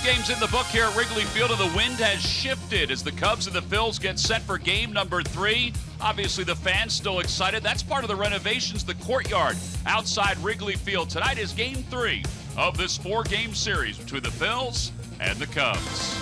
games in the book here at Wrigley Field, and the wind has shifted as the Cubs and the Phils get set for game number 3. Obviously, the fans still excited. That's part of the renovations, the courtyard outside Wrigley Field. Tonight is game 3 of this 4-game series between the Phils and the Cubs.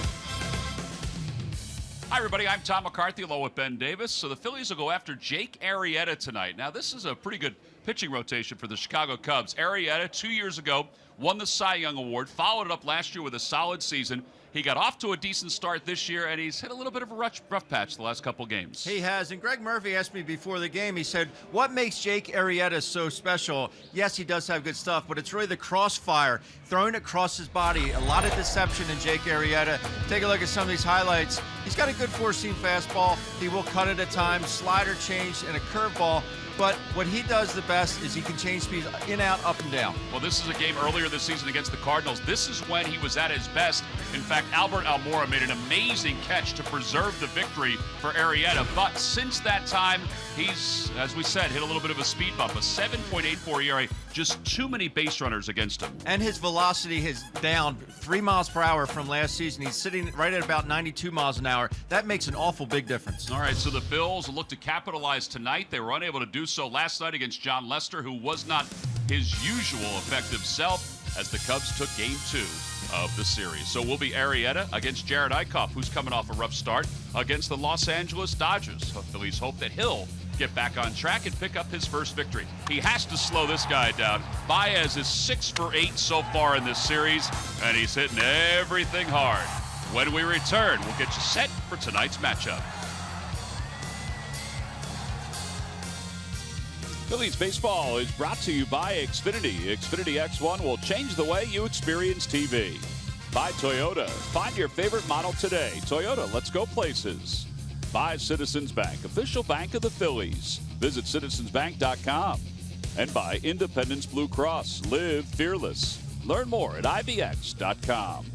Hi, everybody. I'm Tom McCarthy along with Ben Davis. So the Phillies will go after Jake Arrieta tonight. Now, this is a pretty good pitching rotation for the Chicago Cubs. Arrieta, 2 years ago, won the Cy Young Award, followed it up last year with a solid season. He got off to a decent start this year, and he's hit a little bit of a rough patch the last couple games. He has, and Greg Murphy asked me before the game, he said, what makes Jake Arrieta so special? Yes, he does have good stuff, but it's really the crossfire, throwing across his body. A lot of deception in Jake Arrieta. Take a look at some of these highlights. He's got a good four-seam fastball. He will cut it at times, slider change, and a curveball. But what he does the best is he can change speeds in, out, up, and down. Well, this is a game earlier this season against the Cardinals. This is when he was at his best. In fact, Albert Almora made an amazing catch to preserve the victory for Arrieta. But since that time, he's, as we said, hit a little bit of a speed bump, a 7.84 ERA, just too many base runners against him. And his velocity is down 3 miles per hour from last season. He's sitting right at about 92 miles an hour. That makes an awful big difference. All right, so the Phils look to capitalize tonight. They were unable to do so last night against John Lester, who was not his usual effective self, as the Cubs took game 2 of the series. So will be Arrieta against Jared Eichhoff, who's coming off a rough start against the Los Angeles Dodgers. The Phillies hope that he'll get back on track and pick up his first victory. He has to slow this guy down. Baez is 6 for 8 so far in this series, and he's hitting everything hard. When we return, we'll get you set for tonight's matchup. Phillies baseball is brought to you by Xfinity. Xfinity X1 will change the way you experience TV. By Toyota. Find your favorite model today. Toyota, let's go places. By Citizens Bank, official bank of the Phillies. Visit citizensbank.com. And by Independence Blue Cross. Live fearless. Learn more at IBX.com.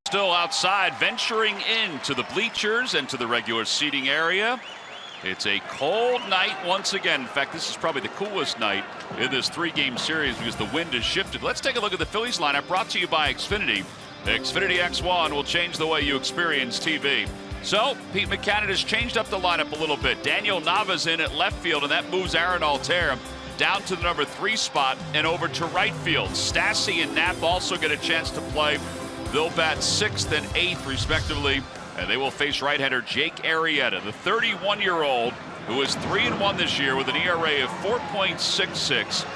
Still outside, venturing into the bleachers and to the regular seating area. It's a cold night once again. In fact, this is probably the coolest night in this 3-game series because the wind has shifted. Let's take a look at the Phillies lineup, brought to you by Xfinity. Xfinity X1 will change the way you experience TV. So, Pete Mackanin has changed up the lineup a little bit. Daniel Nava's in at left field, and that moves Aaron Altair down to the number 3 spot and over to right field. Stassi and Knapp also get a chance to play. They'll bat 6th and 8th, respectively. And they will face right-hander Jake Arrieta, the 31-year-old who is 3-1 this year with an ERA of 4.66.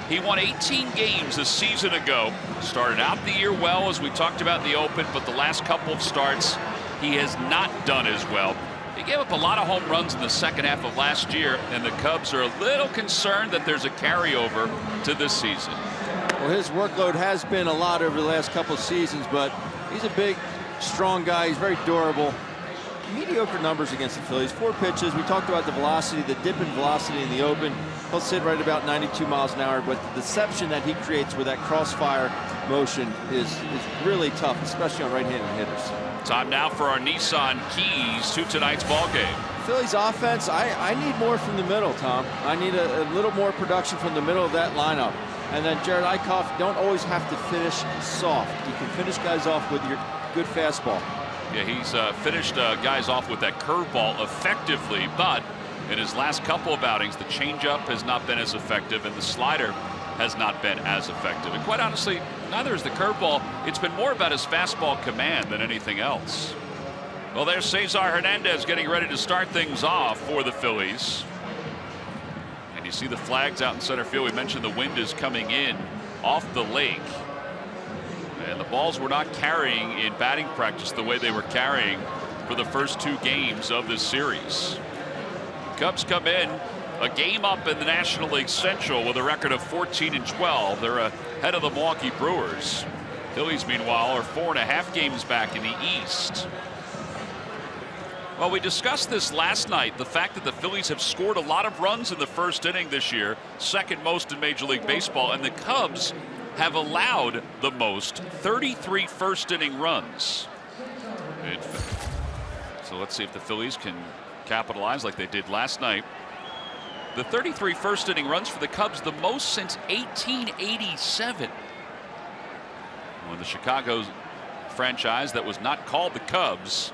He won 18 games a season ago. Started out the year well, as we talked about in the open, but the last couple of starts he has not done as well. He gave up a lot of home runs in the second half of last year, and the Cubs are a little concerned that there's a carryover to this season. Well, his workload has been a lot over the last couple of seasons, but he's a big, strong guy. He's very durable. Mediocre numbers against the Phillies. 4 pitches. We talked about the velocity, the dip in velocity in the open. He'll sit right about 92 miles an hour, but the deception that he creates with that crossfire motion is really tough, especially on right-handed hitters. Time now for our Nissan Keys to tonight's ball game. Phillies offense, I need more from the middle, Tom. I need a little more production from the middle of that lineup. And then Jared Eichhoff, don't always have to finish soft. You can finish guys off with your good fastball. Yeah, he's finished guys off with that curveball effectively, but in his last couple of outings, the changeup has not been as effective, and the slider has not been as effective. And quite honestly, neither is the curveball. It's been more about his fastball command than anything else. Well, there's Cesar Hernandez getting ready to start things off for the Phillies. And you see the flags out in center field. We mentioned the wind is coming in off the lake. And the balls were not carrying in batting practice the way they were carrying for the first 2 games of this series. Cubs come in a game up in the National League Central with a record of 14-12. They're ahead of the Milwaukee Brewers. Phillies, meanwhile, are 4.5 games back in the East. Well, we discussed this last night, the fact that the Phillies have scored a lot of runs in the first inning this year, second most in Major League Baseball, and the Cubs have allowed the most, 33 first-inning runs. So let's see if the Phillies can capitalize like they did last night. The 33 first-inning runs for the Cubs, the most since 1887. When the Chicago franchise that was not called the Cubs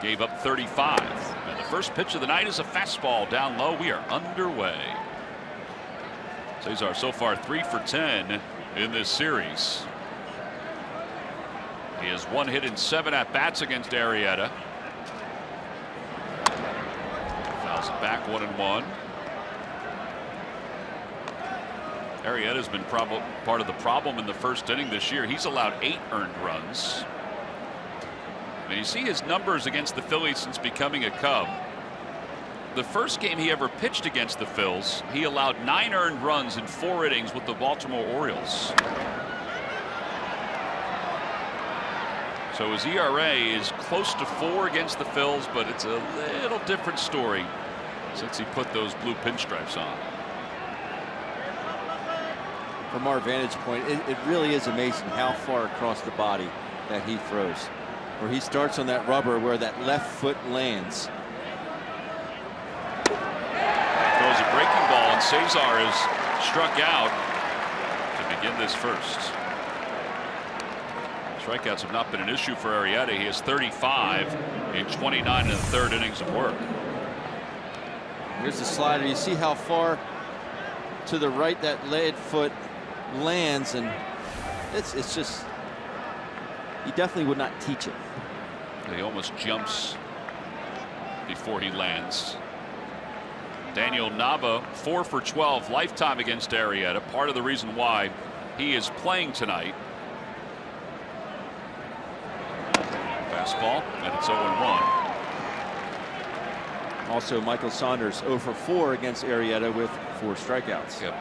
gave up 35. And the first pitch of the night is a fastball down low. We are underway. Cesar so far 3 for 10 in this series. He has 1 hit in 7 at-bats against Arrieta. Fouls it back 1-1. Arrieta's been part of the problem in the first inning this year. He's allowed 8 earned runs. And you see his numbers against the Phillies since becoming a Cub. The first game he ever pitched against the Phils, he allowed 9 earned runs in 4 innings with the Baltimore Orioles. So his ERA is close to 4 against the Phils, but it's a little different story since he put those blue pinstripes on. From our vantage point, it really is amazing how far across the body that he throws. Where he starts on that rubber where that left foot lands. Throws a breaking ball, and Cesar is struck out to begin this first. Strikeouts have not been an issue for Arrieta. He has 35 in 29 in the 3rd innings of work. Here's the slider. You see how far to the right that lead foot lands, and it's just, you definitely would not teach it. He almost jumps before he lands. Daniel Nava 4 for 12 lifetime against Arrieta. Part of the reason why he is playing tonight. Fastball, and it's 0-1. Also, Michael Saunders 0 for 4 against Arrieta with 4 strikeouts. Yeah,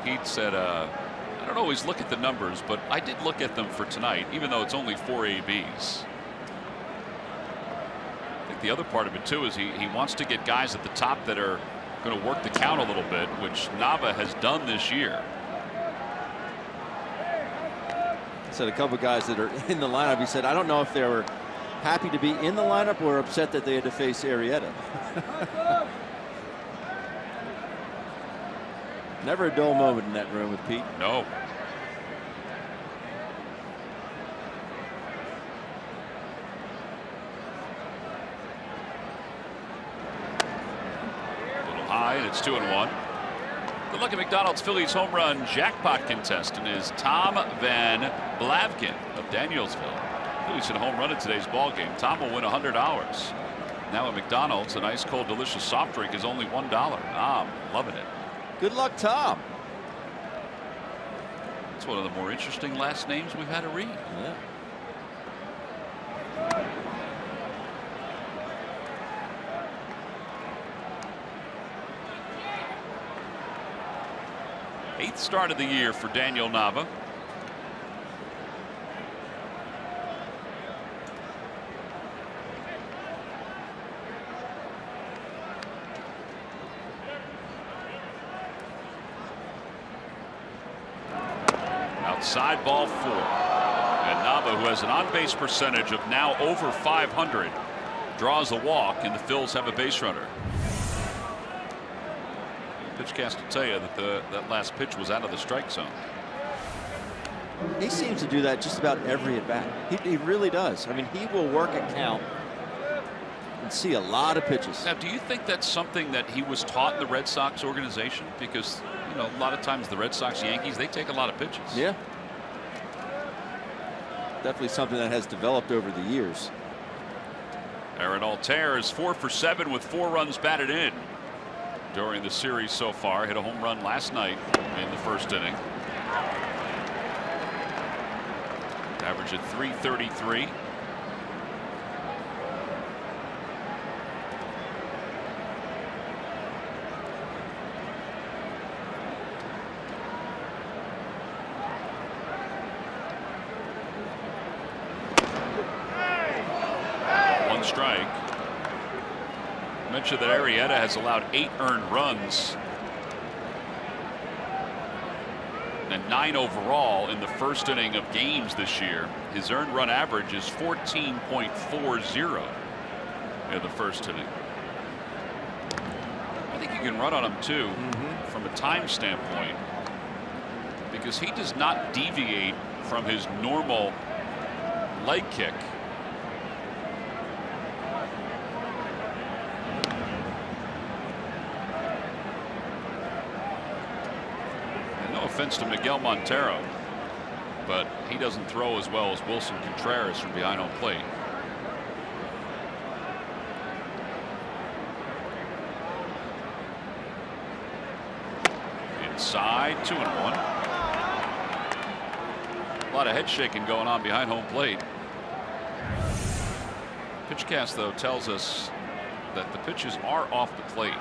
Pete said, I don't always look at the numbers, but I did look at them for tonight, even though it's only 4 ABs. I think the other part of it, too, is he wants to get guys at the top that are going to work the count a little bit, which Nava has done this year. He said a couple of guys that are in the lineup, he said, I don't know if they were happy to be in the lineup or upset that they had to face Arrieta. Never a dull moment in that room with Pete. No. A little high, and it's 2-1. The Lucky McDonald's Phillies home run jackpot contestant is Tom Van Blavkin of Danielsville. Phillies hit a home run in today's ball game. Tom will win $100. Now at McDonald's, an ice cold delicious soft drink is only $1. I'm loving it. Good luck, Tom. It's one of the more interesting last names we've had to read. Yeah. Eighth start of the year for Daniel Nava. Outside ball 4. And Nava, who has an on-base percentage of now over 500, draws a walk, and the Phils have a base runner. Pitchcast will tell you that that last pitch was out of the strike zone. He seems to do that just about every at bat. He really does. I mean, he will work a count and see a lot of pitches. Now, do you think that's something that he was taught in the Red Sox organization? Because, you know, a lot of times the Red Sox, Yankees, they take a lot of pitches. Yeah. Definitely something that has developed over the years. Aaron Altair is 4 for 7 with 4 runs batted in during the series so far. Hit a home run last night in the first inning. Average at .333. One strike. Mentioned that Arrieta has allowed 8 earned runs and 9 overall in the first inning of games this year. His earned run average is 14.40 in the first inning. I think you can run on him too from a time standpoint, because he does not deviate from his normal leg kick. Offense to Miguel Montero, but he doesn't throw as well as Wilson Contreras from behind home plate. Inside, 2-1. A lot of head shaking going on behind home plate. Pitchcast, though, tells us that the pitches are off the plate.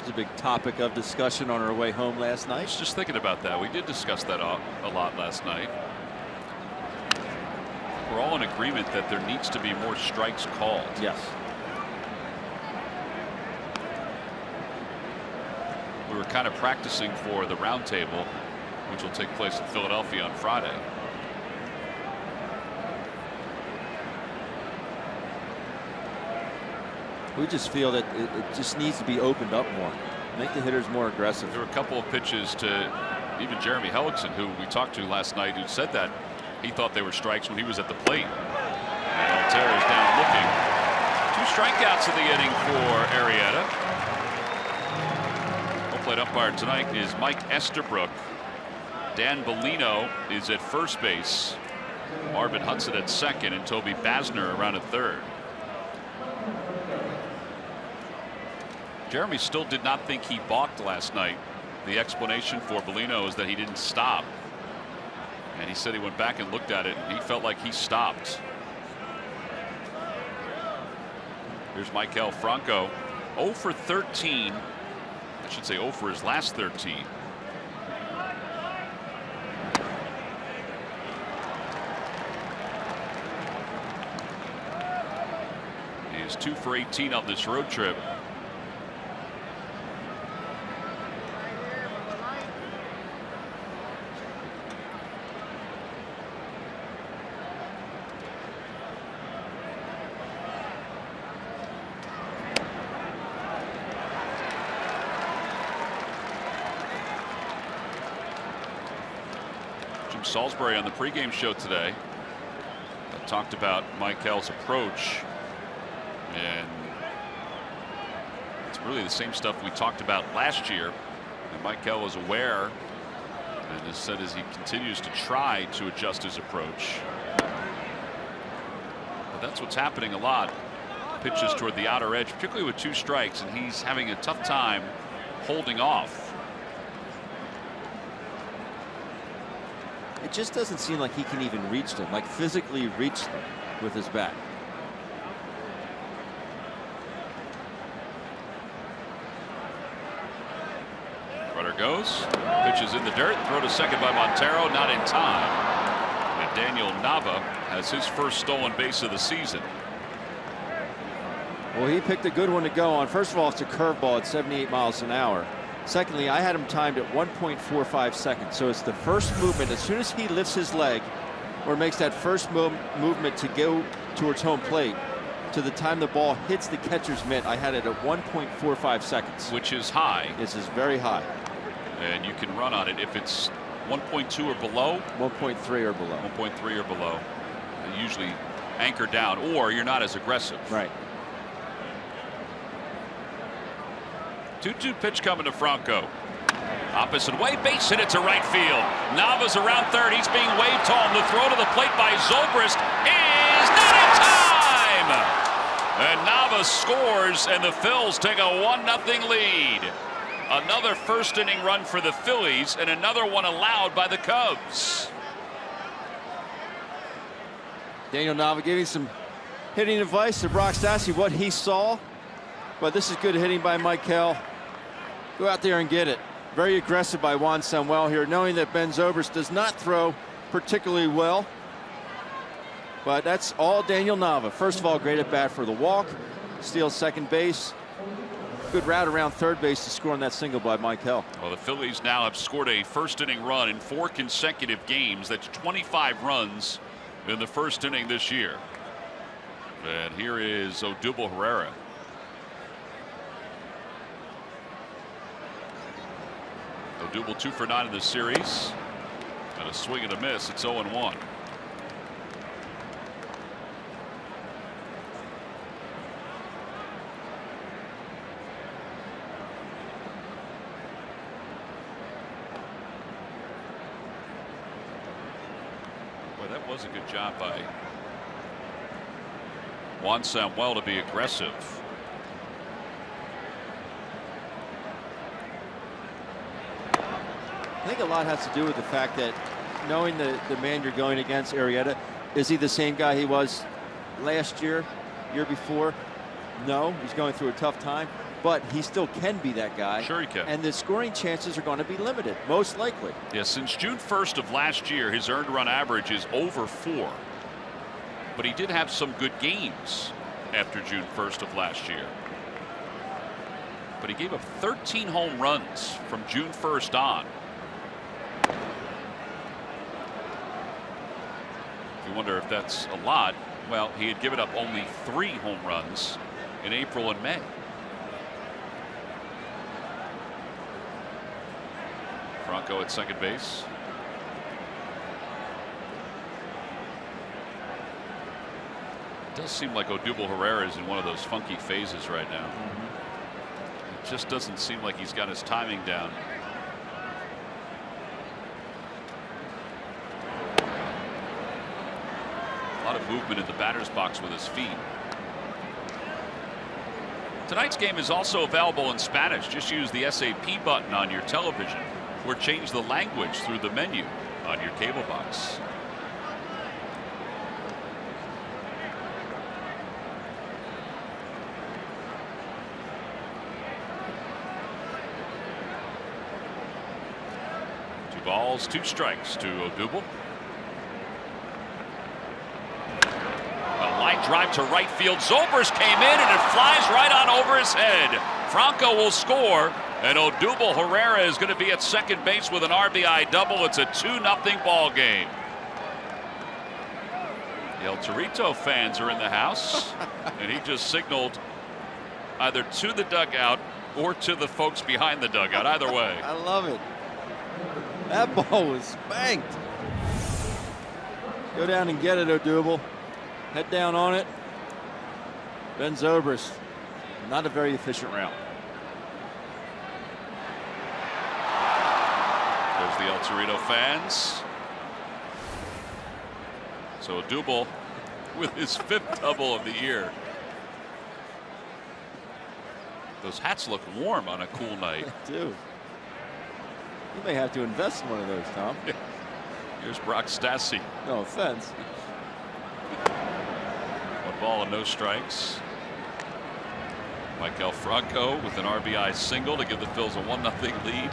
A big topic of discussion on our way home last night. I was just thinking about that. We did discuss that a lot last night. We're all in agreement that there needs to be more strikes called. Yes. We were kind of practicing for the roundtable, which will take place in Philadelphia on Friday. We just feel that it just needs to be opened up more. Make the hitters more aggressive. There were a couple of pitches to even Jeremy Hellickson, who we talked to last night, who said that he thought they were strikes when he was at the plate. And Altair is down looking. 2 strikeouts in the inning for Arrieta. Home plate umpire tonight is Mike Estabrook. Dan Bellino is at first base. Marvin Hudson at second, and Toby Basner around at third. Jeremy still did not think he balked last night. The explanation for Bellino is that he didn't stop. And he said he went back and looked at it, and he felt like he stopped. Here's Maikel Franco. 0 for 13. I should say 0 for his last 13. He is 2 for 18 on this road trip. Tom Salisbury on the pregame show today that talked about Michael's approach, and it's really the same stuff we talked about last year. And Michael was aware and has said as he continues to try to adjust his approach. But that's what's happening a lot. Pitches toward the outer edge, particularly with 2 strikes, and he's having a tough time holding off. It just doesn't seem like he can even reach them, like physically reach them with his bat. Runner goes, pitches in the dirt, throw to second by Montero, not in time. And Daniel Nava has his first stolen base of the season. Well, he picked a good one to go on. First of all, it's a curveball at 78 miles an hour. Secondly, I had him timed at 1.45 seconds. So it's the first movement. As soon as he lifts his leg or makes that first movement to go towards home plate, to the time the ball hits the catcher's mitt, I had it at 1.45 seconds. Which is high. This is very high. And you can run on it if it's 1.2 or below. 1.3 or below. 1.3 or below. They usually anchor down, or you're not as aggressive. Right. 2-2 pitch coming to Franco. Opposite way, base hit it to right field. Nava's around third. He's being waved home. The throw to the plate by Zobrist is not in time. And Nava scores, and the Phils take a 1-0 lead. Another first inning run for the Phillies, and another one allowed by the Cubs. Daniel Nava giving some hitting advice to Brock Stassi, what he saw. But this is good hitting by Michael. Go out there and get it. Very aggressive by Juan Samuel here, knowing that Ben Zobrist does not throw particularly well. But that's all Daniel Nava. First of all, great at bat for the walk. Steals second base. Good route around third base to score on that single by Michael. Well, the Phillies now have scored a first inning run in 4 consecutive games. That's 25 runs in the first inning this year. And here is Odubel Herrera. Odubel 2 for 9 in this series. And a swing and a miss. It's 0-1. Boy, that was a good job by Juan Samuel to be aggressive. I think a lot has to do with the fact that knowing the man you're going against, Arrieta, is he the same guy he was last year before? No, he's going through a tough time, but he still can be that guy. Sure he can. And the scoring chances are going to be limited, most likely. Yeah, since June 1st of last year, his earned run average is over 4. But he did have some good games after June 1st of last year. But he gave up 13 home runs from June 1st on. You wonder if that's a lot. Well, he had given up only 3 home runs in April and May. Franco at second base. It does seem like Odubel Herrera is in one of those funky phases right now. It just doesn't seem like he's got his timing down. A lot of movement in the batter's box with his feet. Tonight's game is also available in Spanish. Just use the SAP button on your television or change the language through the menu on your cable box. Two balls, 2 strikes to Odubel. Line drive to right field. Zobrist came in and it flies right on over his head. Franco will score, and Odubel Herrera is going to be at second base with an RBI double. It's a 2-0 ball game. The El Torito fans are in the house, and he just signaled either to the dugout or to the folks behind the dugout. Either way. I love it. That ball was spanked. Go down and get it, Odubel. Head down on it. Ben Zobrist. Not a very efficient route. There's the El Torito fans. So Odubel with his 5th double of the year. Those hats look warm on a cool night. They do. You may have to invest in one of those, Tom. Here's Brock Stassi. No offense. 1 ball and no strikes. Michael Franco with an RBI single to give the Phils a 1-0 lead.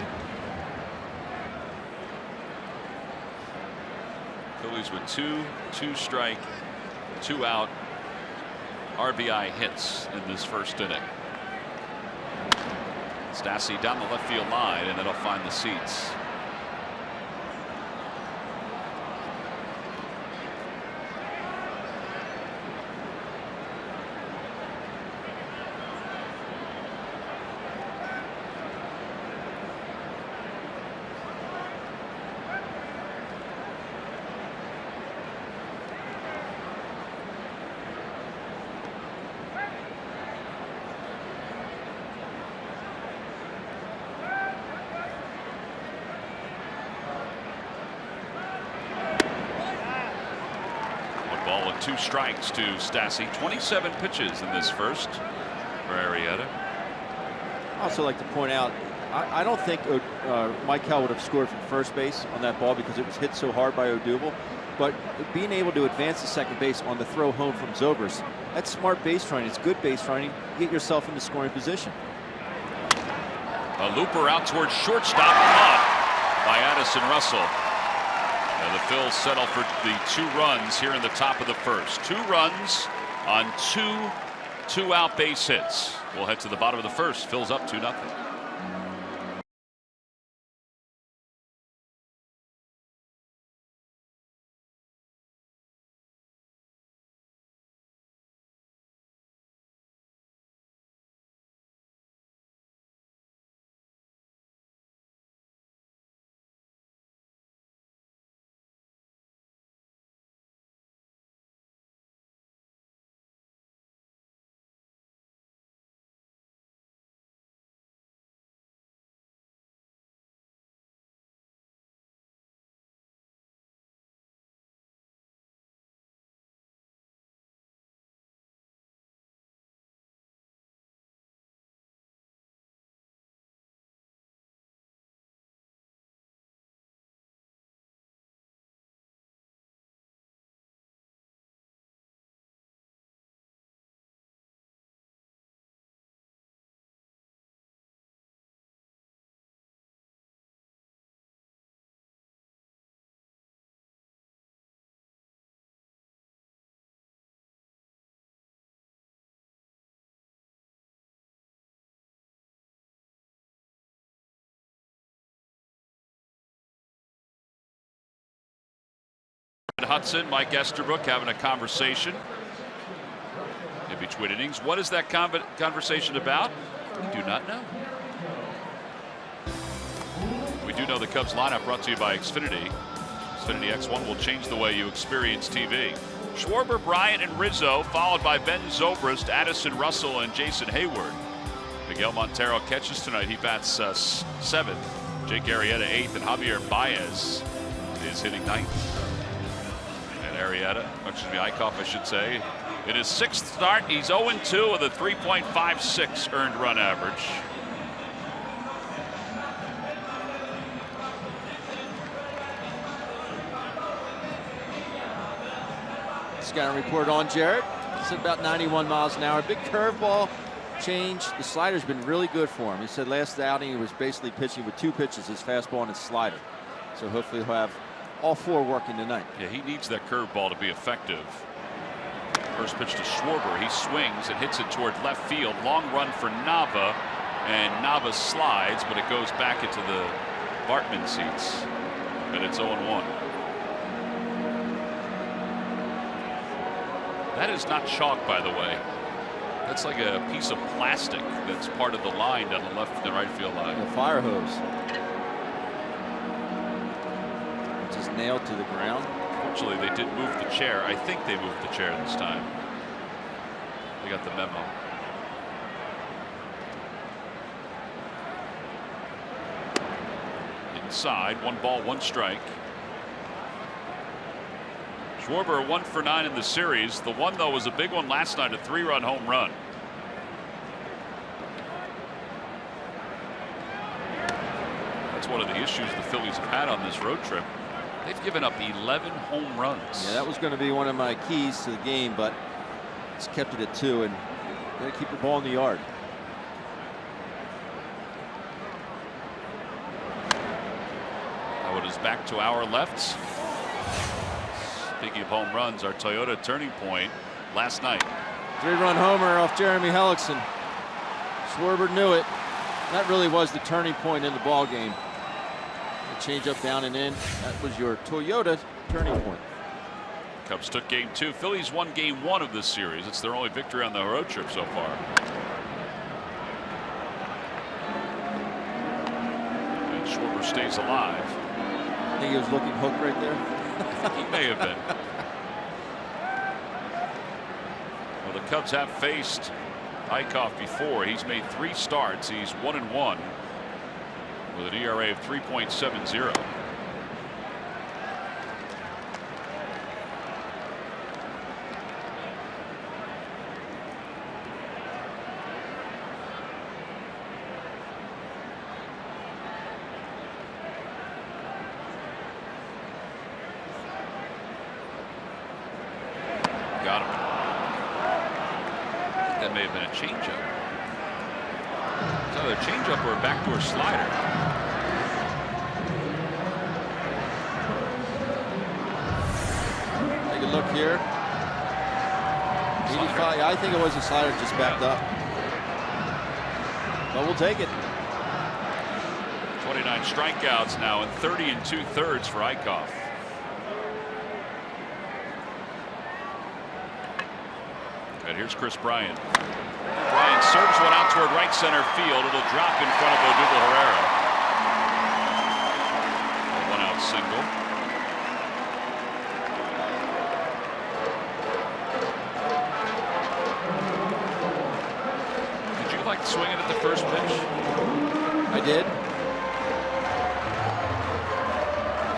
Phillies with 2 strike, 2 out RBI hits in this first inning. Stassi down the left field line, and then he'll find the seats. Ball with 2 strikes to Stassi. 27 pitches in this first for Arrieta. I also like to point out, I don't think Michael would have scored from first base on that ball because it was hit so hard by Odubel. But being able to advance to second base on the throw home from Zobrist, that's smart base running. It's good base running. You get yourself into scoring position. A looper out towards shortstop, caught by Addison Russell. And the Phils settle for the 2 runs here in the top of the first. 2 runs on 2 out base hits. We'll head to the bottom of the first. Phils up 2-0. Hudson, Mike Esterbrook having a conversation in between innings. What is that conversation about? We do not know. We do know the Cubs lineup brought to you by Xfinity. Xfinity X1 will change the way you experience TV. Schwarber, Bryant, and Rizzo, followed by Ben Zobrist, Addison Russell, and Jason Hayward. Miguel Montero catches tonight. He bats 7th. Jake Arrieta 8th, and Javier Baez is hitting 9th. Arrieta, Eickhoff, I should say. In his 6th start, he's 0-2 with a 3.56 earned run average. Scouting report on Jarrett. It's about 91 miles an hour. Big curveball change. The slider's been really good for him. He said last outing he was basically pitching with 2 pitches, his fastball and his slider. So hopefully he'll have all 4 working tonight. Yeah, he needs that curveball to be effective. First pitch to Schwarber. He swings and hits it toward left field. Long run for Nava, and Nava slides, but it goes back into the Bartman seats, and it's 0-1. That is not chalk, by the way. That's like a piece of plastic that's part of the line down the left and the right field line. A fire hose. Just nailed to the ground. Actually, they did move the chair. I think they moved the chair this time. They got the memo. Inside, 1 ball, 1 strike. Schwarber 1 for 9 in the series. The one, though, was a big one last night, a 3-run home run. That's one of the issues the Phillies have had on this road trip. They've given up 11 home runs. Yeah, that was going to be one of my keys to the game, but it's kept it at 2, and got to keep the ball in the yard. Now it is back to our left. Speaking of home runs, our Toyota turning point last night. 3-run homer off Jeremy Hellickson. Schwarber knew it. That really was the turning point in the ball game. The change up, down and in. That was your Toyota turning point. Cubs took game 2. Phillies won game 1 of this series. It's their only victory on the road trip so far. And Schwarber stays alive. I think he was looking hooked right there. He may have been. Well, the Cubs have faced Eichhoff before. He's made 3 starts. He's 1-1 with an ERA of 3.70. Got him. That may have been a changeup. It's either a changeup or a backdoor slider. Take a look here. 85. I think it was a slider, just backed up. But we'll take it. 29 strikeouts now and 30 2/3 for Eichhoff. And here's Chris Bryant. Bryant serves one out toward right center field. It'll drop in front of Odubel Herrera. A 1-out single. Did you like swinging at the first pitch? I did.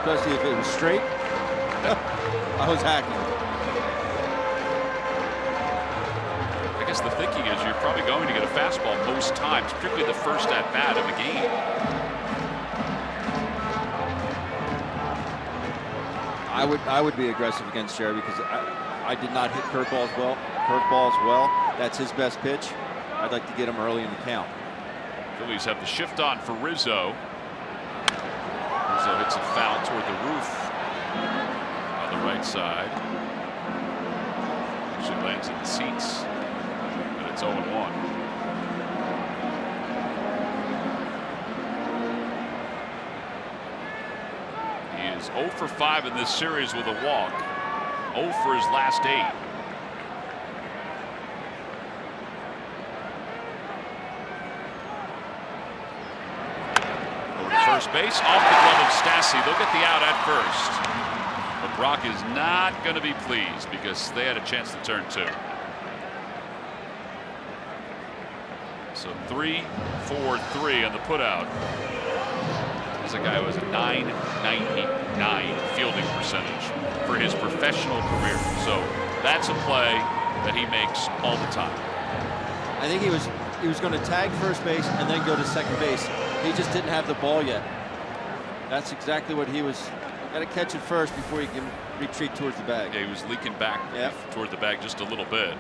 Especially if it was straight. I was hacking. I guess the thinking is you're probably going to get a fastball most times, particularly the first at bat of a game. I would be aggressive against Jerry because I did not hit curveballs well. That's his best pitch. I'd like to get him early in the count. Phillies have the shift on for Rizzo. Rizzo hits a foul toward the roof on the right side. Actually lands in the seats. It's 0-1. He is 0 for 5 in this series with a walk. 0 for his last 8. Over to first base, off the glove of Stassi. They'll get the out at first. But Brock is not going to be pleased because they had a chance to turn 2. So 3-4-3 on the putout. He's a guy who has a .999 fielding percentage for his professional career. So that's a play that he makes all the time. I think he was going to tag first base and then go to second base. He just didn't have the ball yet. That's exactly what he was. Got to catch it first before he can retreat towards the bag. Yeah, he was leaking back toward the bag just a little bit.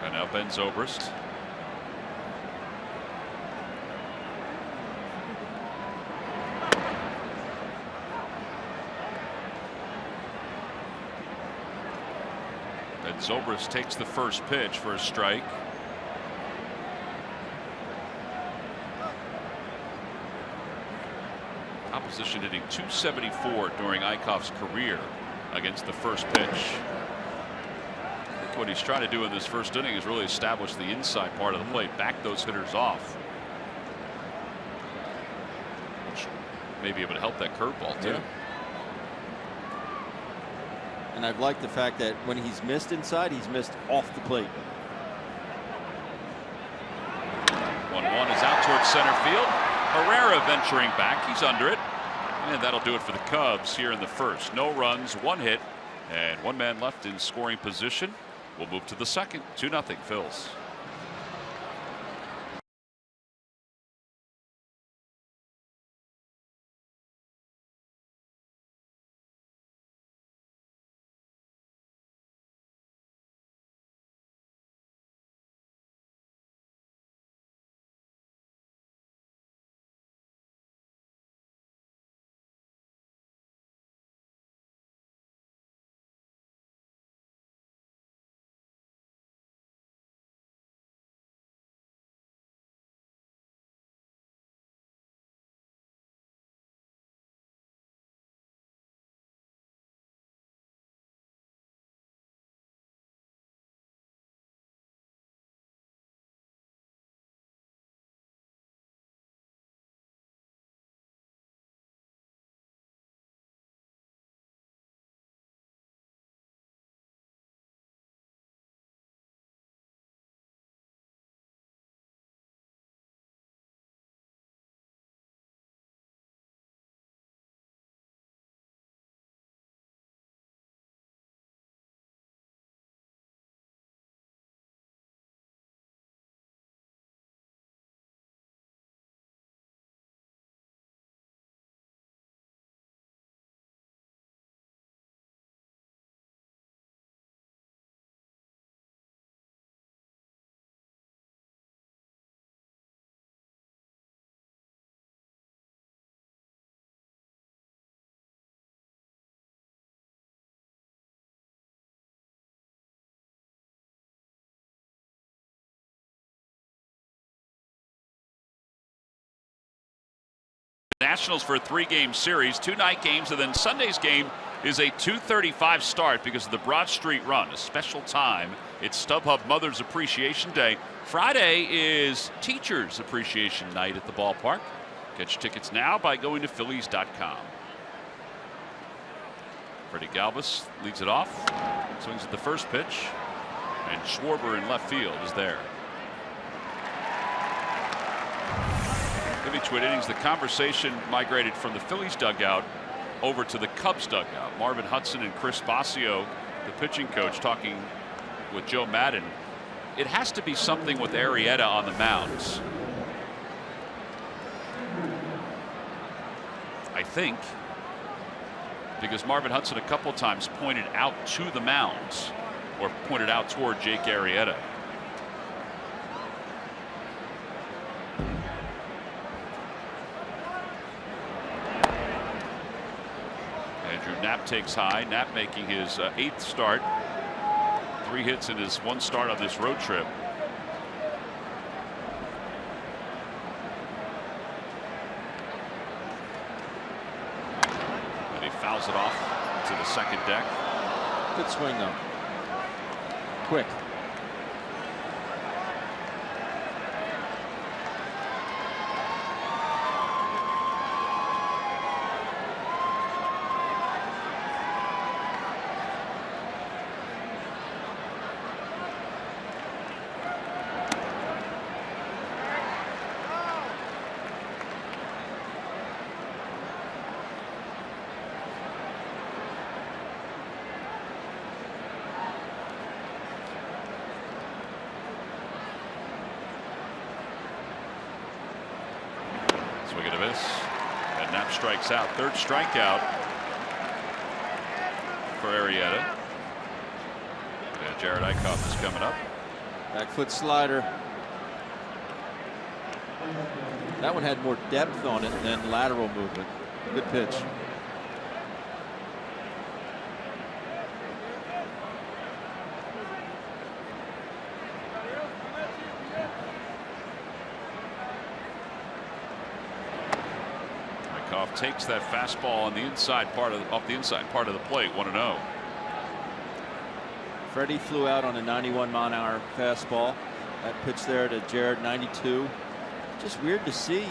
And now Ben Zobrist. And Zobrist takes the first pitch for a strike. Opposition hitting .274 during Eichhoff's career against the first pitch. what he's trying to do in this first inning is really establish the inside part of the plate, back those hitters off. Which may be able to help that curveball too. Yeah. And I've liked the fact that when he's missed inside, he's missed off the plate. 1-1 is out towards center field. Herrera venturing back. He's under it. And that'll do it for the Cubs here in the first. No runs, 1 hit, and 1 man left in scoring position. We'll move to the second. 2-0 Phils. Nationals for a 3-game series, 2 night games, and then Sunday's game is a 2:35 start because of the Broad Street Run, a special time. It's StubHub Mother's Appreciation Day. Friday is Teachers Appreciation Night at the ballpark. Catch tickets now by going to Phillies.com. Freddie Galvis leads it off, swings at the first pitch, and Schwarber in left field is there. In between innings, the conversation migrated from the Phillies dugout over to the Cubs dugout. Marvin Hudson and Chris Bosio, the pitching coach, talking with Joe Madden. It has to be something with Arrieta on the mounds. I think, because Marvin Hudson a couple times pointed out to the mounds or pointed out toward Jake Arrieta. Andrew Knapp takes high. Knapp making his 8th start. 3 hits in his 1 start on this road trip. And he fouls it off to the second deck. Good swing though. Quick. Swing and a miss. And Knapp strikes out. 3rd strikeout for Arrieta. And Jared Eichhoff is coming up. Back foot slider. That one had more depth on it than lateral movement. Good pitch. Takes that fastball on the inside part of off the inside part of the plate. 1-0. Freddie flew out on a 91-mile-an-hour fastball. That pitch there to Jared, 92. Just weird to see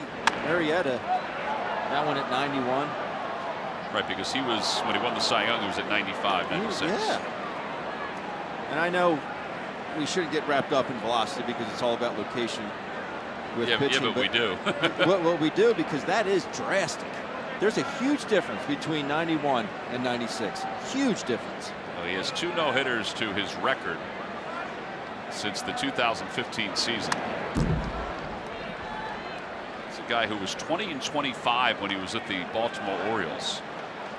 Arrieta, that one at 91. Right, because he was, when he won the Cy Young, he was at 95, 96. Yeah. And I know we shouldn't get wrapped up in velocity because it's all about location with pitching. Yeah, but we do. what we do, because that is drastic. There's a huge difference between 91 and 96. Huge difference. Well, he has 2 no-hitters to his record since the 2015 season. He's a guy who was 20-25 when he was at the Baltimore Orioles.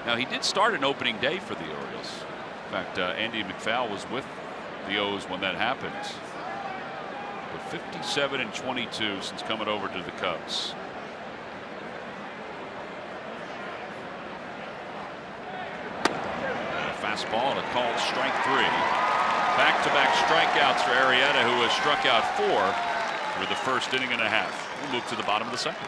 Now, he did start an opening day for the Orioles. In fact, Andy McPhail was with the O's when that happened. But 57-22 since coming over to the Cubs. And a fastball and a called strike 3. Back-to-back strikeouts for Arrieta, who has struck out 4 for the first inning and a half. We'll move to the bottom of the second.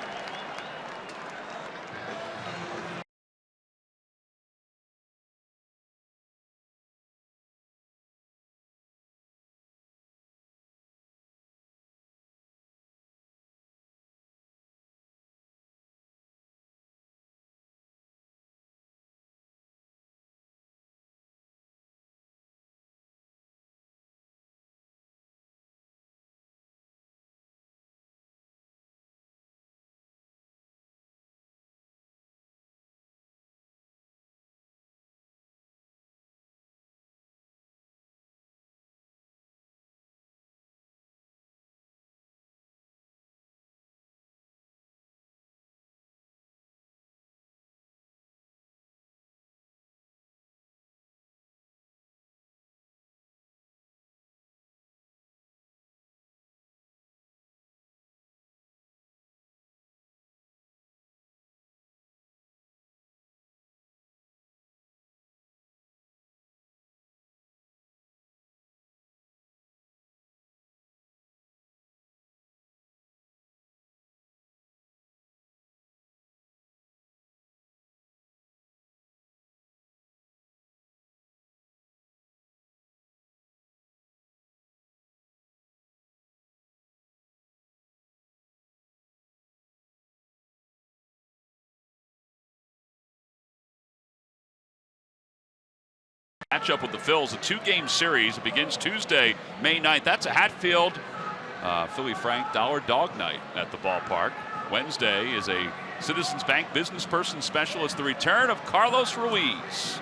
Matchup with the Phils, a 2-game series. It begins Tuesday, May 9th. That's a Hatfield Philly Frank Dollar Dog Night at the ballpark. Wednesday is a Citizens Bank Business Person Special. It's the return of Carlos Ruiz.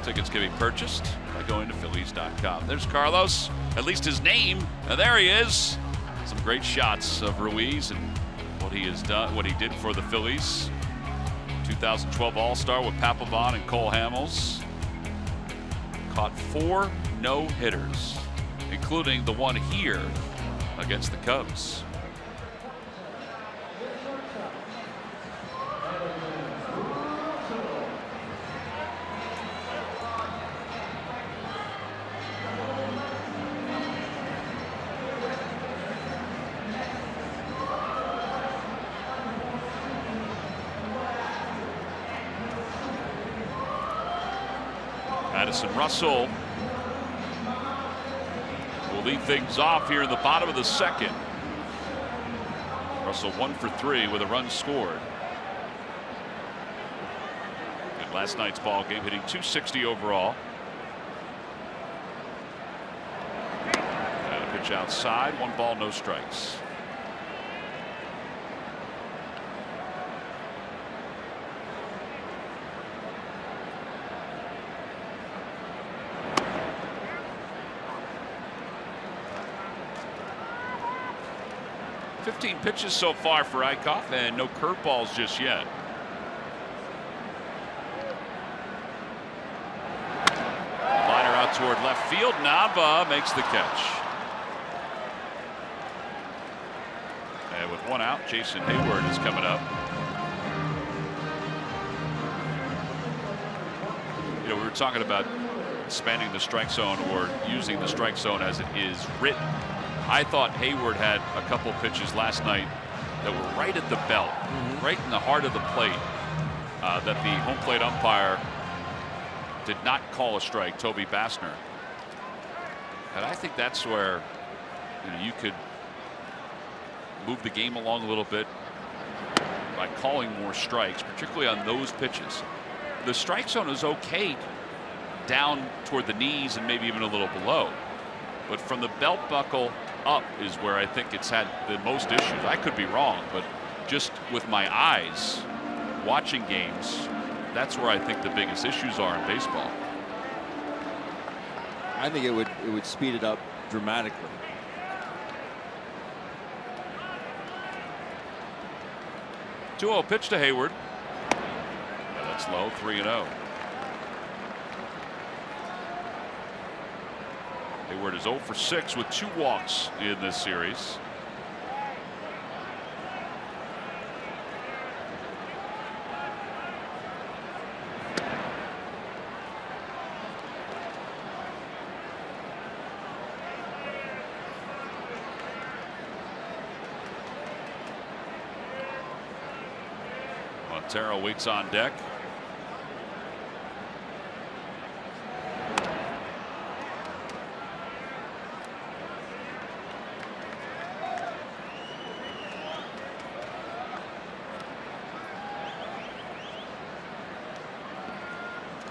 Tickets can be purchased by going to Phillies.com. There's Carlos, at least his name. And there he is. Some great shots of Ruiz and what he has done, what he did for the Phillies. 2012 All-Star with Papelbon and Cole Hamels. Caught 4 no-hitters, including the one here against the Cubs. Addison Russell will lead things off here in the bottom of the second. Russell 1 for 3 with a run scored. In last night's ball game, hitting .260 overall. And a pitch outside, 1 ball, no strikes. Pitches so far for Eichhoff, and no curveballs just yet. Liner out toward left field. Nava makes the catch. And with 1 out, Jason Hayward is coming up. You know, we were talking about expanding the strike zone or using the strike zone as it is written. I thought Hayward had a couple pitches last night that were right at the belt, right in the heart of the plate, that the home plate umpire did not call a strike, Toby Bassner. And I think that's where you could move the game along a little bit by calling more strikes, particularly on those pitches. The strike zone is okay down toward the knees and maybe even a little below, but from the belt buckle up is where I think it's had the most issues. I could be wrong, but just with my eyes watching games, that's where I think the biggest issues are in baseball. I think it would speed it up dramatically. Two-0 pitch to Hayward. Yeah, that's low. 3-0. Hayward is 0 for 6 with 2 walks in this series. Montero waits on deck.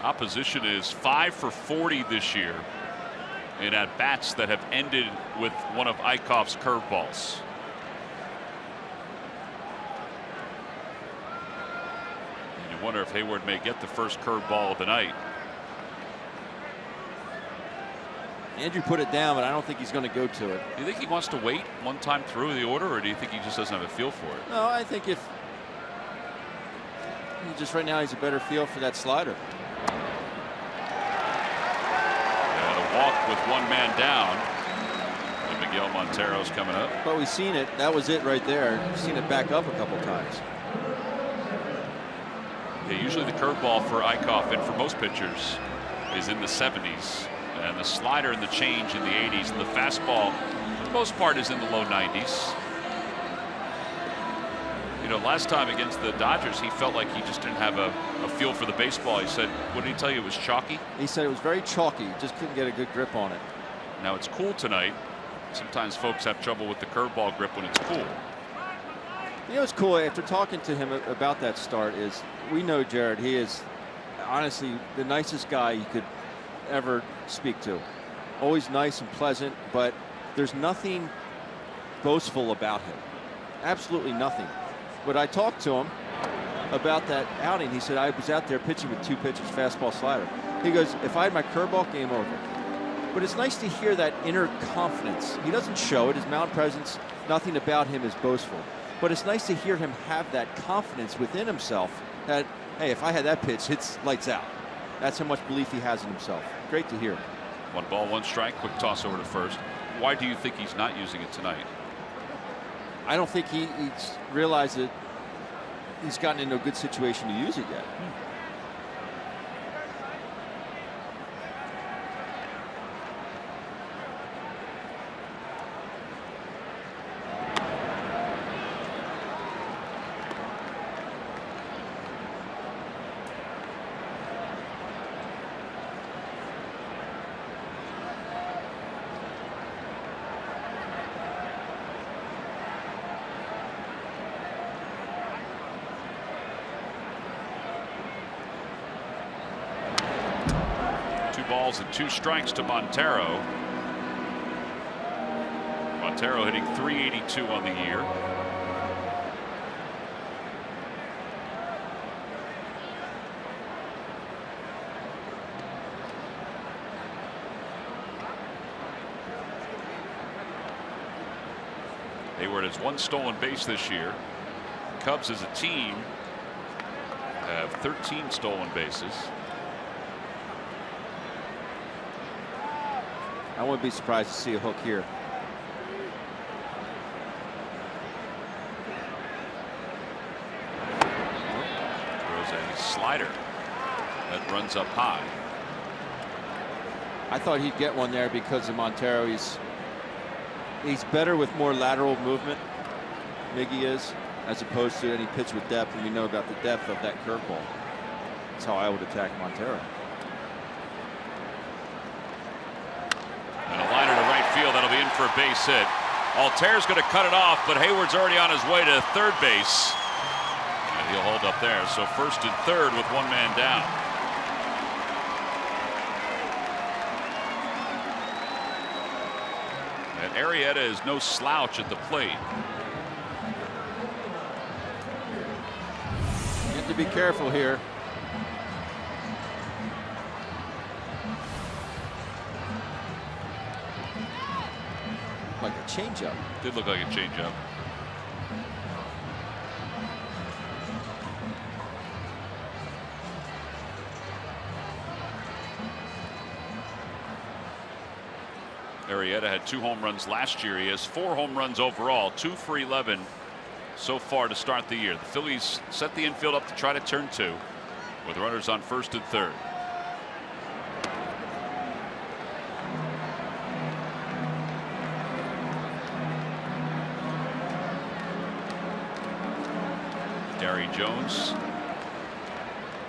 Opposition is 5 for 40 this year in at-bats that have ended with one of Eichhoff's curveballs. And you wonder if Hayward may get the first curveball of the night. Andrew put it down, but I don't think he's going to go to it. Do you think he wants to wait one time through the order, or do you think he just doesn't have a feel for it? No, I think if he just right now he's a better feel for that slider. Walk with one man down. And Miguel Montero's coming up. But we've seen it. That was it right there. We've seen it back up a couple times. Yeah, usually the curveball for Eichhoff and for most pitchers is in the 70s, and the slider and the change in the 80s, and the fastball for the most part is in the low 90s. Last time against the Dodgers, he felt like he just didn't have a feel for the baseball. He said, what did he tell you? It was chalky? He said it was very chalky. Just couldn't get a good grip on it. Now it's cool tonight. Sometimes folks have trouble with the curveball grip when it's cool. It's cool after talking to him about that start is we know Jared. He is honestly the nicest guy you could ever speak to. Always nice and pleasant, but there's nothing boastful about him. Absolutely nothing. But I talked to him about that outing. He said, I was out there pitching with 2 pitches, fastball, slider. He goes, if I had my curveball, game over. But it's nice to hear that inner confidence. He doesn't show it. His mound presence, nothing about him is boastful. But it's nice to hear him have that confidence within himself that, hey, if I had that pitch, it's lights out. That's how much belief he has in himself. Great to hear. 1 ball, 1 strike. Quick toss over to first. Why do you think he's not using it tonight? I don't think he's realized that he's gotten into a good situation to use it yet. Balls and 2 strikes to Montero. Montero hitting .382 on the year. Hayward has 1 stolen base this year. Cubs as a team have 13 stolen bases. I wouldn't be surprised to see a hook here. Throws a slider that runs up high. I thought he'd get one there because of Montero. He's better with more lateral movement. Miggy is, as opposed to any pitch with depth, and we know about the depth of that curveball. That's how I would attack Montero. And a liner to for a base hit. Alter's going to cut it off, but Hayward's already on his way to third base. And he'll hold up there. So first and third with one man down. And Arrieta is no slouch at the plate. You have to be careful here. Like a changeup. Did look like a changeup. Arrieta had 2 home runs last year. He has 4 home runs overall, 2 for 11 so far to start the year. The Phillies set the infield up to try to turn 2 with runners on first and third. Gary Jones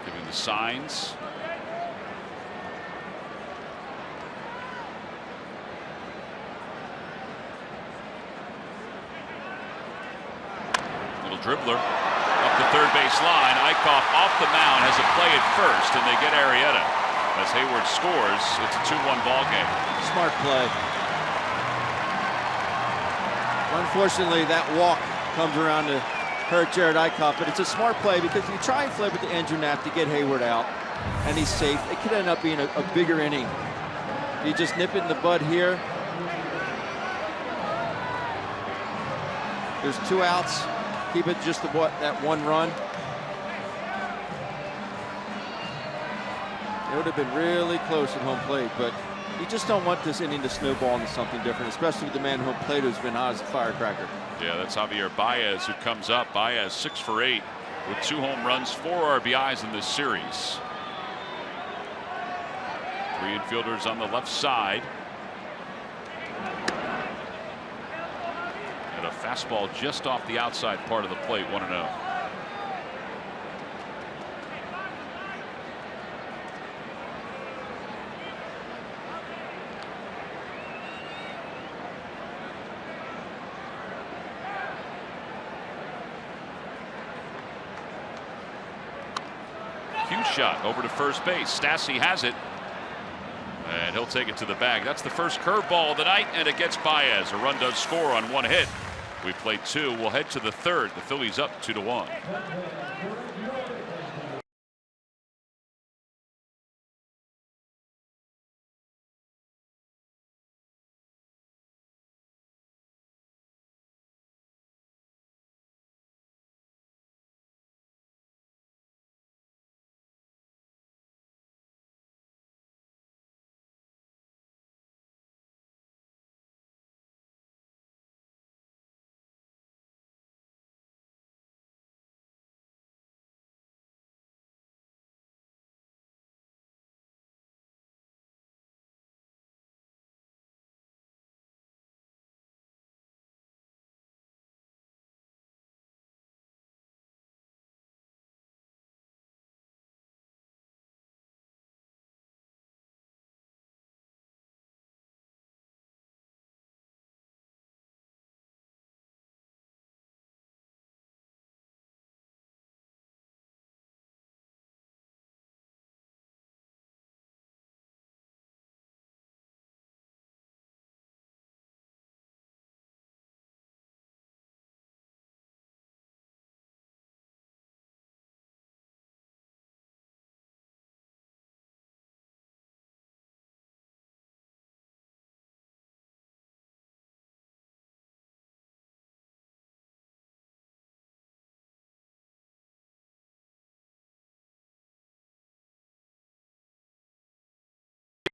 giving the signs. Little dribbler up the third base line. Eichhoff off the mound, has a play at first, and they get Arrieta. As Hayward scores, it's a 2-1 ball game. Smart play. Unfortunately, that walk comes around to hurt Jared Eichhoff, but it's a smart play because you try and flip it to Andrew Knapp to get Hayward out, and he's safe. It could end up being a bigger inning. You just nip it in the bud here. There's 2 outs. Keep it just that 1 run. It would have been really close at home plate, but you just don't want this inning to snowball into something different, especially with the man home plate who's been hot as a firecracker. Yeah, that's Javier Baez who comes up. Baez 6 for 8 with 2 home runs, 4 RBIs in this series. 3 infielders on the left side. And a fastball just off the outside part of the plate, 1-0. Shot over to first base. Stassi has it, and he'll take it to the bag. That's the first curveball of the night, and it gets Baez. A run does score on 1 hit. We played 2. We'll head to the third. The Phillies up 2-1.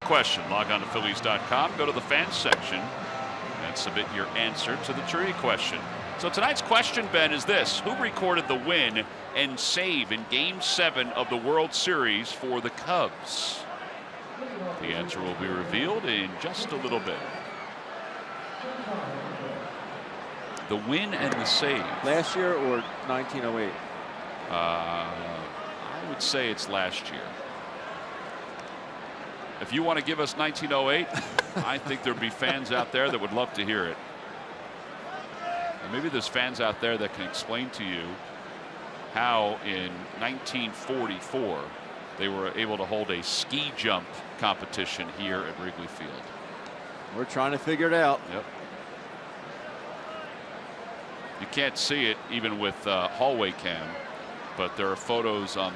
Question. Log on to Phillies.com. Go to the fans section and submit your answer to the trivia question. So tonight's question, Ben, is this: who recorded the win and save in Game 7 of the World Series for the Cubs? The answer will be revealed in just a little bit. The win and the save. Last year or 1908? I would say it's last year. If you want to give us 1908, I think there'd be fans out there that would love to hear it. And maybe there's fans out there that can explain to you how in 1944 they were able to hold a ski jump competition here at Wrigley Field. We're trying to figure it out. Yep. You can't see it even with hallway cam, but there are photos on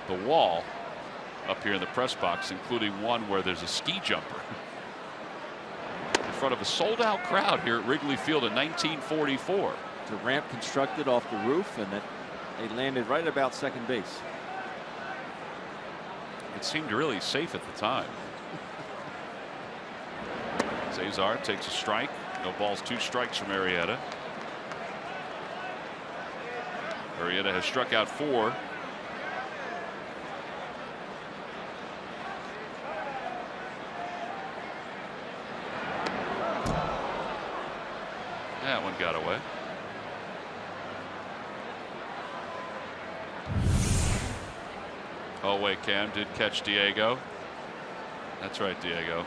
the wall up here in the press box, including one where there's a ski jumper in front of a sold-out crowd here at Wrigley Field in 1944. It's a ramp constructed off the roof, and they landed right about second base. It seemed really safe at the time. Cesar takes a strike. No balls, 2 strikes from Arrieta. Arrieta has struck out 4. That one got away. Oh wait, Cam did catch Diego. That's right, Diego.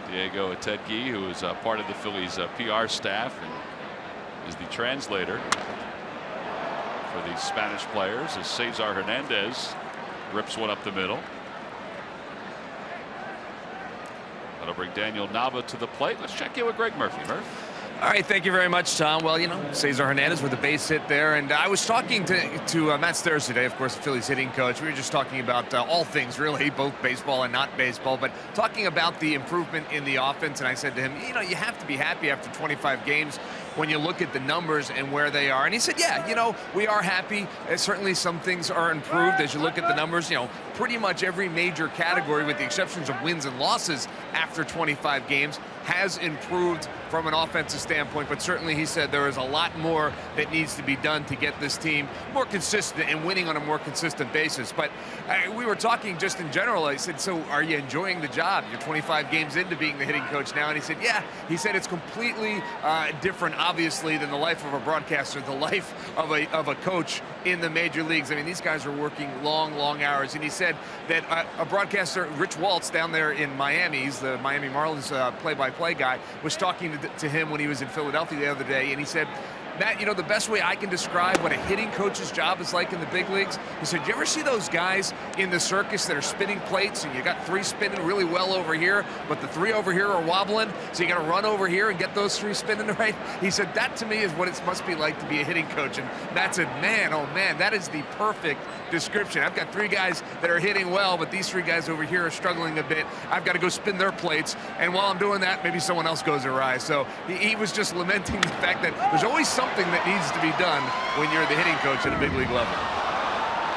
Diego Atedgi, who is part of the Phillies PR staff and is the translator for the Spanish players, as Cesar Hernandez rips one up the middle. That'll bring Daniel Nava to the plate. Let's check in with Greg Murphy. Murph. All right, thank you very much, Tom. Well, you know, Cesar Hernandez with a base hit there, and I was talking to Matt Stairs today, of course, the Phillies hitting coach. We were just talking about all things, really, both baseball and not baseball, but talking about the improvement in the offense, and I said to him, you know, you have to be happy after 25 games when you look at the numbers and where they are. And he said, yeah, you know, we are happy. Certainly some things are improved as you look at the numbers. You know, pretty much every major category, with the exceptions of wins and losses after 25 games, has improved from an offensive standpoint. But certainly, he said, there is a lot more that needs to be done to get this team more consistent and winning on a more consistent basis. But we were talking just in general. I said, so are you enjoying the job? You're 25 games into being the hitting coach now. And he said, yeah. He said it's completely different, obviously, than the life of a broadcaster, the life of a coach in the major leagues. I mean, these guys are working long hours. And he said that a broadcaster, Rich Waltz, down there in Miami, he's the Miami Marlins play-by-play guy, was talking to him when he was in Philadelphia the other day, and he said, Matt, you know, the best way I can describe what a hitting coach's job is like in the big leagues, he said, you ever see those guys in the circus that are spinning plates, and you got 3 spinning really well over here, but the 3 over here are wobbling, so you got to run over here and get those 3 spinning right? He said, that to me is what it must be like to be a hitting coach. And Matt said, man, oh man, that is the perfect description. I've got 3 guys that are hitting well, but these 3 guys over here are struggling a bit. I've got to go spin their plates, and while I'm doing that, maybe someone else goes awry. So he was just lamenting the fact that there's always something that needs to be done when you're the hitting coach at a big league level.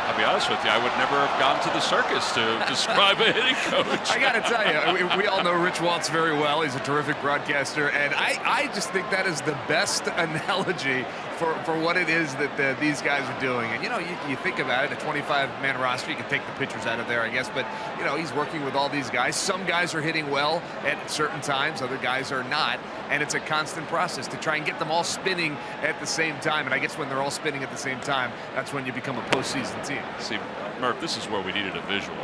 I'll be honest with you, I would never have gone to the circus to describe a hitting coach. I got to tell you, we all know Rich Waltz very well. He's a terrific broadcaster, and I just think that is the best analogy for what it is that these guys are doing. And, you know, you think about it, a 25-man roster, you can take the pitchers out of there, I guess, but, you know, he's working with all these guys. Some guys are hitting well at certain times, other guys are not, and it's a constant process to try and get them all spinning at the same time. And I guess when they're all spinning at the same time, that's when you become a postseason team. See, Murph, this is where we needed a visual.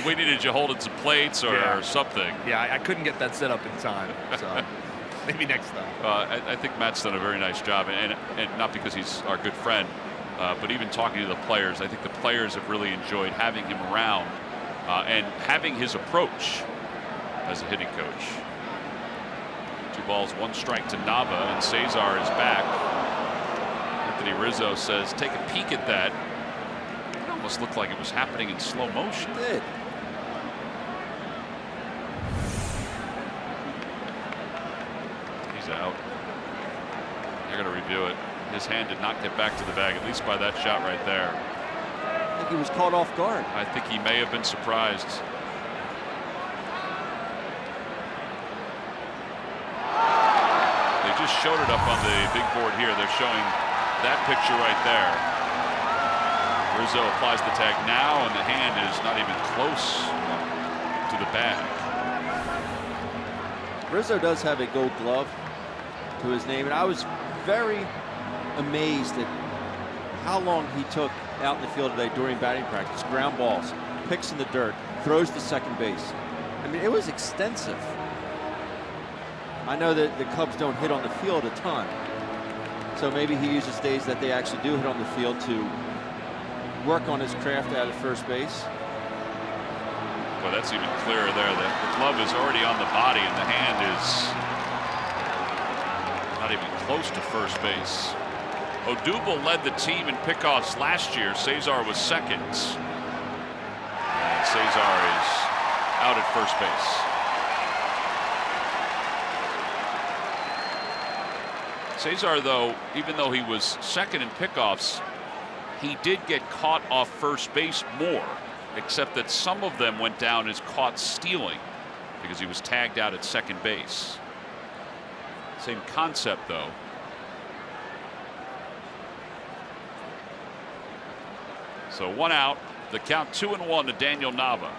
we needed you holding some plates or something. Yeah, I couldn't get that set up in time, so maybe next time. I think Matt's done a very nice job, and not because he's our good friend, but even talking to the players, I think the players have really enjoyed having him around and having his approach as a hitting coach. 2 balls, 1 strike to Nava, and Cesar is back. Anthony Rizzo says, take a peek at that. It almost looked like it was happening in slow motion. It did. He's out. They're going to review it. His hand did not get back to the bag, at least by that shot right there. I think he was caught off guard. I think he may have been surprised. They just showed it up on the big board here. They're showing that picture right there. Rizzo applies the tag now, and the hand is not even close to the bag. Rizzo does have a gold glove to his name, and I was very amazed at how long he took out in the field today during batting practice. Ground balls, picks in the dirt, throws to second base. I mean, it was extensive. I know that the Cubs don't hit on the field a ton, so maybe he uses days that they actually do hit on the field to work on his craft out at first base. Well, that's even clearer there. The glove is already on the body, and the hand is not even close to first base. Odubel led the team in pickoffs last year. Cesar was second. And Cesar is out at first base. Cesar, though, even though he was second in pickoffs, he did get caught off first base more, except that some of them went down as caught stealing because he was tagged out at second base. Same concept, though. So 1 out, the count 2-1 to Daniel Nava.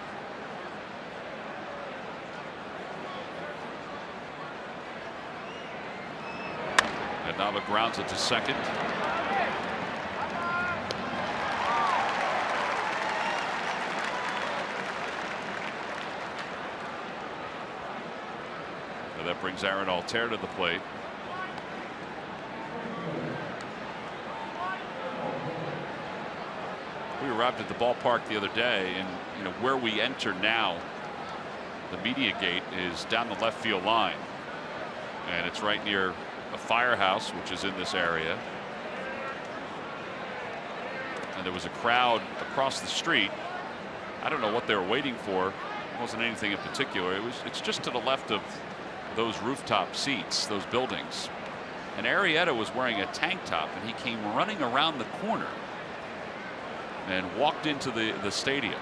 And Nava grounds it to second. So that brings Aaron Altair to the plate. We arrived at the ballpark the other day, and where we enter now, the media gate is down the left field line, and it's right near a firehouse which is in this area. And there was a crowd across the street. I don't know what they were waiting for. It wasn't anything in particular. It's just to the left of those rooftop seats, those buildings. And Arrieta was wearing a tank top, and he came running around the corner and walked into the stadium.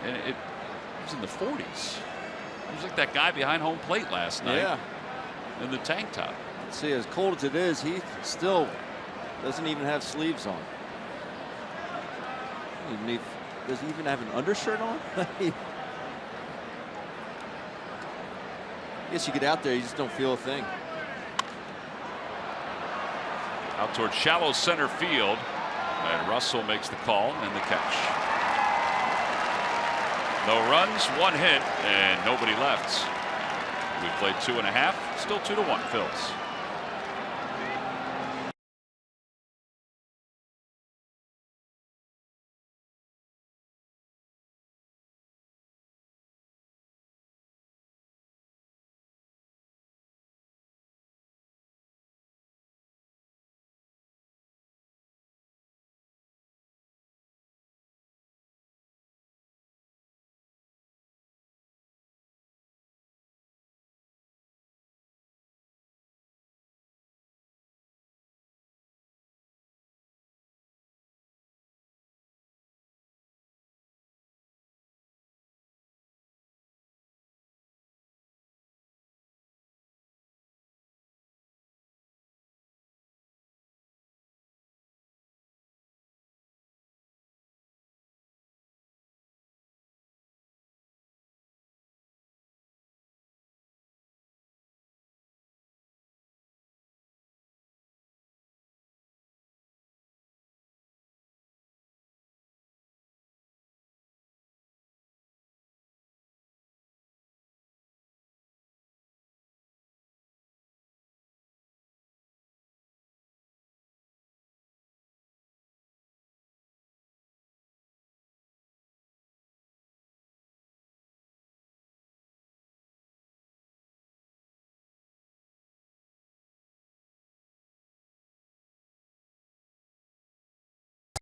And it was in the 40s. It was like that guy behind home plate last night. Yeah. In the tank top. See, as cold as it is, he still doesn't even have sleeves on. Does he even have an undershirt on? I guess you get out there, you just don't feel a thing. Out towards shallow center field, and Russell makes the call and the catch. No runs, 1 hit, and nobody left. We played 2.5, still 2-1 Phils.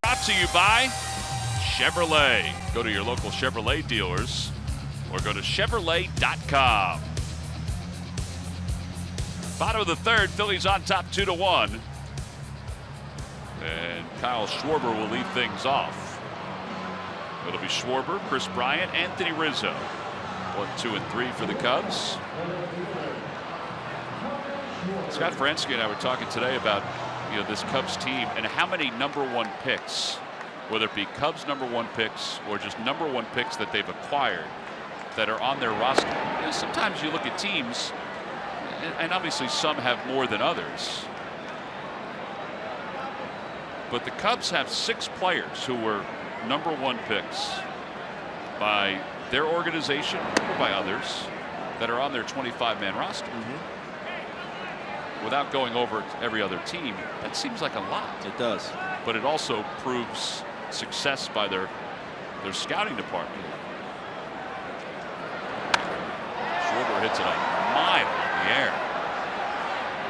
Brought to you by Chevrolet. Go to your local Chevrolet dealers or go to Chevrolet.com. Bottom of the third, Phillies on top 2-1. And Kyle Schwarber will lead things off. It'll be Schwarber, Chris Bryant, Anthony Rizzo. 1, 2, and 3 for the Cubs. Scott Franzke and I were talking today about this Cubs team and how many #1 picks, whether it be Cubs #1 picks or just #1 picks that they've acquired, that are on their roster. Sometimes you look at teams, and obviously some have more than others, But the Cubs have 6 players who were #1 picks by their organization or by others that are on their 25-man roster. Without going over every other team, that seems like a lot. It does. But it also proves success by their scouting department. Schwarber hits it a mile in the air.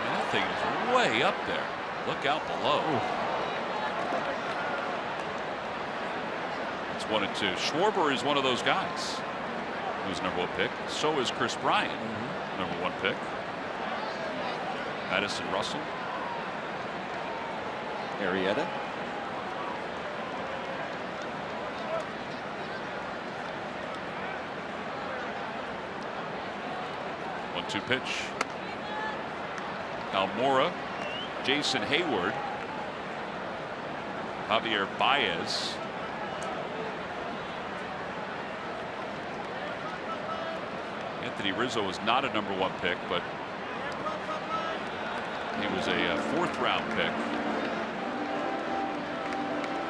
And that thing is way up there. Look out below. It's 1-2. Schwarber is one of those guys who's #1 pick. So is Chris Bryant, #1 pick. Madison Russell. Arrieta. One-two pitch. Almora, Jason Hayward, Javier Baez. Anthony Rizzo was not a #1 pick, but he was a 4th-round pick.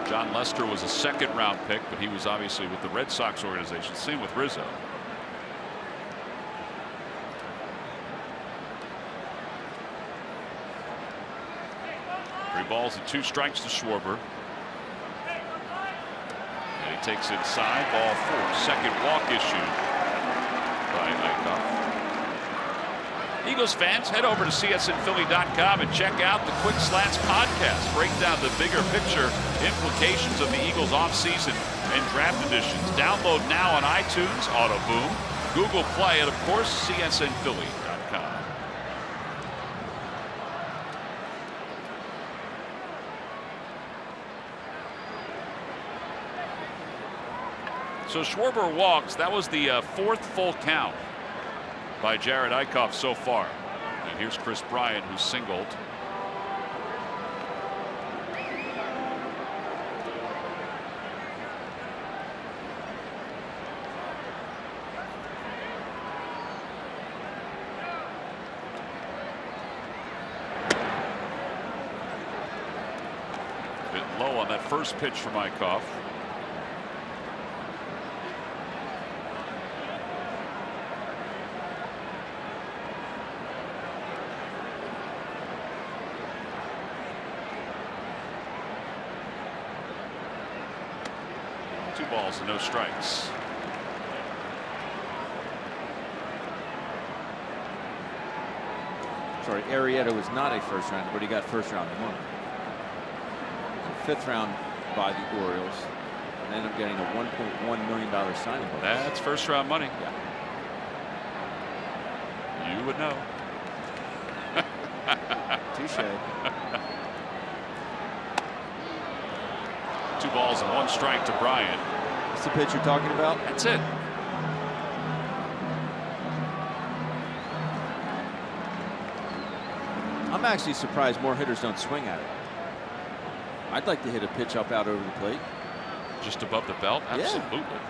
John Lester was a 2nd-round pick, but he was obviously with the Red Sox organization. Same with Rizzo. Three balls and 2 strikes to Schwarber. And he takes inside, ball 4. Second walk issued by Eichhoff. Eagles fans, head over to csnphilly.com and check out the Quick Slants podcast. Break down the bigger picture implications of the Eagles offseason and draft editions. Download now on iTunes, Autoboom, Google Play, and of course, csnphilly.com. So Schwarber walks. That was the 4th full count by Jared Eichhoff so far. And here's Chris Bryant, who singled. A bit low on that first pitch from Eichhoff. Balls and no strikes. Sorry, Arrieta was not a 1st rounder, but he got 1st round money. 5th round by the Orioles, and ended up getting a $1.1 million signing bonus. That's 1st round money. Yeah. You would know. Touche. 2 balls and 1 strike to Bryant. That's the pitch you're talking about? That's it. I'm actually surprised more hitters don't swing at it. I'd like to hit a pitch up out over the plate. Just above the belt? Absolutely. Yeah.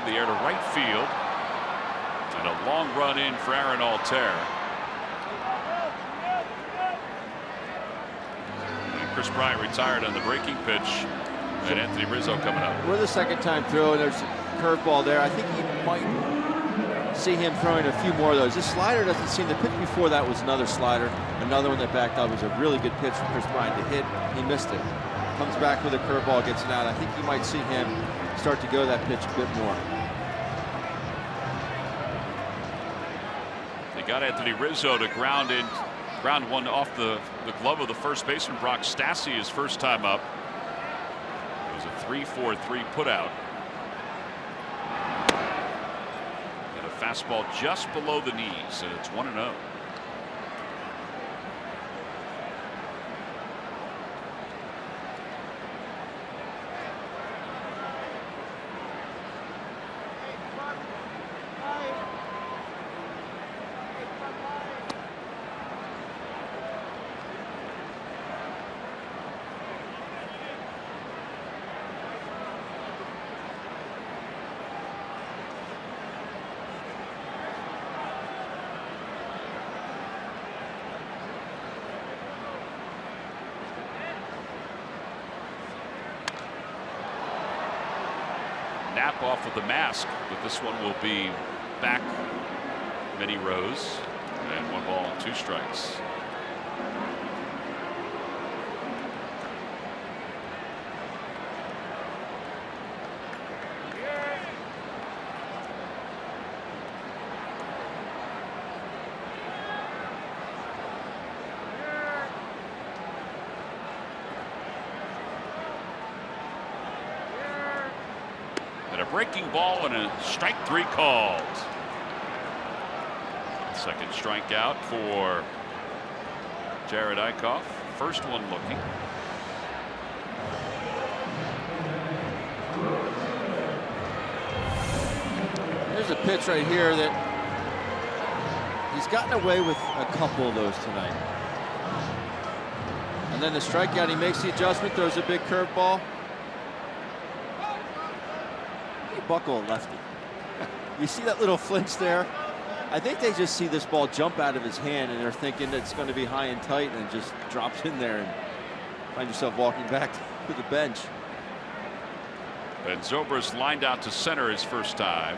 The air to right field, and a long run in for Aaron Altair. And Chris Bryant retired on the breaking pitch, and Anthony Rizzo coming up. We're the 2nd time throw, and there's a curveball there. I think you might see him throwing a few more of those. This slider doesn't seem. The pitch before that was another slider. Another one that backed up was a really good pitch for Chris Bryant to hit. He missed it. Comes back with a curveball, gets it out. I think you might see him start to go that pitch a bit more. They got Anthony Rizzo to ground one off the glove of the first baseman Brock Stassi his first time up. It was a 3-4-3 put out. And a Fastball just below the knees, and it's 1-0. Nap off of the mask, but this one will be back many rows, and 1 ball and 2 strikes. And a breaking ball and a strike 3 called. Second strikeout for Jared Eichhoff. First one looking. There's a pitch right here that he's gotten away with a couple of those tonight. And then the strikeout, he makes the adjustment, throws a big curveball. Buckle a lefty. You see that little flinch there? I think they just see this ball jump out of his hand and they're thinking it's going to be high and tight, and just drops in there, and find yourself walking back to the bench. And Zobrist lined out to center his first time.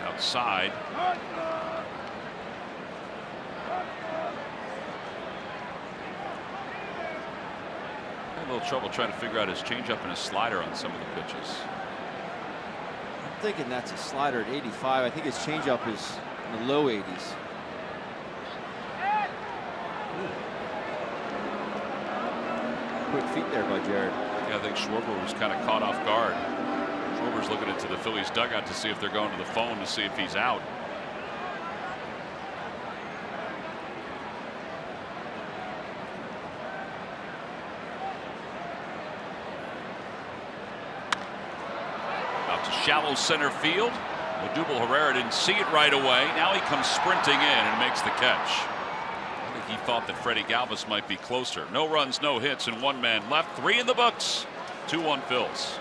Outside. Had a little trouble trying to figure out his changeup and his slider on some of the pitches. I'm thinking that's a slider at 85. I think his changeup is in the low 80s. Quick feet there by Jared. Yeah, I think Schwarber was kind of caught off guard. Schwarber's looking into the Phillies dugout to see if they're going to the phone to see if he's out. Out to shallow center field. Odubel Herrera didn't see it right away. Now he comes sprinting in and makes the catch. I think he thought that Freddie Galvis might be closer. No runs, no hits, and 1 man left. 3 in the books. 2-1 Phils.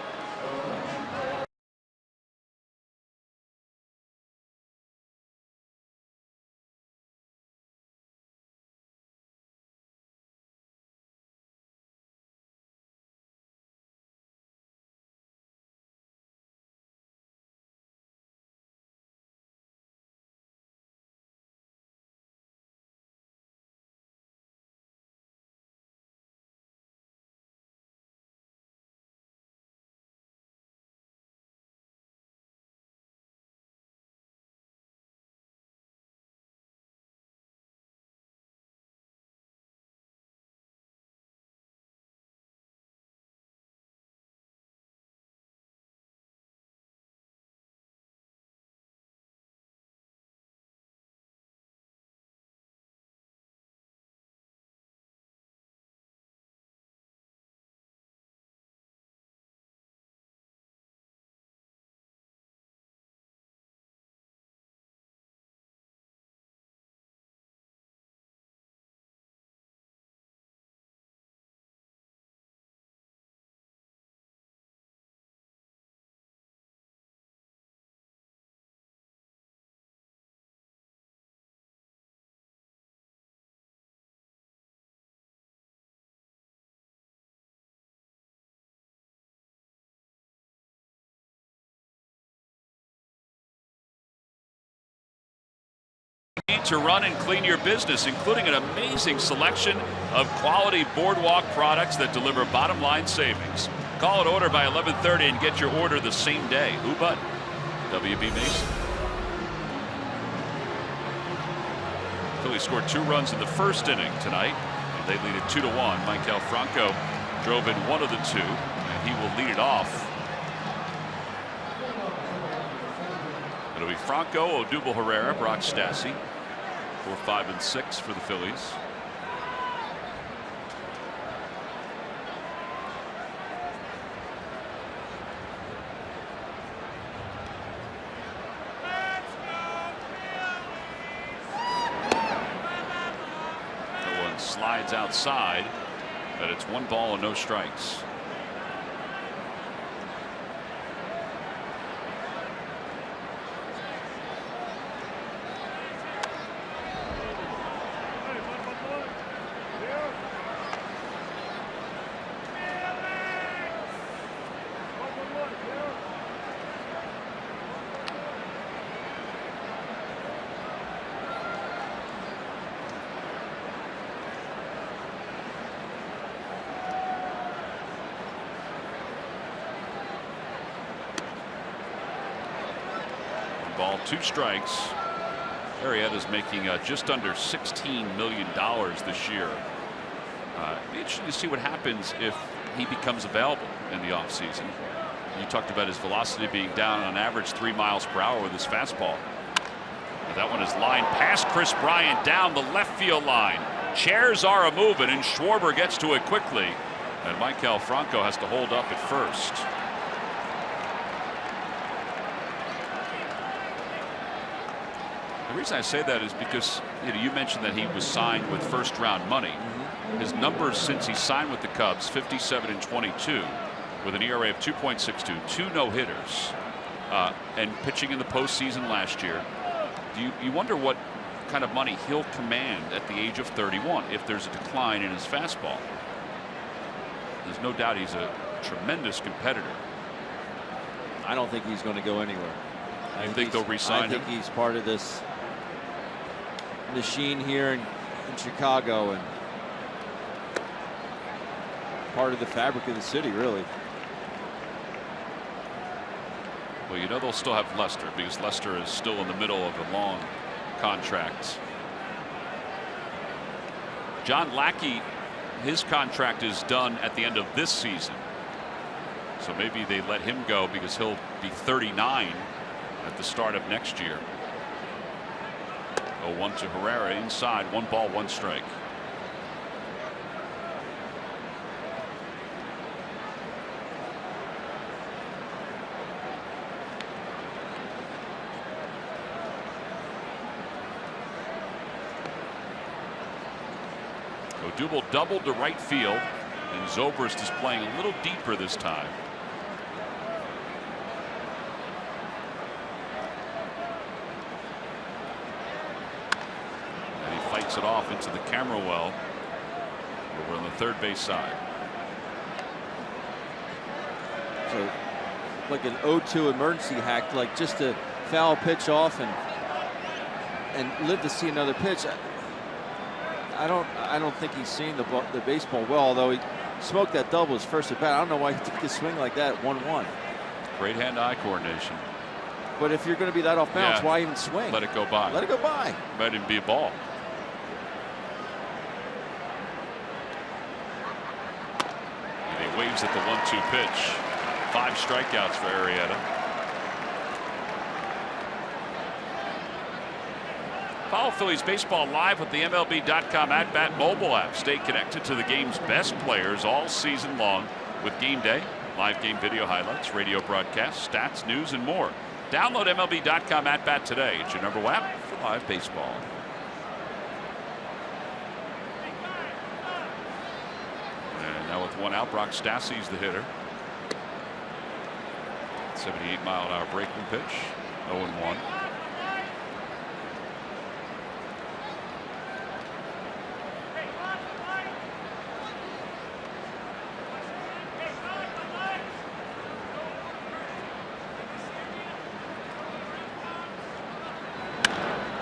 To run and clean your business, including an amazing selection of quality Boardwalk products that deliver bottom line savings. Call an order by 11:30 and get your order the same day. Who but W.B. Mason? Phillies scored 2 runs in the first inning tonight. And they lead it 2-1. Maikel Franco drove in 1 of the 2, and he will lead it off. It'll be Franco, Odubel Herrera, Brock Stassi. 4, 5, and 6 for the Phillies. Slides outside, but it's 1 ball and no strikes. Ball, 2 strikes. Arrieta's making just under $16 million this year. It'd be interesting to see what happens if he becomes available in the offseason. You talked about his velocity being down on average 3 miles per hour with his fastball. That one is lined past Chris Bryant down the left field line. Chairs are a-moving, and Schwarber gets to it quickly. And Maikel Franco has to hold up at first. The reason I say that is because you mentioned that he was signed with first-round money. His numbers since he signed with the Cubs, 57 and 22, with an ERA of 2.62, 2 no-hitters, and pitching in the postseason last year. You wonder what kind of money he'll command at the age of 31 if there's a decline in his fastball. There's no doubt he's a tremendous competitor. I don't think he's going to go anywhere. I think they'll re-sign him. I think he's part of this machine here in Chicago and part of the fabric of the city, really. Well, they'll still have Lester because Lester is still in the middle of a long contract. John Lackey, his contract is done at the end of this season. So maybe they let him go because he'll be 39 at the start of next year. 0-1 to Herrera inside, 1 ball, 1 strike. Odubel doubled to right field, and Zobrist is playing a little deeper this time. It off into the camera well over on the third base side. So like an 0-2 emergency hack, like just to foul pitch off and live to see another pitch. I don't think he's seen the baseball well, although he smoked that double his first at bat. I don't know why he took a swing like that at 1-1. Great hand-eye coordination. But if you're going to be that off balance, why even swing? Let it go by. Let it go by. Might even be a ball. Waves at the 1-2 pitch. 5 strikeouts for Arrieta. Follow Phillies baseball live with the MLB.com at-bat mobile app. Stay connected to the game's best players all season long with Game Day, live game video highlights, radio broadcasts, stats, news, and more. Download MLB.com at-bat today. It's your #1 app for live baseball. Now with 1 out, Brock Stassi's the hitter. 78-mile-an-hour breaking pitch. 0-1.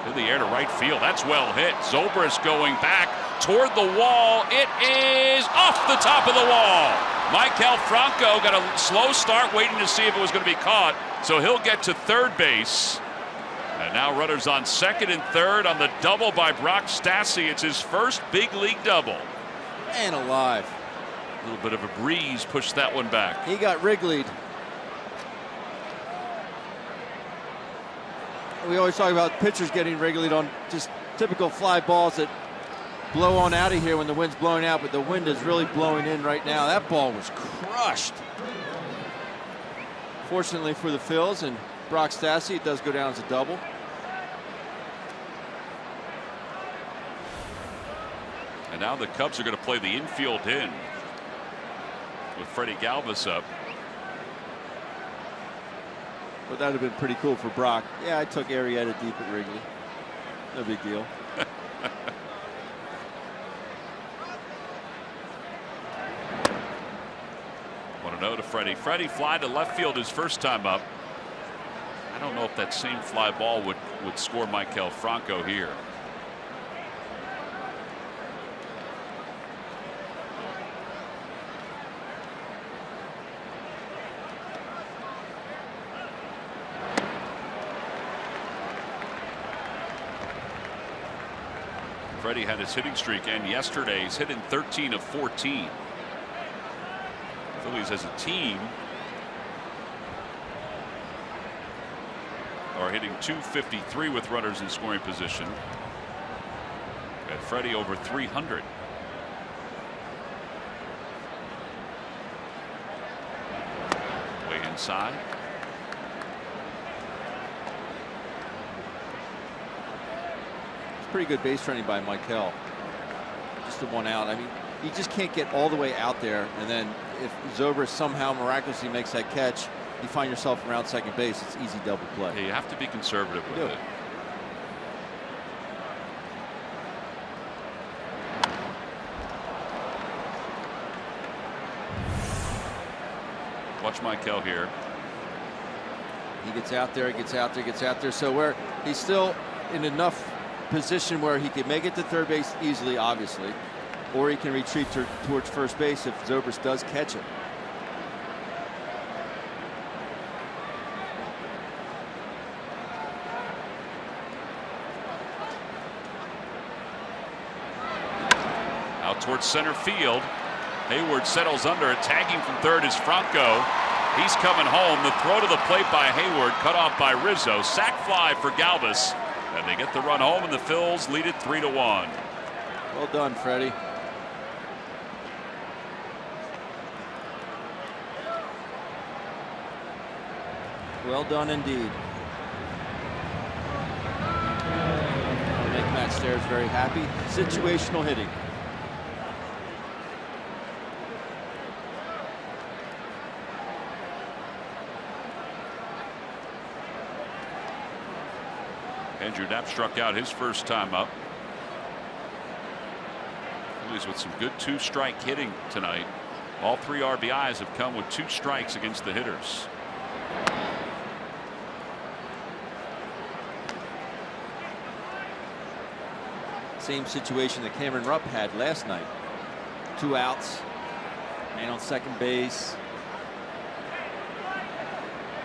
In the air to right field. That's well hit. Zobrist going back toward the wall. It is off the top of the wall. Maikel Franco got a slow start, waiting to see if it was going to be caught, so he'll get to third base. And now runners on second and third on the double by Brock Stassi. It's his first big league double. And alive. A little bit of a breeze pushed that one back. He got Wrigley'd. We always talk about pitchers getting Wrigley'd on just typical fly balls that blow on out of here when the wind's blowing out, but the wind is really blowing in right now. That ball was crushed. Fortunately for the Phils and Brock Stassi, it does go down as a double. And now the Cubs are going to play the infield in with Freddie Galvis up. But that would have been pretty cool for Brock. Yeah, I took Arrieta deep at Wrigley. No big deal. 1-0 to Freddie. Freddie fly to left field his first time up. I don't know if that same fly ball would score Maikel Franco here. Freddie had his hitting streak, and yesterday he's hitting 13 of 14. Phillies as a team are hitting .253 with runners in scoring position. And Freddie over 300. Way inside. Pretty good base running by Maikel. Just the one out. I mean, you just can't get all the way out there, and then if Zobrist somehow miraculously makes that catch, you find yourself around second base. It's easy double play. Yeah, you have to be conservative with it. Watch Maikel here. He gets out there, he gets out there, gets out there. So where he's still in enough position where he can make it to third base easily, obviously, or he can retreat towards first base if Zobrist does catch it. Out towards center field. Hayward settles under it. Tagging from third is Franco. He's coming home. The throw to the plate by Hayward, cut off by Rizzo. Sac fly for Galvis. And they get the run home, and the Phils lead it 3-1. Well done, Freddie. Well done indeed. I'll make Matt Stairs very happy. Situational hitting. Andrew Knapp struck out his first time up. Phillies with some good two-strike hitting tonight. All 3 RBIs have come with 2 strikes against the hitters. Same situation that Cameron Rupp had last night. 2 outs, man on second base,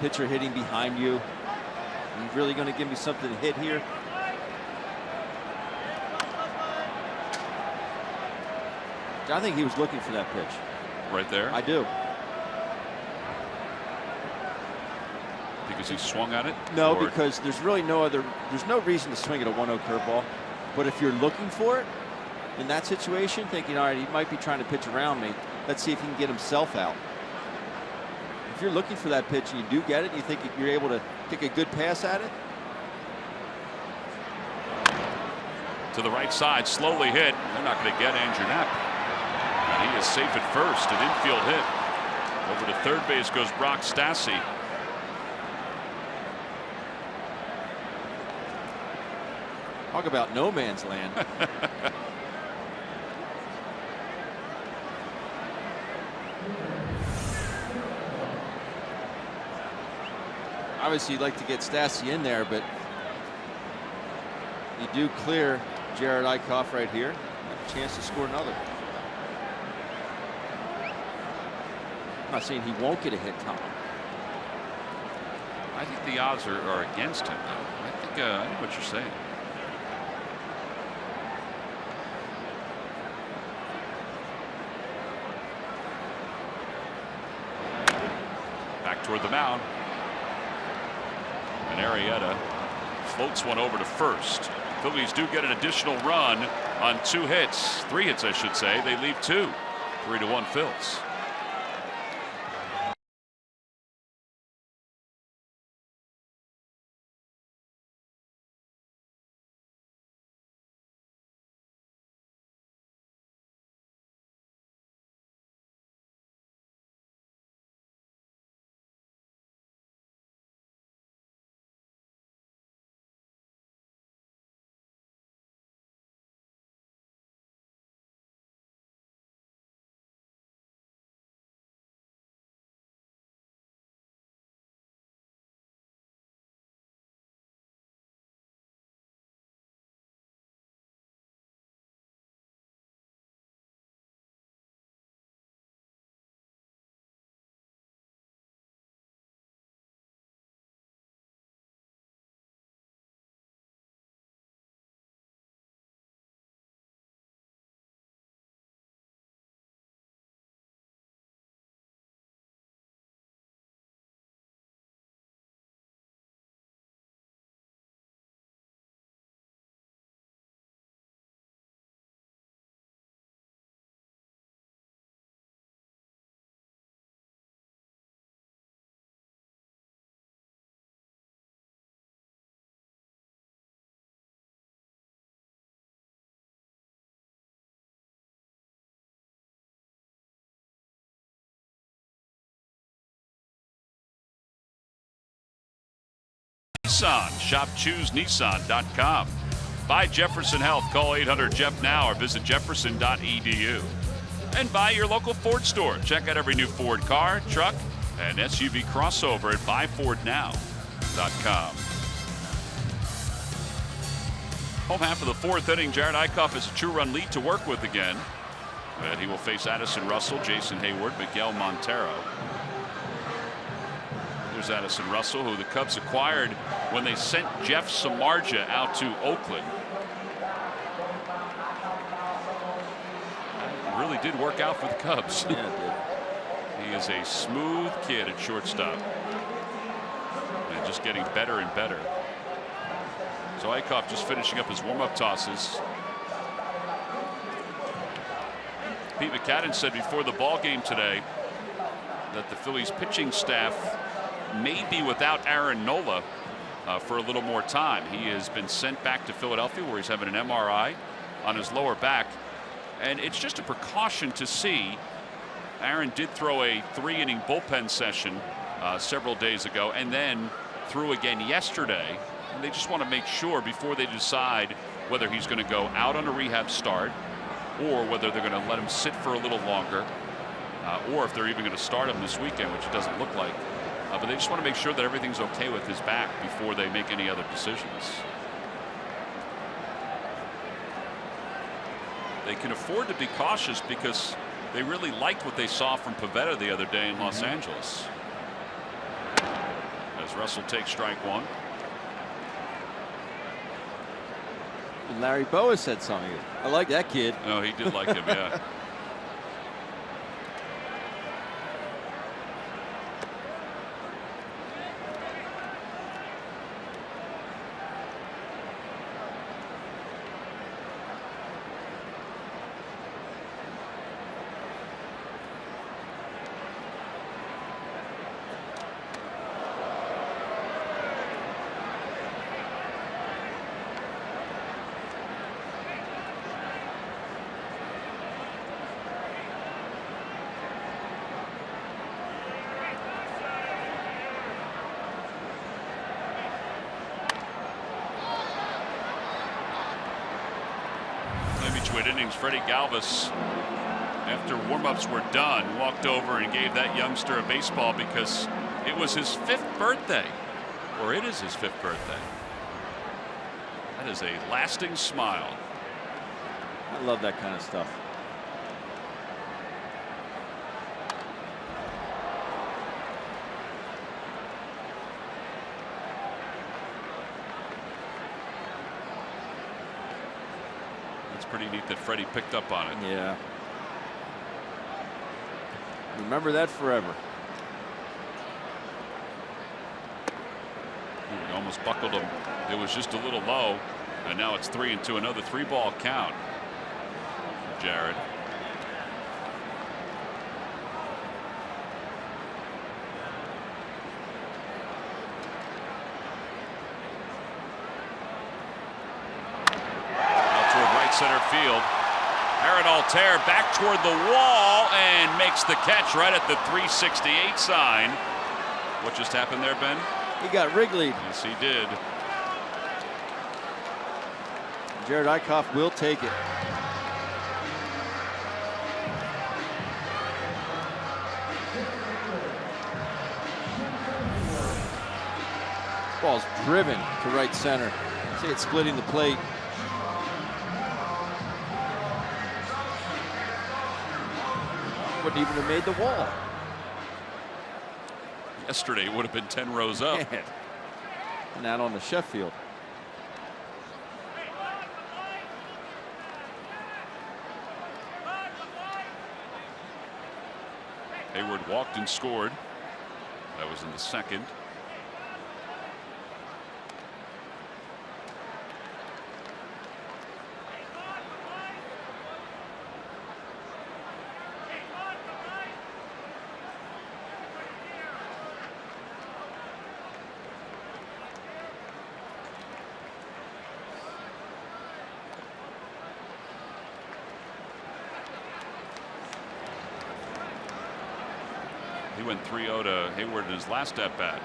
pitcher hitting behind you. Are you really going to give me something to hit here? I think he was looking for that pitch. Right there? I do. Because he swung at it? No, or? because there's really there's no reason to swing at a 1-0 curveball. But if you're looking for it in that situation, thinking, all right, he might be trying to pitch around me, let's see if he can get himself out. If you're looking for that pitch and you do get it, and you think you're able to take a good pass at it. To the right side, slowly hit. They're not going to get Andrew Knapp. And he is safe at first. An infield hit. Over to third base goes Brock Stassi. Talk about no man's land. Obviously, you'd like to get Stassi in there, but you do clear Jared Eichhoff right here. Have a chance to score another. I'm not saying he won't get a hit, Tom. I think the odds are against him, though. I think I know what you're saying. Back toward the mound. And Arrieta floats one over to first. Phillies do get an additional run on 2 hits. 3 hits, I should say. They leave 2. 3-1 Phils. Nissan. Shop ChooseNissan.com. Buy Jefferson Health. Call 800-JEF now or visit jefferson.edu. And buy your local Ford store. Check out every new Ford car, truck, and SUV crossover at buyfordnow.com. Home half of the 4th inning. Jared Eichhoff has a 2-run lead to work with again. And he will face Addison Russell, Jason Hayward, Miguel Montero. There's Addison Russell, who the Cubs acquired when they sent Jeff Samardzija out to Oakland. It really did work out for the Cubs. Yeah, it did. He is a smooth kid at shortstop. And just getting better and better. So Eichhoff just finishing up his warm-up tosses. Pete McCadden said before the ball game today that the Phillies pitching staff may be without Aaron Nola for a little more time. He has been sent back to Philadelphia where he's having an MRI on his lower back. And it's just a precaution to see. Aaron did throw a 3-inning bullpen session several days ago and then threw again yesterday. And they just want to make sure before they decide whether he's going to go out on a rehab start or whether they're going to let him sit for a little longer or if they're even going to start him this weekend, which it doesn't look like. But they just want to make sure that everything's okay with his back before they make any other decisions. They can afford to be cautious because they really liked what they saw from Pivetta the other day in Los Angeles. As Russell takes strike 1. And Larry Boa said something. I like that kid. No, he did like him, yeah. Innings, Freddie Galvis, after warm-ups were done, walked over and gave that youngster a baseball because it was his 5th birthday, or it is his 5th birthday. That is a lasting smile. I love that kind of stuff. It's pretty neat that Freddie picked up on it. Yeah. Remember that forever. He almost buckled him. It was just a little low, and now it's 3-2. Another 3-ball count for Jared. Out toward right center field. Aaron Altair back toward the wall and makes the catch right at the 368 sign. What just happened there, Ben? He got Wrigleyed. Yes, he did. Jared Eichhoff will take it. Ball's driven to right center. See it splitting the plate. Wouldn't even have made the wall. Yesterday it would have been 10 rows up. And out on the Sheffield. Hayward walked and scored. That was in the second. He went 3-0 to Hayward in his last at bat.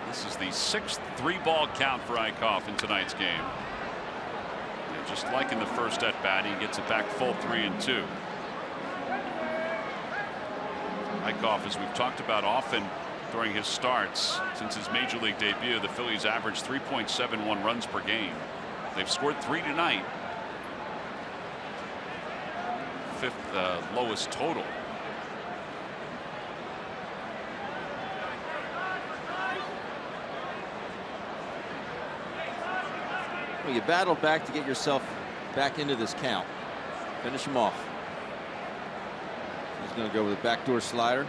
This is the 6th 3-ball count for Eichhoff in tonight's game. And just like in the first at bat, he gets it back full 3-2. Eichhoff, as we've talked about often during his starts since his major league debut, the Phillies averaged 3.71 runs per game. They've scored 3 tonight. 5th lowest total. Well, you battled back to get yourself back into this count. Finish him off. He's going to go with a backdoor slider.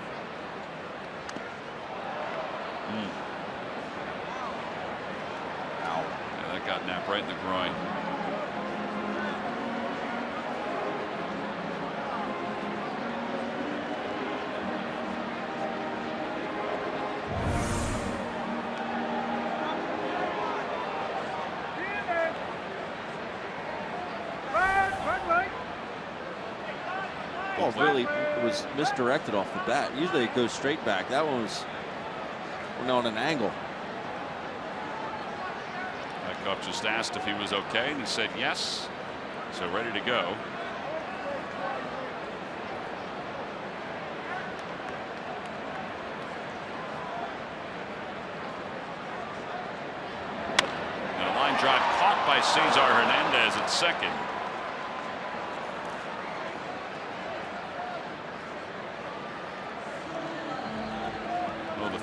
Ow. Yeah, that got napped right in the groin. Ball really was misdirected off the bat. Usually it goes straight back. That one was on an angle. Eichhoff just asked if he was okay, and he said yes. So ready to go. And a line drive caught by Cesar Hernandez at second.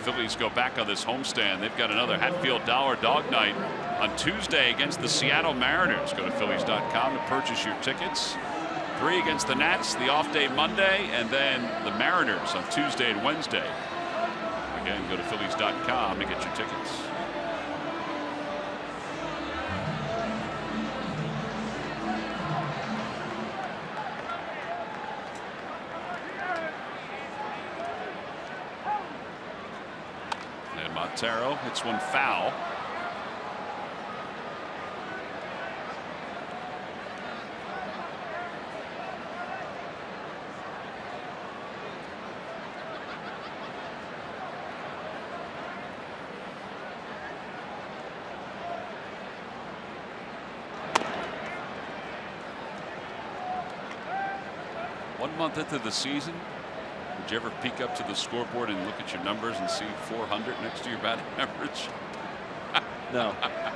Phillies go back on this homestand. They've got another Hatfield Dollar Dog Night on Tuesday against the Seattle Mariners. Go to Phillies.com to purchase your tickets. 3 against the Nats the off day Monday, and then the Mariners on Tuesday and Wednesday. Again, go to Phillies.com to get your tickets. Montero hits one foul. 1 month into the season, would you ever peek up to the scoreboard and look at your numbers and see 400 next to your batting average? No. I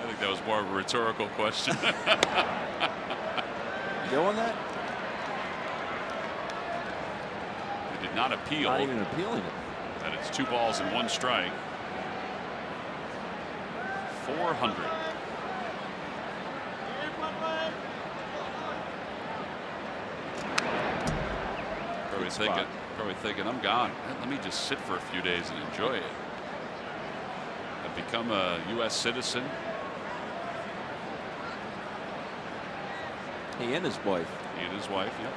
think that was more of a rhetorical question. Go on that? They did not appeal. Not even appealing it. And it's 2 balls and 1 strike. 400. Probably thinking, I'm gone. Let me just sit for a few days and enjoy it. I've become a U.S. citizen. He and his wife. He and his wife, yep.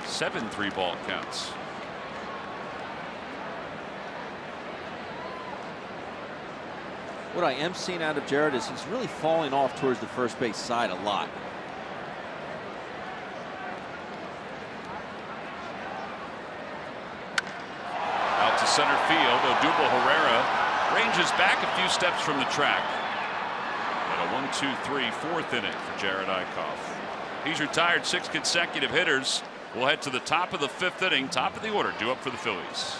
Seven 3-ball counts. What I am seeing out of Jared is he's really falling off towards the first base side a lot. Out to center field, Odubel Herrera ranges back a few steps from the track. And a 1-2-3 4th inning for Jared Eickhoff. He's retired 6 consecutive hitters. We'll head to the top of the 5th inning, top of the order, due up for the Phillies.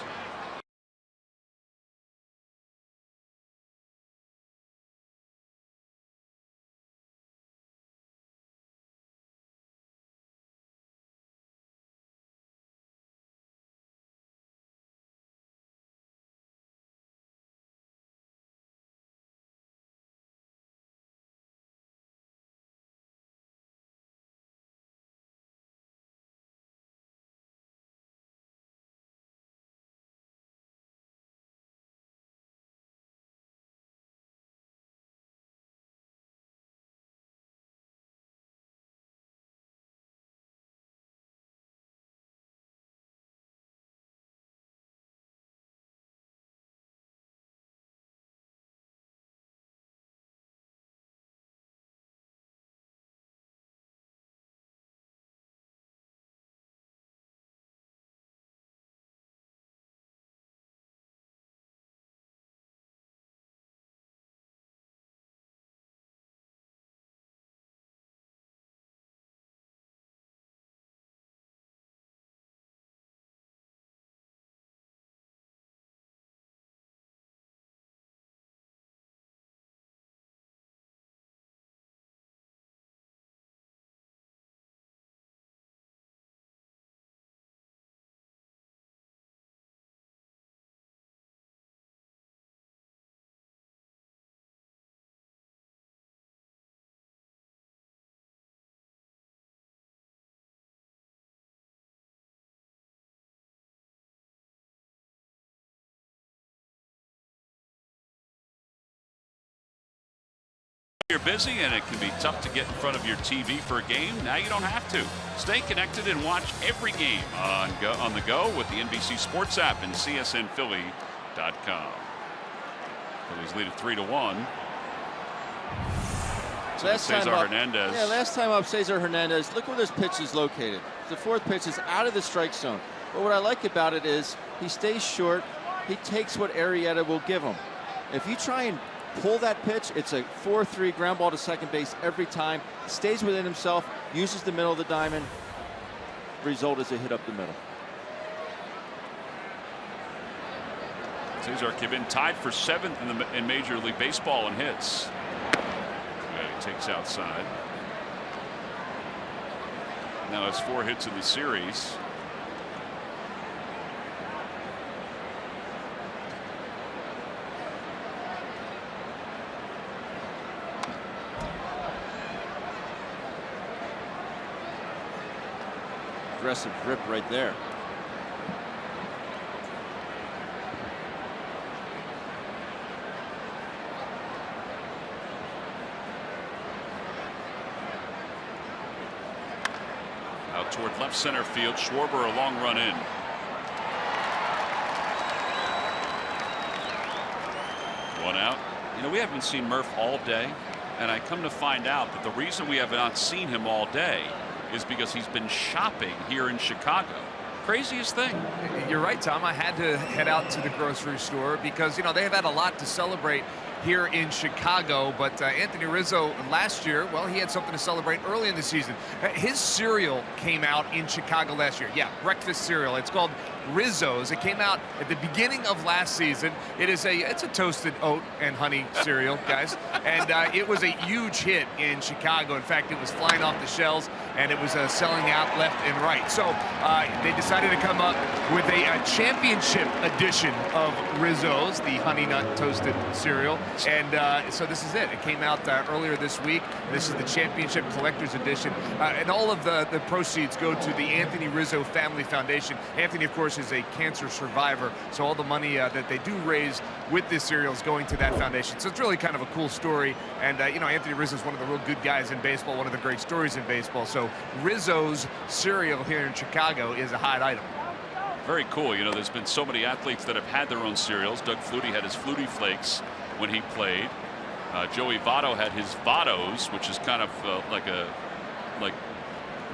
You're busy and it can be tough to get in front of your TV for a game. Now you don't have to. Stay connected and watch every game on the go with the NBC Sports app and csnphilly.com. Phillies lead at 3-1. Cesar Hernandez. Yeah, last time up, Cesar Hernandez. Look where this pitch is located. The 4th pitch is out of the strike zone. But what I like about it is he stays short. He takes what Arrieta will give him. If you try and pull that pitch, it's a 4-3 ground ball to second base every time. Stays within himself, uses the middle of the diamond. Result is a hit up the middle. Cesar Kibin tied for 7th in Major League Baseball in hits. He takes outside. Now has 4 hits in the series. Aggressive grip right there. Out toward left center field. Schwarber a long run in. One out. You know, we haven't seen Murph all day, and I come to find out that the reason we have not seen him all day is because he's been shopping here in Chicago. Craziest thing. You're right, Tom. I had to head out to the grocery store because, you know, they have had a lot to celebrate here in Chicago, but Anthony Rizzo last year, well, he had something to celebrate early in the season. His cereal came out in Chicago last year. Yeah, breakfast cereal. It's called Rizzo's. It came out at the beginning of last season. It's a toasted oat and honey cereal, guys, and it was a huge hit in Chicago. In fact, it was flying off the shelves, and it was selling out left and right. So they decided to come up with a championship edition of Rizzo's, the honey nut toasted cereal. And so this is it. It came out earlier this week. This is the championship collector's edition. And all of the proceeds go to the Anthony Rizzo Family Foundation. Anthony, of course, is a cancer survivor. So all the money that they do raise with this cereal is going to that foundation. So it's really kind of a cool story. And, you know, Anthony Rizzo is one of the real good guys in baseball, one of the great stories in baseball. So Rizzo's cereal here in Chicago is a hot item. Very cool. You know, there's been so many athletes that have had their own cereals. Doug Flutie had his Flutie Flakes when he played. Joey Votto had his Vottos, which is kind of like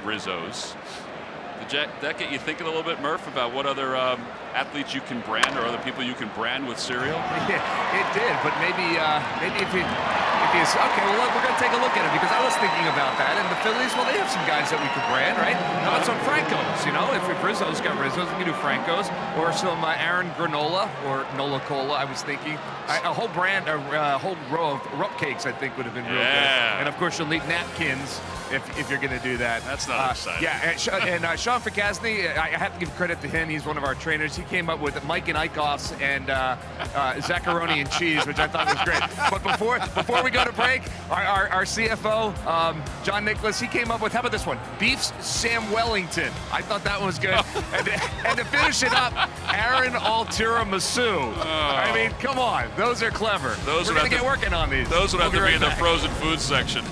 Rizzo's. Did that get you thinking a little bit, Murph, about what other athletes you can brand or other people you can brand with cereal? Yeah, it did, but maybe if you okay, well, we're going to take a look at it because I was thinking about that. And the Phillies, well, they have some guys that we could brand, right? How about some Francos? You know, if Rizzo's got Rizzo's, we can do Francos or some Aaron Granola or Nola Cola. I was thinking a whole brand, a whole row of Rupp cakes, I think, would have been real good. And of course, you'll need napkins if you're going to do that. That's not exciting. Yeah, and Sean Fakasny, I have to give credit to him. He's one of our trainers. He came up with Mike and Eichhoff's and Zaccaroni and cheese, which I thought was great. But before we go to break, our CFO, John Nicholas, he came up with, how about this one? Beef's Sam Wellington. I thought that one was good. and to finish it up, Aaron Altira Masu. I mean, come on. Those are clever. We're going to get working on these. Those would have to be in the frozen food section.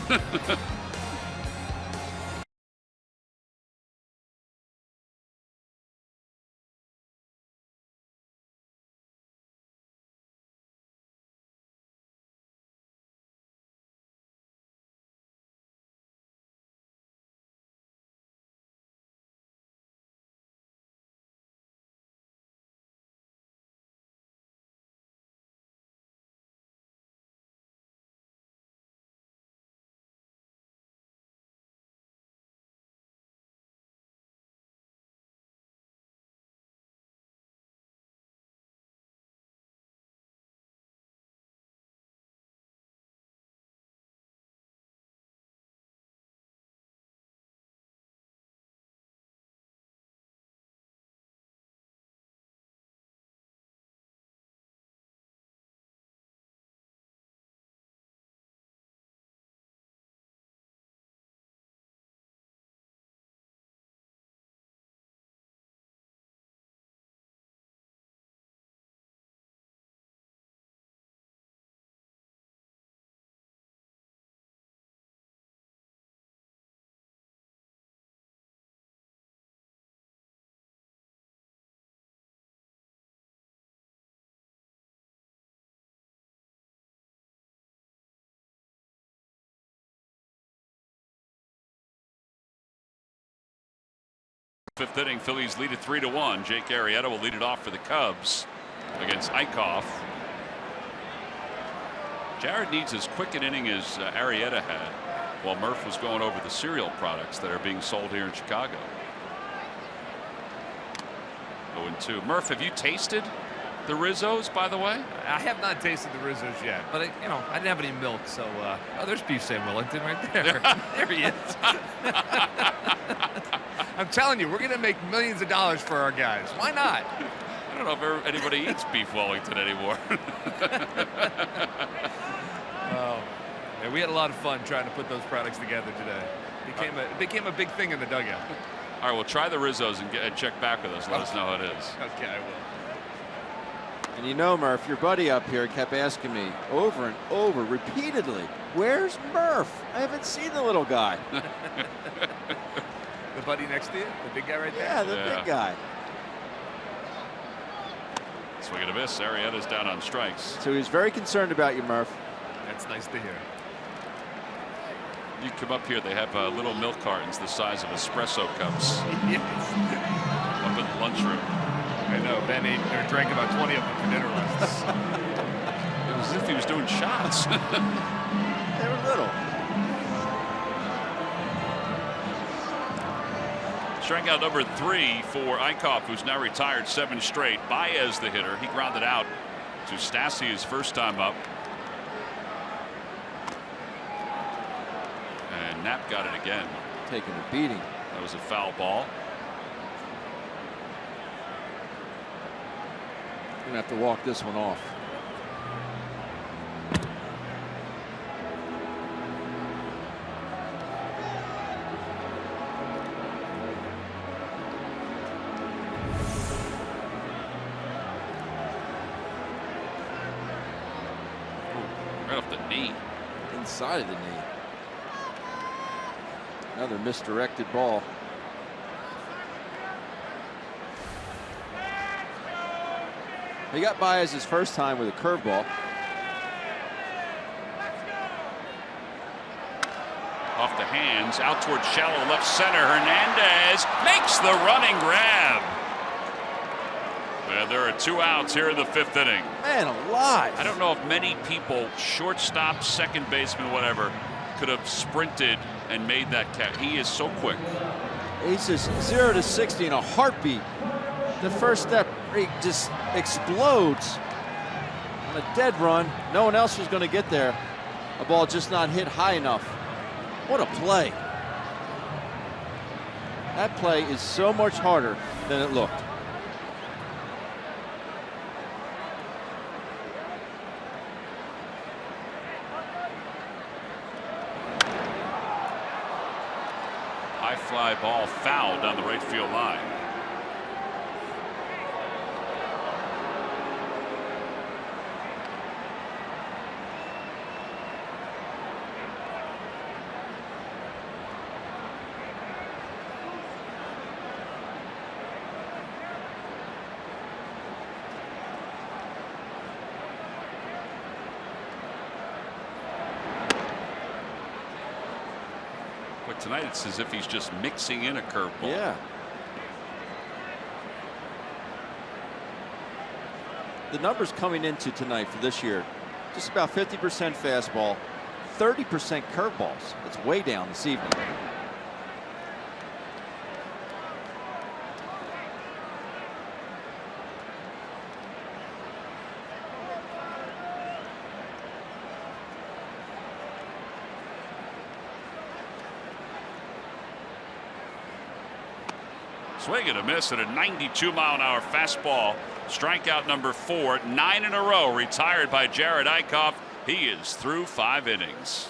Fifth inning, Phillies lead it 3-1. Jake Arrieta will lead it off for the Cubs against Eichhoff. Jared needs as quick an inning as Arrieta had while Murph was going over the cereal products that are being sold here in Chicago. 0-2. Murph, have you tasted the Rizzo's, by the way? I have not tasted the Rizzo's yet, but I didn't have any milk, so oh, there's Beef Sam Wellington right there. There he is. I'm telling you, we're going to make millions of dollars for our guys. Why not? I don't know if anybody eats Beef Wellington anymore. Yeah, we had a lot of fun trying to put those products together today. It became a big thing in the dugout. All right, well, try the Rizzo's and check back with us. Let us know how it is. Okay, I will. And you know, Murph, your buddy up here kept asking me over and over, repeatedly, where's Murph? I haven't seen the little guy. The buddy next to you? The big guy right there? Yeah, the big guy. Swing and a miss. Arrieta's down on strikes. So he's very concerned about you, Murph. That's nice to hear. You come up here, they have little milk cartons the size of espresso cups. Up in the lunchroom. I know, Ben ate or drank about 20 of them for dinner last night. It was as if he was doing shots. They were little. Strikeout number 3 for Eichhoff, who's now retired 7 straight. Baez, the hitter, he grounded out to Stassi his first time up. And Knapp got it again. Taking a beating. That was a foul ball. Gonna have to walk this one off. Right off the knee. Inside of the knee. Another misdirected ball. He got Baez his first time with a curveball. Off the hands, out toward shallow left center. Hernandez makes the running grab. And there are 2 outs here in the 5th inning. Man alive. I don't know if many people, shortstop, second baseman, whatever, could have sprinted and made that catch. He is so quick. He's just 0 to 60 in a heartbeat. The first step, he just explodes on a dead run. No one else was going to get there. A ball just not hit high enough. What a play. That play is so much harder than it looked. High fly ball foul down the right field line. But tonight it's as if he's just mixing in a curveball. Yeah. The numbers coming into tonight for this year, just about 50% fastball, 30% curveballs. It's way down this evening. Swing and a miss at a 92-mile-an-hour fastball. Strikeout number 4, 9 in a row, retired by Jared Eichhoff. He is through 5 innings.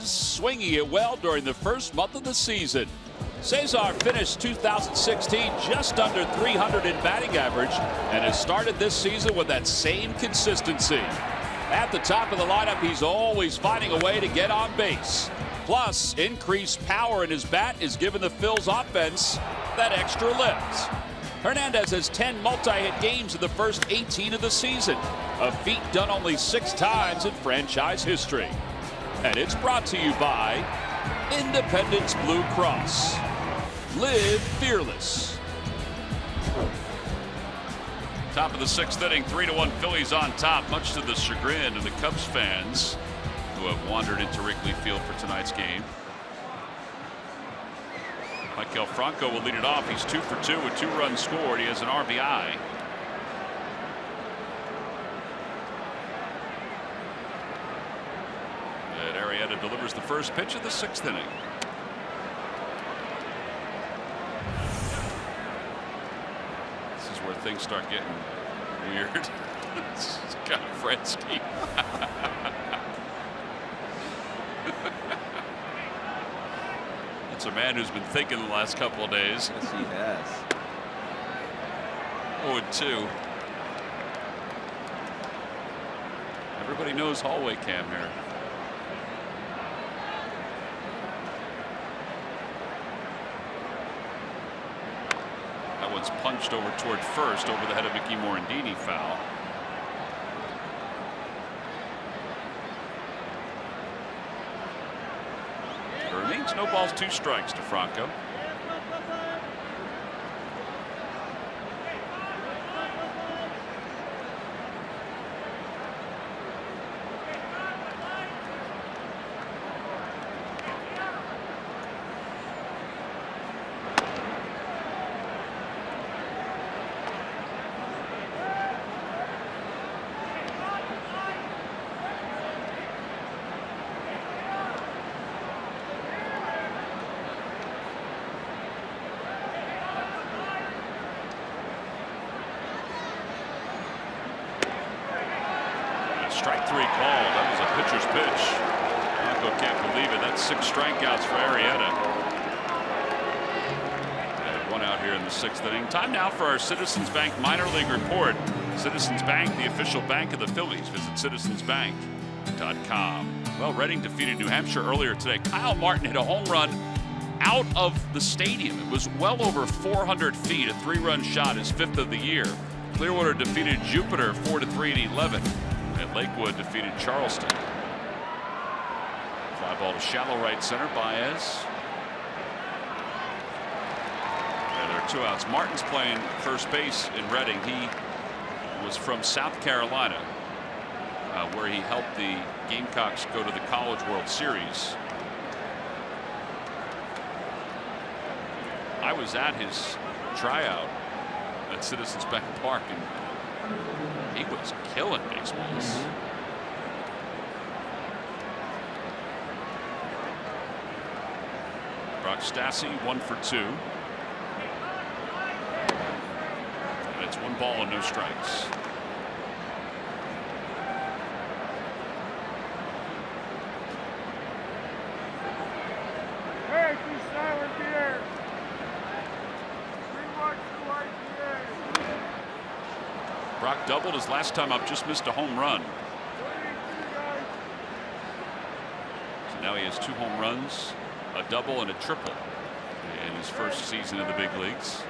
Swinging it well during the first month of the season. Cesar finished 2016 just under 300 in batting average and has started this season with that same consistency. At the top of the lineup, he's always finding a way to get on base. Plus, increased power in his bat is giving the Phillies offense that extra lift. Hernandez has 10 multi-hit games in the first 18 of the season. a feat done only 6 times in franchise history. And it's brought to you by Independence Blue Cross. Live fearless. Top of the 6th inning, 3-1 Phillies on top, much to the chagrin of the Cubs fans who have wandered into Wrigley Field for tonight's game. Maikel Franco will lead it off. He's 2 for 2 with 2 runs scored. He has an RBI. And Arrieta delivers the first pitch of the 6th inning. This is where things start getting weird. It's kind of Fredsky. It's a man who's been thinking the last couple of days. Yes, he has. 0-2. Everybody knows hallway cam here. That one's punched over toward first, over the head of Mickey Morandini. Foul. There remains no balls, 2 strikes to Franco. Strike 3 called. That was a pitcher's pitch. Franco can't believe it. That's 6 strikeouts for Arrieta. And 1 out here in the 6th inning. Time now for our Citizens Bank minor league report. Citizens Bank, the official bank of the Phillies. Visit citizensbank.com. Well, Reading defeated New Hampshire earlier today. Kyle Martin hit a home run out of the stadium. It was well over 400 feet. A 3-run shot, his 5th of the year. Clearwater defeated Jupiter 4-3 in 11. And Lakewood defeated Charleston. Fly ball to shallow right center. Baez. And there are 2 outs. Martin's playing first base in Reading. He was from South Carolina, where he helped the Gamecocks go to the College World Series. I was at his tryout at Citizens Bank Park, and he was killing baseballs. Brock Stassi 1 for 2. And it's 1 ball and no strikes. Hey, be silent here. We want you right here. Brock doubled his last time up, just missed a home run. So now he has 2 home runs, a double and a triple in his first season in the big leagues.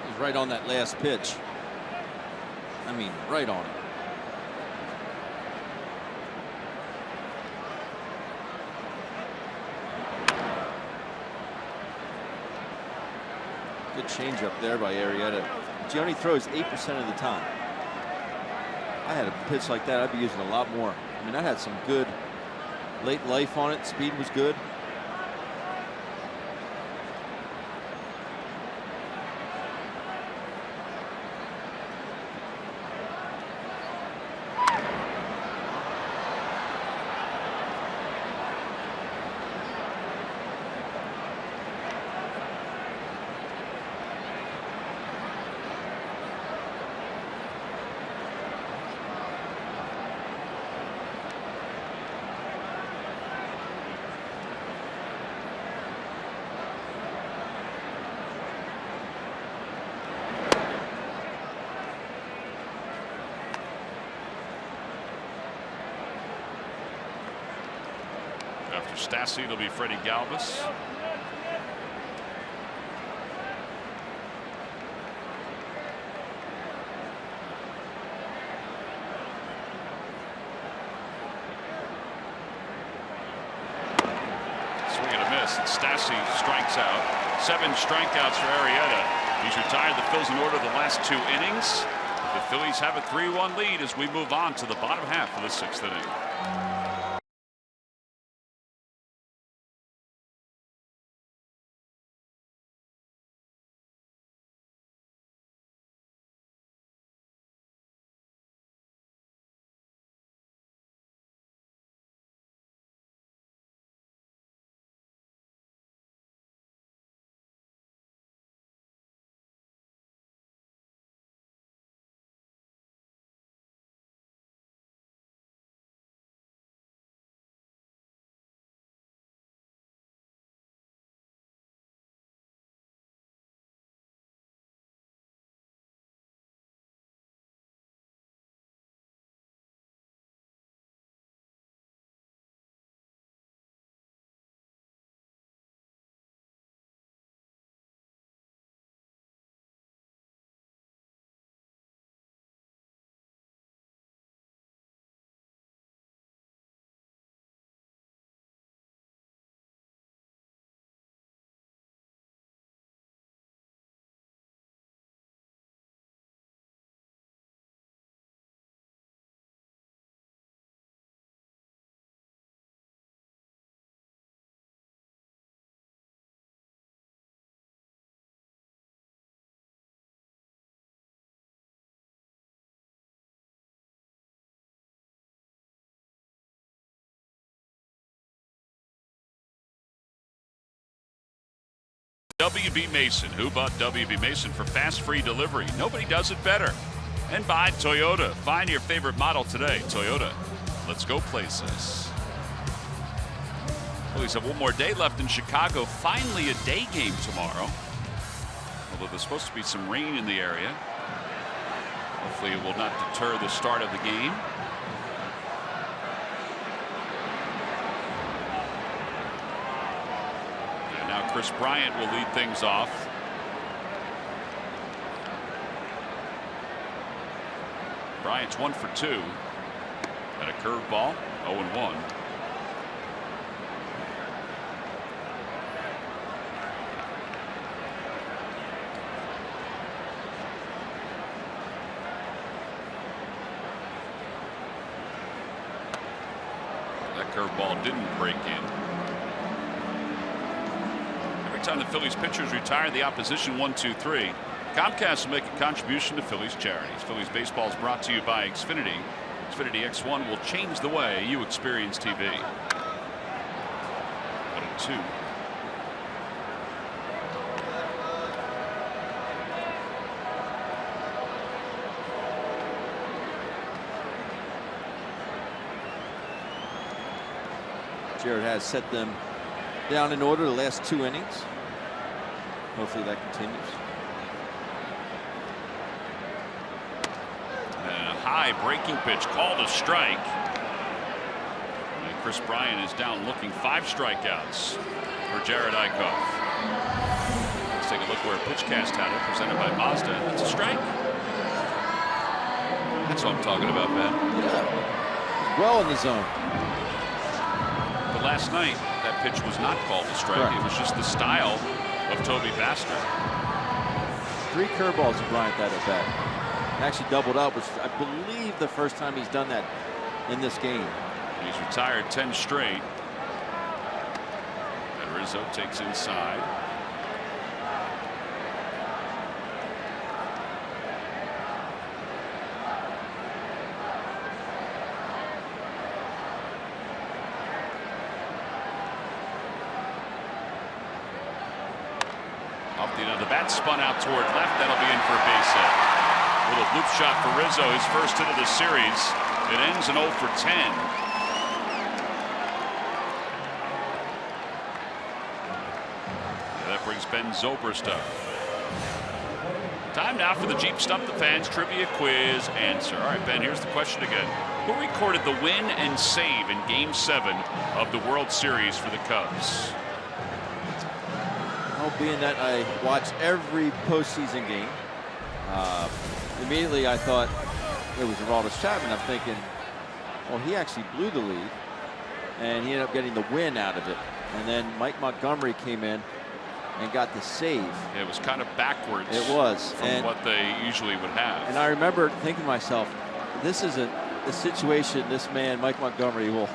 He's right on that last pitch. I mean, right on it. Good change up there by Arrieta. He only throws 8% of the time. I had a pitch like that, I'd be using a lot more. I mean, that had some good late life on it. Speed was good. After Stassi, it'll be Freddie Galvis. contest, and Stassi strikes out. 7 strikeouts for Arrieta. He's retired the Phils in order the last 2 innings. The Phillies have a 3-1 lead as we move on to the bottom half of the 6th inning. W.B. Mason. Who bought W.B. Mason for fast, free delivery? Nobody does it better. And by Toyota. Find your favorite model today. Toyota. Let's go places. Phillies have one more day left in Chicago. Finally a day game tomorrow. Although there's supposed to be some rain in the area. Hopefully it will not deter the start of the game. Now Chris Bryant will lead things off. Bryant's 1 for 2. And a curveball, 0-1. That curveball didn't break in. Time the Phillies pitchers retire, the opposition 1-2-3. Comcast will make a contribution to Phillies charities. Phillies baseball is brought to you by Xfinity. Xfinity X1 will change the way you experience TV. 1-2. Jared has set them down in order the last 2 innings. Hopefully that continues. And a high breaking pitch called a strike. And Chris Bryant is down looking. 5 strikeouts for Jared Eichhoff. Let's take a look where Pitchcast had it, presented by Mazda. That's a strike. That's what I'm talking about, Ben. Yeah. Well in the zone. But last night, that pitch was not called a strike. Correct. It was just the style of Toby Baster. 3 curveballs to Bryant that at bat. Actually doubled up, which I believe the first time he's done that in this game. He's retired 10 straight. And Rizzo takes inside. The bat spun out toward left. That'll be in for a base hit. Little loop shot for Rizzo, his first hit of the series. It ends in 0 for 10. Yeah, that brings Ben Zobrist up. Time now for the Jeep Stump the Fans trivia quiz answer. All right, Ben, here's the question again. Who recorded the win and save in Game 7 of the World Series for the Cubs? Being that I watch every postseason game, immediately I thought it was Aroldis Chapman. I'm thinking, well, he actually blew the lead, and he ended up getting the win out of it. And then Mike Montgomery came in and got the save. It was kind of backwards. It was. From what they usually would have. And I remember thinking to myself, this is a situation this man, Mike Montgomery, will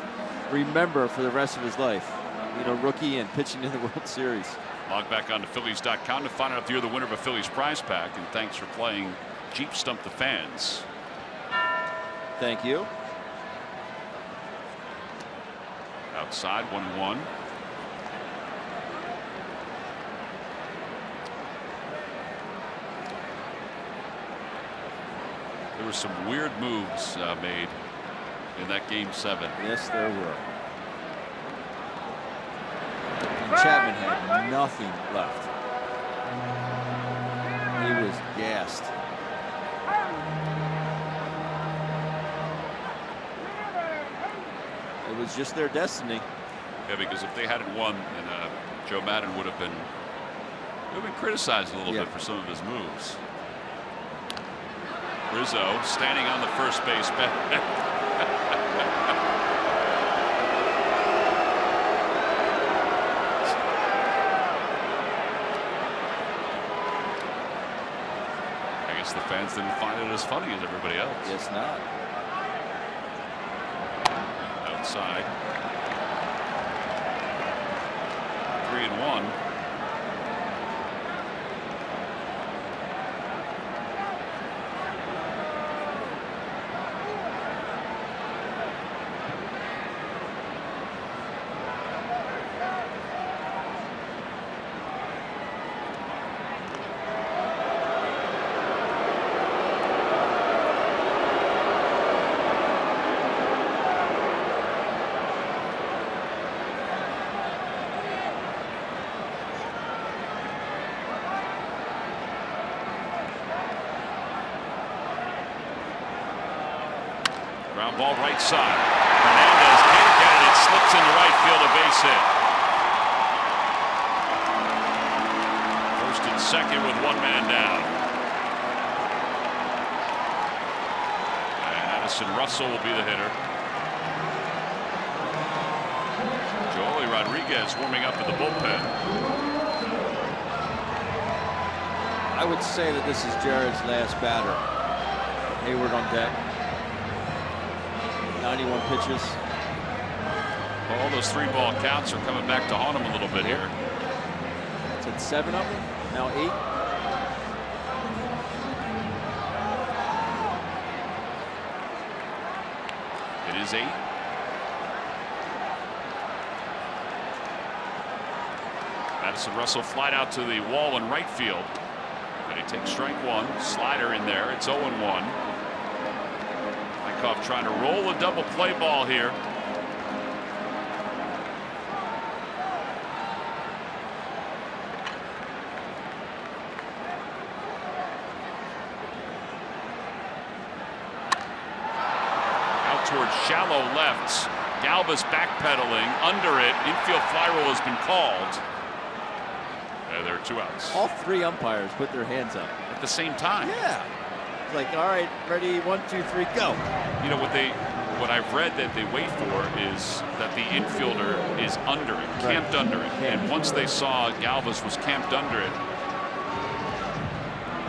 remember for the rest of his life. You know, rookie and pitching in the World Series. Log back on to Phillies.com to find out if you're the winner of a Phillies prize pack. And thanks for playing Jeep Stump the Fans. Thank you. Outside, 1-1. There were some weird moves made in that Game 7. Yes, there were. And Chapman had nothing left. He was gassed. It was just their destiny. Yeah, because if they hadn't won, then Joe Madden would have been criticized a little bit for some of his moves. Rizzo standing on the first base bench. I guess the fans didn't find it as funny as everybody else. Yes, not. Outside. 3-1. Ground ball right side. Hernandez can't get it. It slips into right field, a base hit. First and second with one man down. And Addison Russell will be the hitter. Joely Rodriguez warming up in the bullpen. I would say that this is Jared's last batter. Hayward on deck. 91 pitches. All those 3-ball counts are coming back to haunt him a little bit here. It's at 7 of them, now 8. It is 8. Addison Russell flied out to the wall in right field. And he takes strike one. Slider in there. It's 0-1. Trying to roll a double play ball here. Out towards shallow left. Galvis backpedaling under it. Infield fly roll has been called. And there are 2 outs. All 3 umpires put their hands up At the same time. Yeah. Like, all right, ready, 1, 2, 3, go. You know what I've read that they wait for is that the infielder is under it, camped under it. And once they saw Galvis was camped under it,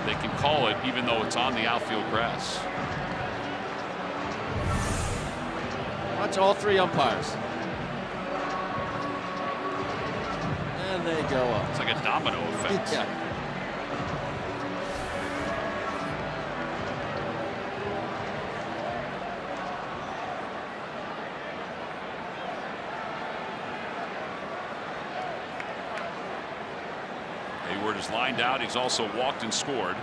they can call it even though it's on the outfield grass. Watch all 3 umpires. And they go up. It's like a domino effect. Yeah. Hayward is lined out. He's also walked and scored.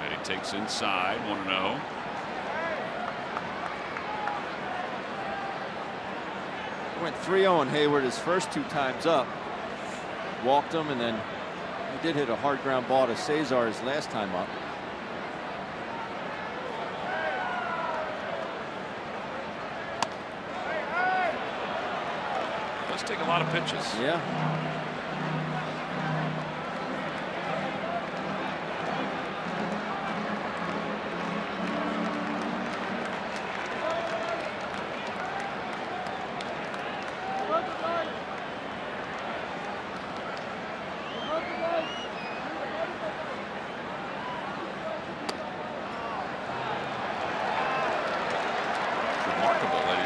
And he takes inside, 1-0. Went 3-0 on Hayward his first 2 times up. Walked him, and then he did hit a hard ground ball to Cesar his last time up. Does take a lot of pitches. Yeah.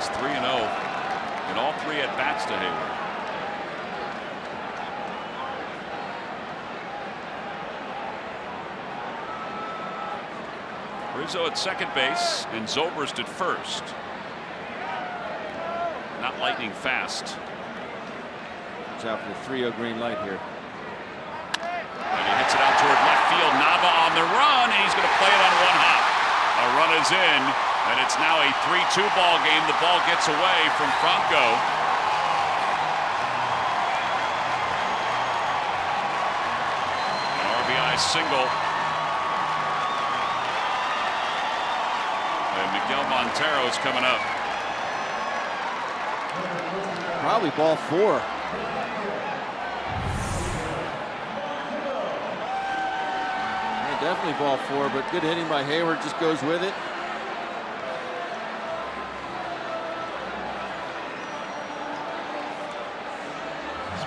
He's 3-0 in all 3 at bats to Hayward. Rizzo at second base and Zobrist at first. Not lightning fast. Watch out for the 3-0 green light here. And he hits it out toward left field. Nava on the run, and he's going to play it on 1 hop. A run is in, and it's now a 3-2 ball game. The ball gets away from Franco. An RBI single. And Miguel Montero is coming up. Probably ball 4. Definitely ball 4, but good hitting by Hayward, just goes with it.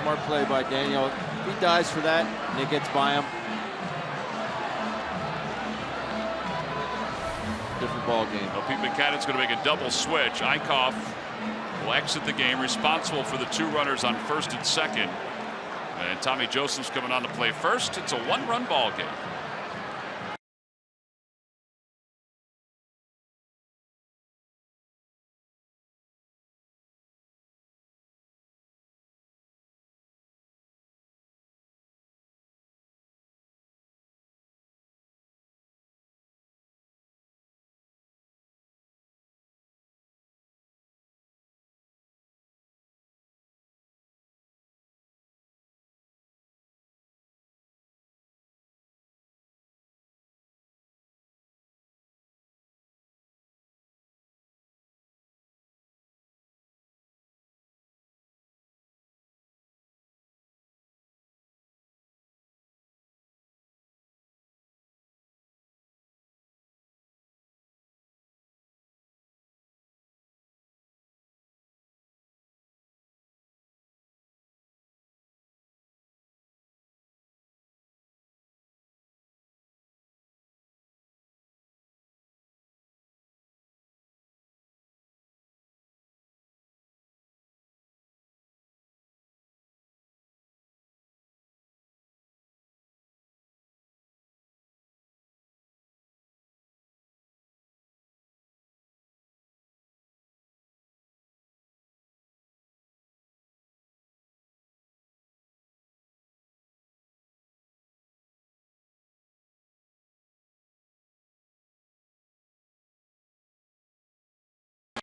Smart play by Daniel. He dives for that, and it gets by him. Different ball game. Well, Pete Buchanan's going to make a double switch. Eichhoff will exit the game, responsible for the 2 runners on first and second. And Tommy Joseph's coming on to play first. It's a 1-run ball game.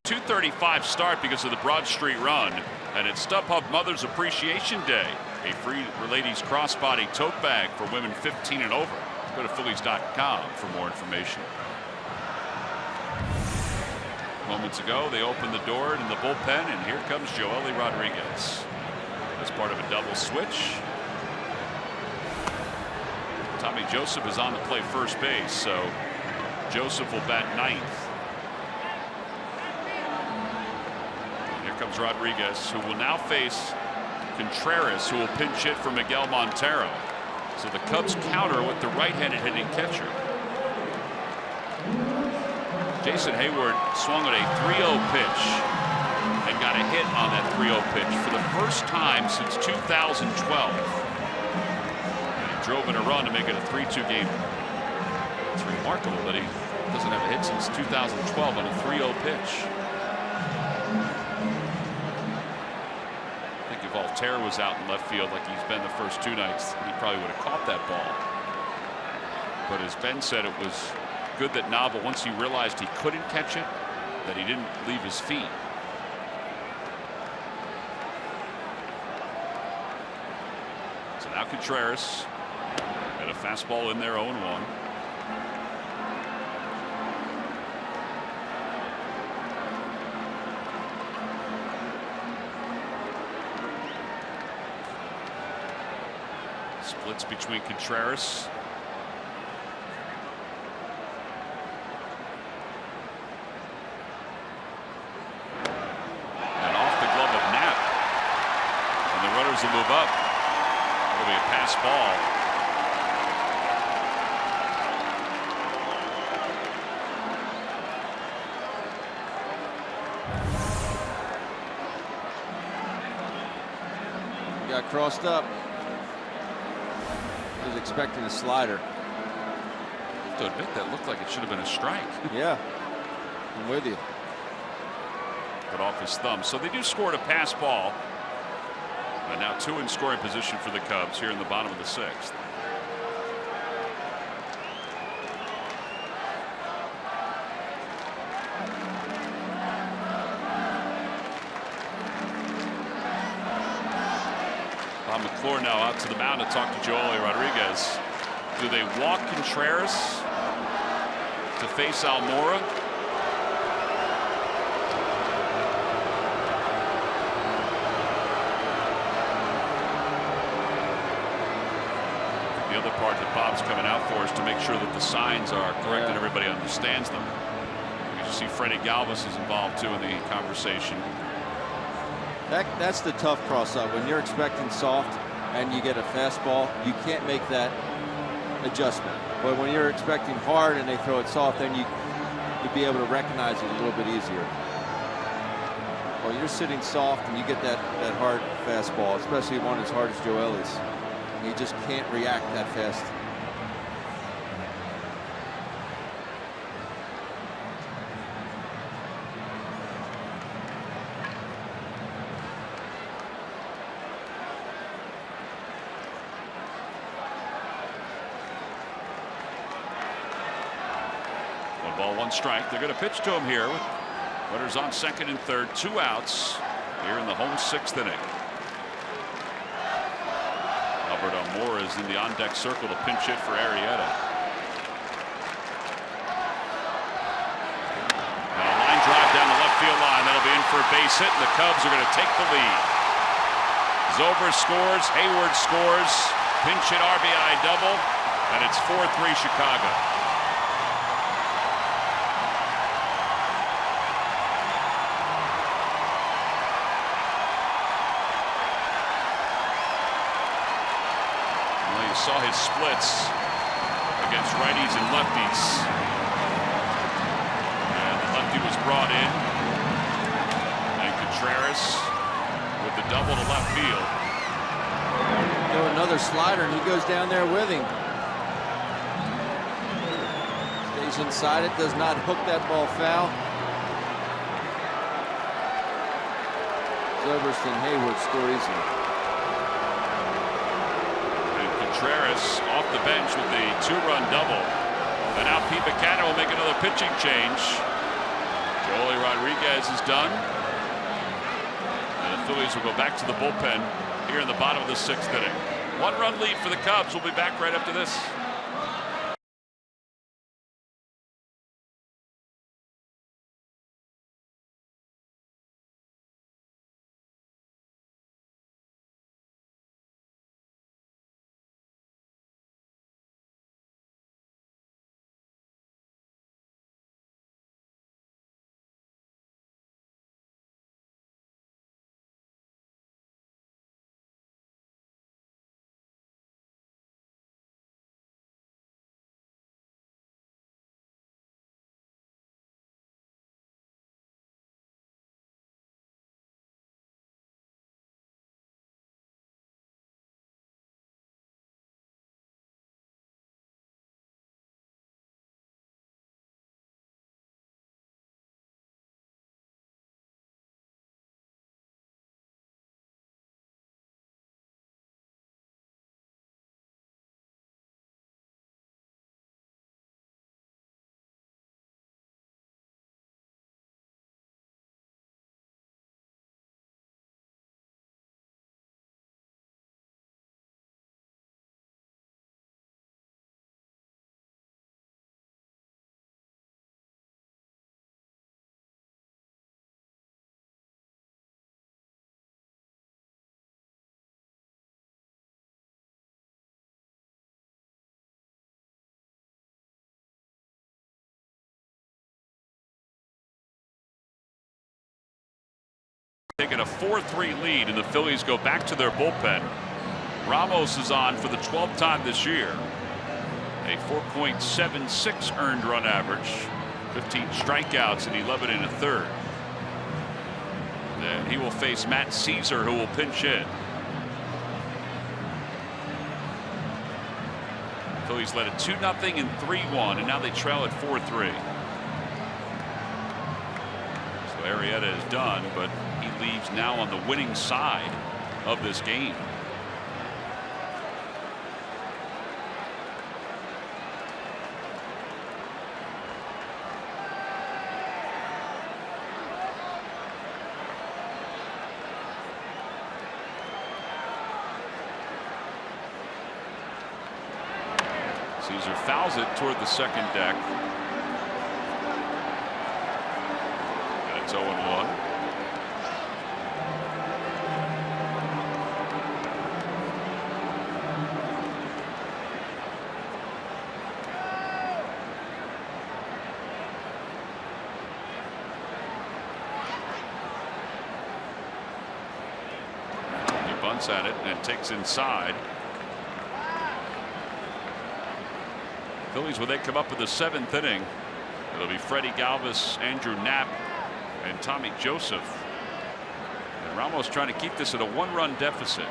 .235 start because of the Broad Street run, and it's StubHub Mother's Appreciation Day. A free ladies crossbody tote bag for women 15 and over. Go to Phillies.com for more information. Moments ago, they opened the door in the bullpen, and here comes Joely Rodriguez as part of a double switch. Tommy Joseph is on to play first base, so Joseph will bat 9th. Comes Rodriguez, who will now face Contreras, who will pinch hit for Miguel Montero. So the Cubs counter with the right-handed hitting catcher. Jason Hayward swung at a 3-0 pitch and got a hit on that 3-0 pitch for the first time since 2012. And he drove in a run to make it a 3-2 game. It's remarkable that he doesn't have a hit since 2012 on a 3-0 pitch. Voltaire was out in left field like he's been the first 2 nights, he probably would have caught that ball. But as Ben said, it was good that Nava, once he realized he couldn't catch it, that he didn't leave his feet. So now Contreras got a fastball in there, 0-1. Splits between Contreras and off the glove of Knapp, and the runners will move up. It'll be a pass ball. got crossed up. He was expecting a slider. I have to admit that looked like it should have been a strike. Yeah, I'm with you. But off his thumb. So they do score a pass ball. And now 2 in scoring position for the Cubs here in the bottom of the 6th. Bob McClure now out to the mound to talk to Joely Rodriguez. Do they walk Contreras to face Almora? The other part that Bob's coming out for is to make sure that the signs are correct and everybody understands them. You see Freddie Galvis is involved too in the conversation. That's the tough cross-up. When you're expecting soft and you get a fastball, you can't make that adjustment. But when you're expecting hard and they throw it soft, then you'd be able to recognize it a little bit easier. Well, you're sitting soft and you get that hard fastball, especially one as hard as Joely's. You just can't react that fast. One ball, one strike. They're going to pitch to him here with runners on second and third, 2 outs here in the home 6th inning. Albert Almora is in the on-deck circle to pinch hit for Arrieta. And a line drive down the left field line. That'll be in for a base hit, and the Cubs are going to take the lead. Zobrist scores, Hayward scores, pinch hit RBI double, and it's 4-3 Chicago. Saw his splits against righties and lefties. And the lefty was brought in. And Contreras with the double to left field. Throw another slider and he goes down there with him. Stays inside it, does not hook that ball foul. Zobrist and Hayward score easily. Contreras off the bench with the 2-run double. And now Pete Buchanan will make another pitching change. Joely Rodriguez is done. And the Phillies will go back to the bullpen here in the bottom of the 6th inning. 1-run lead for the Cubs. We'll be back right after this. Taking a 4-3 lead, and the Phillies go back to their bullpen. Ramos is on for the 12th time this year. A 4.76 earned run average, 15 strikeouts and 11 1/3. Then he will face Matt Caesar, who will pinch hit. Phillies led it 2-0 and 3-1, and now they trail at 4-3. So Arrieta is done, but he leaves now on the winning side of this game. Caesar fouls it toward the second deck. And it's 0-1. He bunts at it and takes inside. Phillies, when they come up in the 7th inning, it'll be Freddie Galvis, Andrew Knapp, and Tommy Joseph. And Ramos trying to keep this at a 1-run deficit.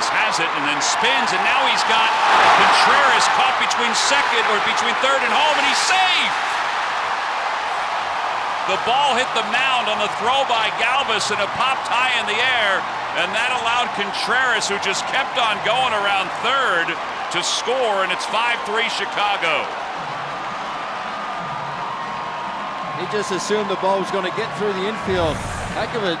Has it and then spins, and now he's got Contreras caught between second or between third and home, and he's safe. The ball hit the mound on the throw by Galvis, and it popped high in the air, and that allowed Contreras, who just kept on going around third, to score, and it's 5-3 Chicago. He just assumed the ball was going to get through the infield. Heck of a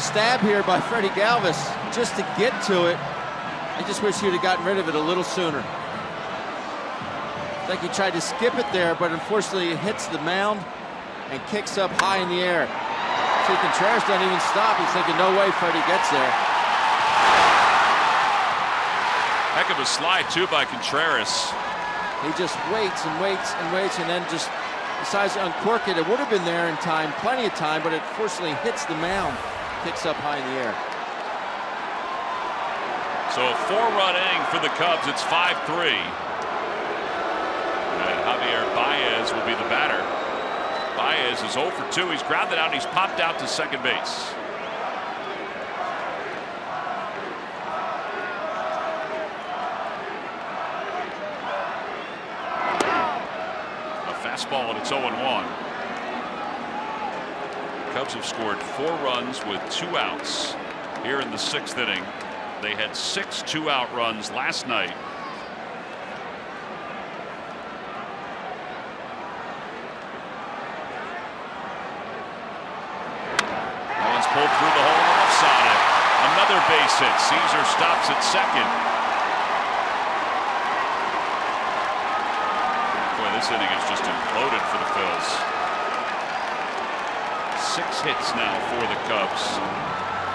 stab here by Freddie Galvis just to get to it. I just wish he would have gotten rid of it a little sooner. I think he tried to skip it there, but unfortunately it hits the mound and kicks up high in the air. See, Contreras doesn't even stop. He's thinking, no way Freddie gets there. Heck of a slide, too, by Contreras. He just waits and waits and waits, and then just decides to uncork it. It would have been there in time, plenty of time, but it fortunately hits the mound. Kicks up high in the air. So a 4-run inning for the Cubs. It's 5-3. And Javier Baez will be the batter. Baez is 0 for 2. He's grounded out and he's popped out to second base. A fastball and it's 0-1. Cubs have scored 4 runs with 2 outs here in the 6th inning. They had 6 2-out runs last night. Mullins pulled through the hole on the left side. Another base hit. Caesar stops at second. Boy, this inning is just imploded for the Phils. 6 hits now for the Cubs.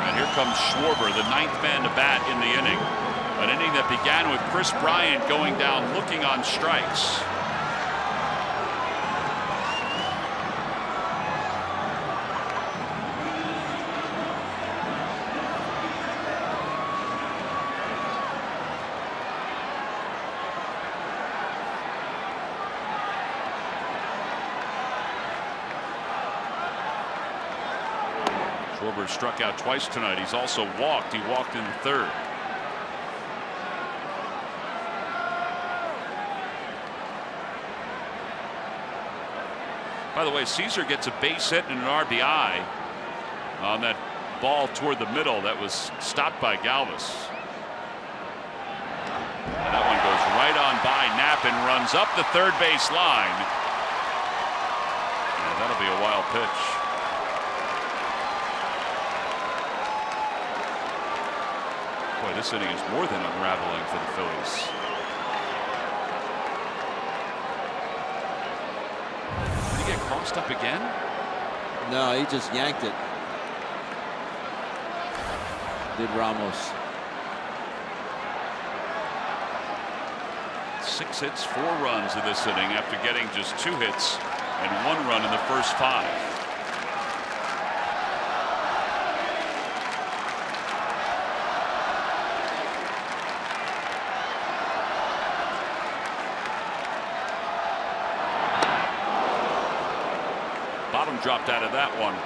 And here comes Schwarber, the 9th man to bat in the inning. An inning that began with Chris Bryant going down looking on strikes. Schwarber struck out twice tonight. He's also walked. He walked in the 3rd. By the way, Caesar gets a base hit and an RBI on that ball toward the middle that was stopped by Galvis. And that one goes right on by Knapp and runs up the third base line. And that'll be a wild pitch. Boy, this inning is more than unraveling for the Phillies. Did he get crossed up again? No, he just yanked it. Did Ramos. 6 hits, 4 runs in this inning after getting just 2 hits and 1 run in the first 5. Bottom dropped out of that one,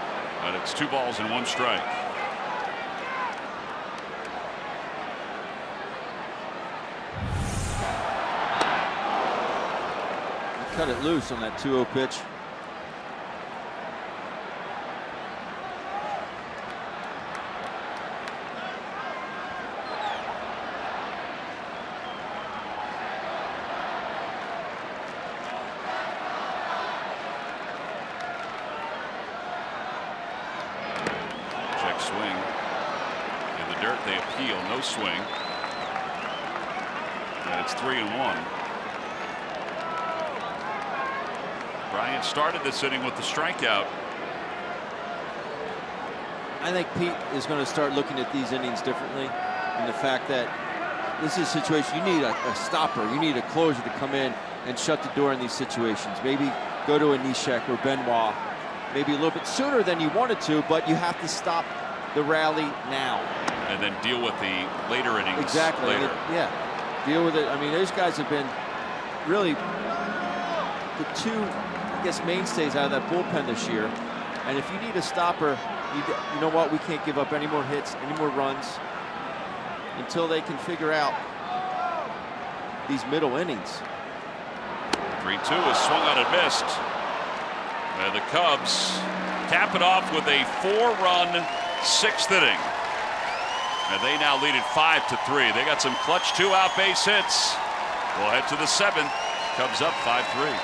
and it's 2 balls and 1 strike. Cut it loose on that 2-0 pitch. Check swing. In the dirt, they appeal. No swing. And it's 3-1. Bryant started this inning with the strikeout. I think Pete is going to start looking at these innings differently, and the fact that this is a situation you need a stopper, you need a closer to come in and shut the door in these situations. Maybe go to a Nishek or Benoit, maybe a little bit sooner than you wanted to, but you have to stop the rally now. And then deal with the later innings. Exactly. Later. Yeah. Deal with it. I mean, those guys have been really the 2, I guess, mainstays out of that bullpen this year. And if you need a stopper, you know what? We can't give up any more hits, any more runs until they can figure out these middle innings. 3-2 is swung on and missed. And the Cubs cap it off with a 4-run 6th inning. And they now lead it 5-3. They got some clutch 2-out base hits. We'll head to the 7th. Cubs up 5-3.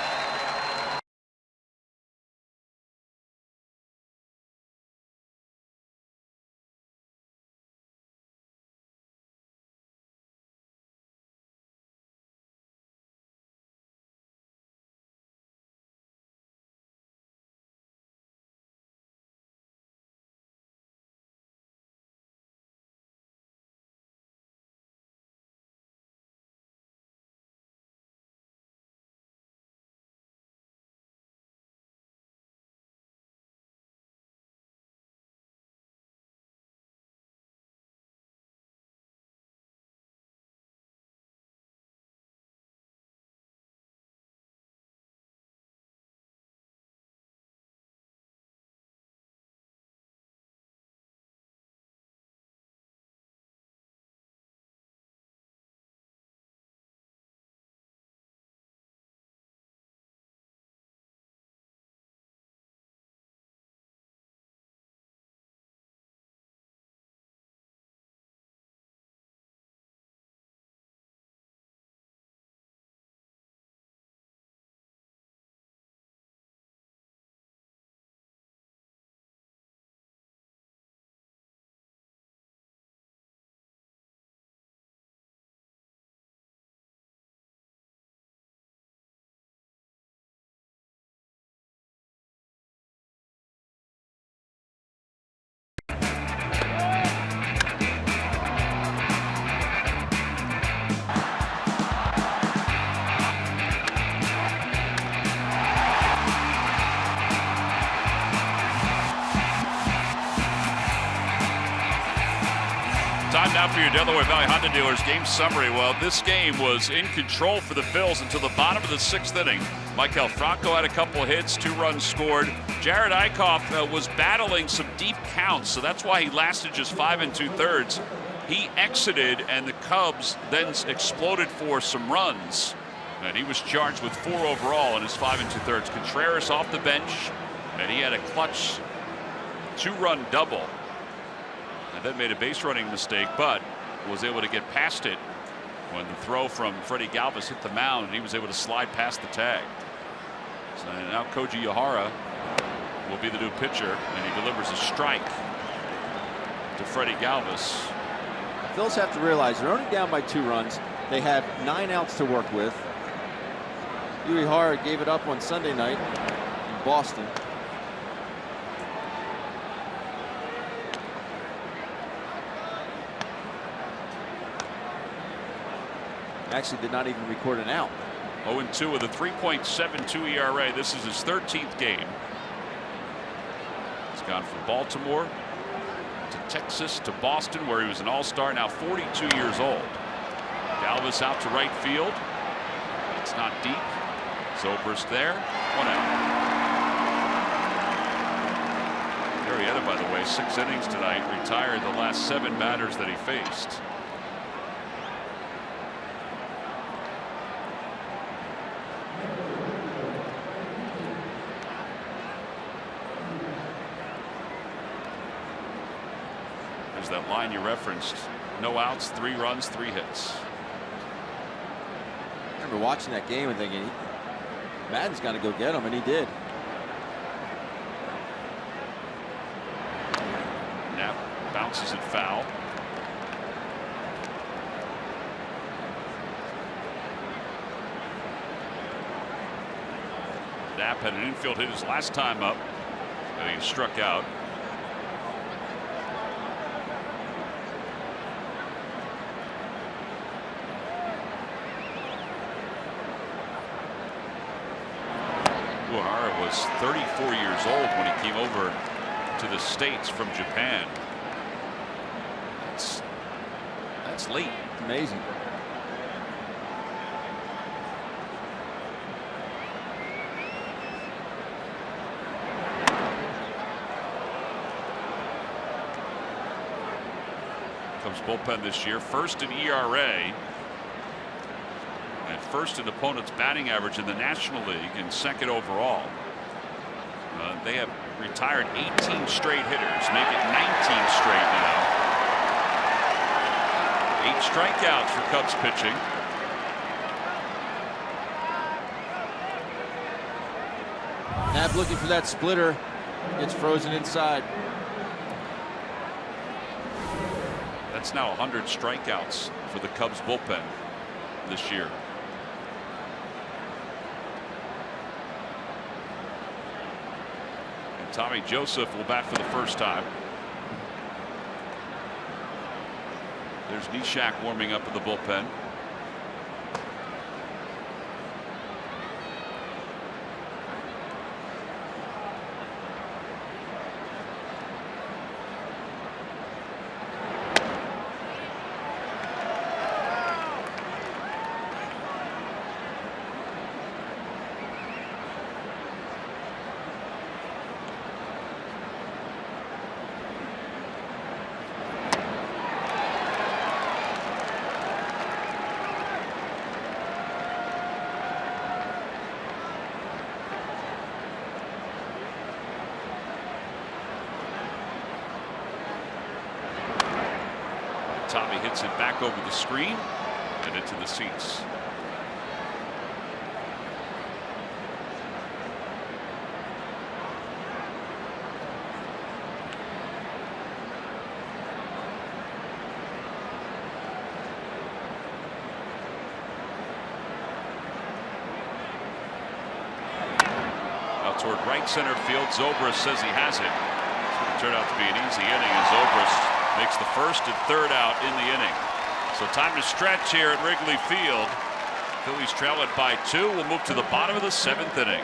Time now for your Delaware Valley Honda dealers game summary. Well, this game was in control for the Phils until the bottom of the 6th inning. Michael Franco had a couple hits, 2 runs scored. Jared Eichhoff was battling some deep counts, so that's why he lasted just 5 2/3. He exited, and the Cubs then exploded for some runs. And he was charged with 4 overall in his 5 2/3. Contreras off the bench, and he had a clutch 2-run double. And then made a base running mistake, but was able to get past it when the throw from Freddie Galvis hit the mound, and he was able to slide past the tag. So now Koji Yahara will be the new pitcher, and he delivers a strike to Freddie Galvis. Phils have to realize they're only down by 2 runs. They have 9 outs to work with. Uehara gave it up on Sunday night in Boston. Actually did not even record an out. 0-2 with a 3.72 ERA. This is his 13th game. He's gone from Baltimore to Texas to Boston, where he was an all-star, now 42 years old. Galvis out to right field. It's not deep. Zobrist there. 1 out. Arrieta, by the way, 6 innings tonight, retired the last 7 batters that he faced. There's that line you referenced. No outs, 3 runs, 3 hits. I remember watching that game and thinking, Madden's got to go get him, and he did. Knapp bounces it foul. Knapp had an infield hit his last time up, and he struck out. Uehara was 34 years old when he came over to the States from Japan. That's late. Amazing. Cubs bullpen this year, first in ERA and first in opponent's batting average in the National League and second overall. They have retired 18 straight hitters, make it 19 straight now. 8 strikeouts for Cubs pitching. Knapp looking for that splitter. Gets frozen inside. That's now 100 strikeouts for the Cubs bullpen this year. And Tommy Joseph will bat for the first time. There's Neshek warming up in the bullpen. Tommy hits it back over the screen and into the seats. Out toward right center field. Zobrist says he has it. It's going to turn out to be an easy inning as Zobrist makes the first and third out in the inning. So time to stretch here at Wrigley Field. Phillies trail it by 2. We'll move to the bottom of the 7th inning.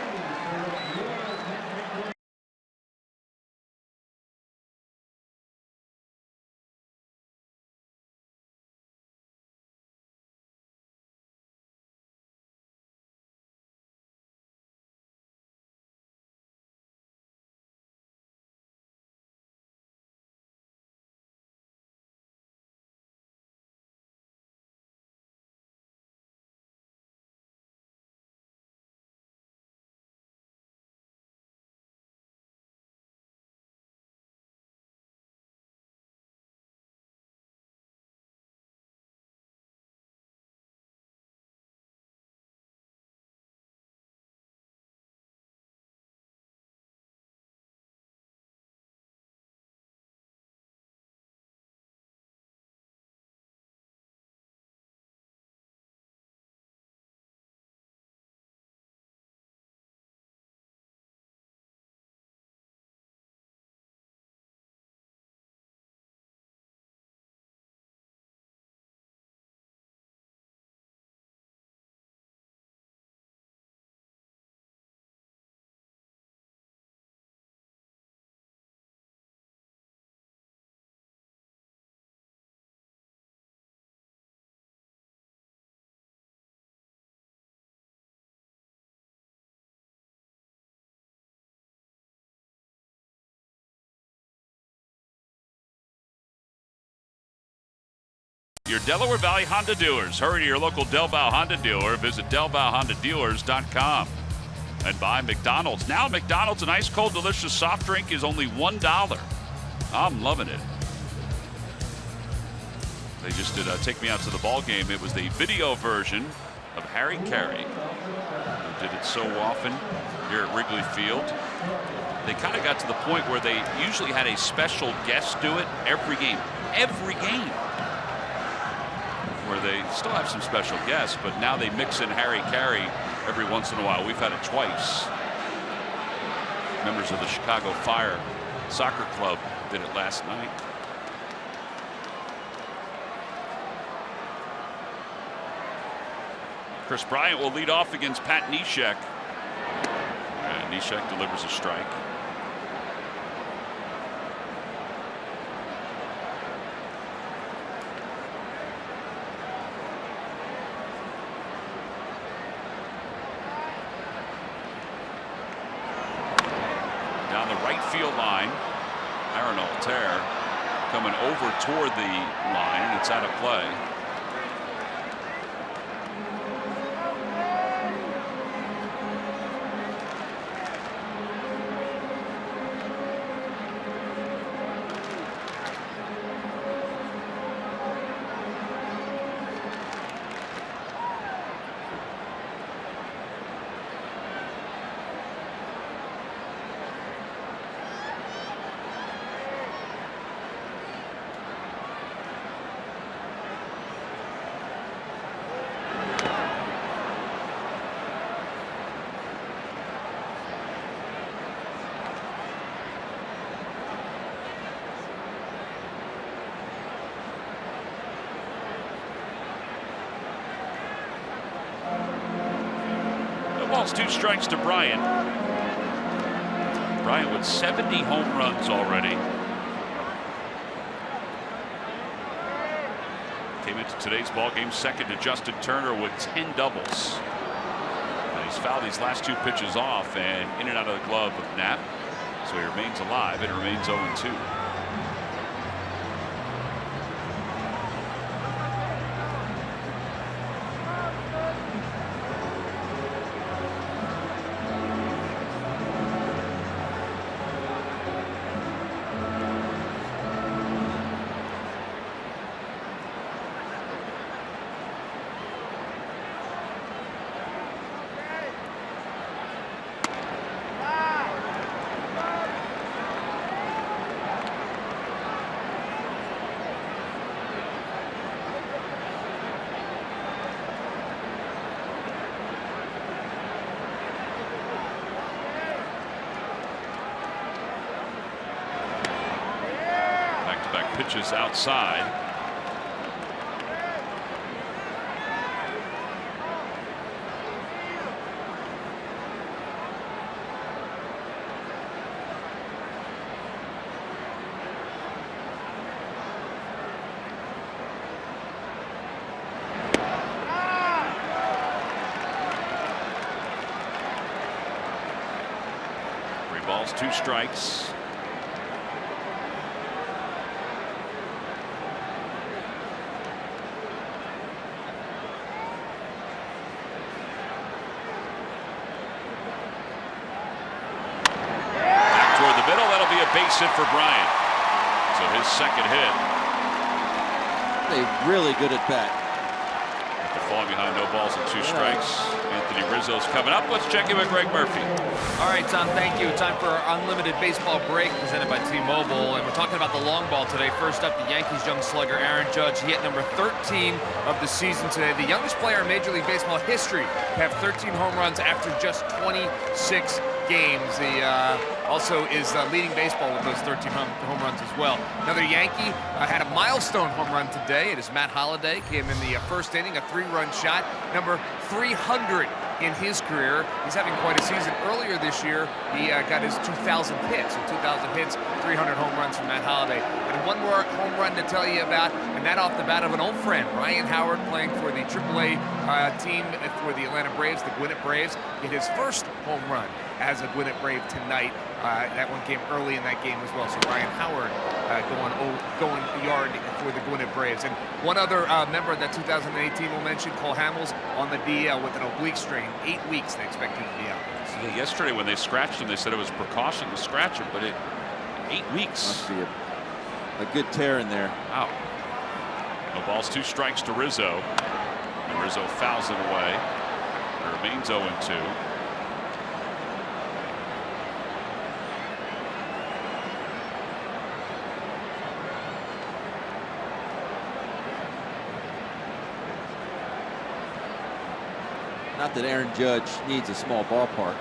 Your Delaware Valley Honda dealers. Hurry to your local Del Val Honda dealer. Visit DelValHondaDealers.com. And by McDonald's. Now McDonald's, an ice cold delicious soft drink is only $1. I'm loving it. They just did Take Me Out to the Ball Game. It was the video version of Harry Carey, who did it so often here at Wrigley Field. They kind of got to the point where they usually had a special guest do it every game. Every game. Where they still have some special guests, but now they mix in Harry Carey every once in a while. We've had it twice. Members of the Chicago Fire Soccer Club did it last night. Chris Bryant will lead off against Pat Neshek. And Neshek delivers a strike. Down the right field line, Aaron Altair coming over toward the line, and it's out of play. Balls, 2 strikes to Bryant. Bryant with 70 home runs already. Came into today's ball game second to Justin Turner with 10 doubles. And he's fouled these last 2 pitches off and in and out of the glove of Knapp. So he remains alive and remains 0-2. Pitches outside. Three balls, 2 strikes. Base hit for Bryant. So his second hit. They're really good at bat. After falling behind, no balls and 2 strikes. Anthony Rizzo's coming up. Let's check in with Greg Murphy. All right, Tom, thank you. Time for our unlimited baseball break presented by T-Mobile. And we're talking about the long ball today. First up, the Yankees young slugger Aaron Judge. He hit number 13 of the season today. The youngest player in Major League Baseball history to have 13 home runs after just 26 games. He also is leading baseball with those 13 home runs as well. Another Yankee had a milestone home run today. It is Matt Holliday. Came in the first inning, a 3-run shot, number 300 in his career. He's having quite a season. Earlier this year, he got his 2,000th hit. So 2,000 hits, 300 home runs from Matt Holliday. But one more home run to tell you about, and that off the bat of an old friend, Ryan Howard, playing for the AAA team for the Atlanta Braves, the Gwinnett Braves. Hit his first home run as a Gwinnett Brave tonight. That one came early in that game as well. So Ryan Howard going yard for the Gwinnett Braves. And one other member of that 2018 we'll mention, Cole Hamels, on the DL with an oblique strain. 8 weeks they expect him to be out. Yeah, yesterday when they scratched him, they said it was precaution to scratch him, but 8 weeks. Must be a good tear in there. Wow. No balls, 2 strikes to Rizzo. And Rizzo fouls it away. It remains 0-2. Not that Aaron Judge needs a small ballpark.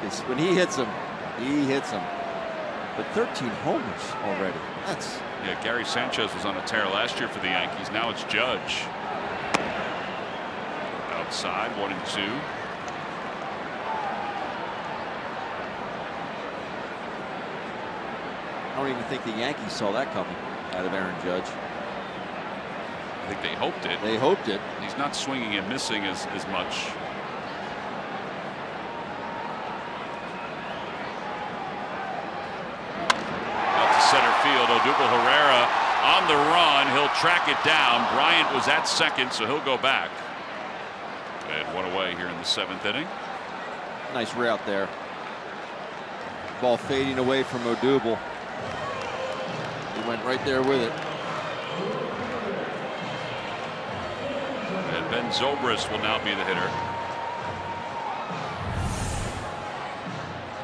Because when he hits them, he hits them. But 13 homers already. That's... Yeah, Gary Sanchez was on a tear last year for the Yankees. Now it's Judge. Outside, 1-2. I don't even think the Yankees saw that coming out of Aaron Judge. I think they hoped it. They hoped it. He's not swinging and missing as much. Out to center field. Odubel Herrera on the run. He'll track it down. Bryant was at second, so he'll go back. And 1 away here in the 7th inning. Nice route there. Ball fading away from Odubel. He went right there with it. And Ben Zobrist will now be the hitter.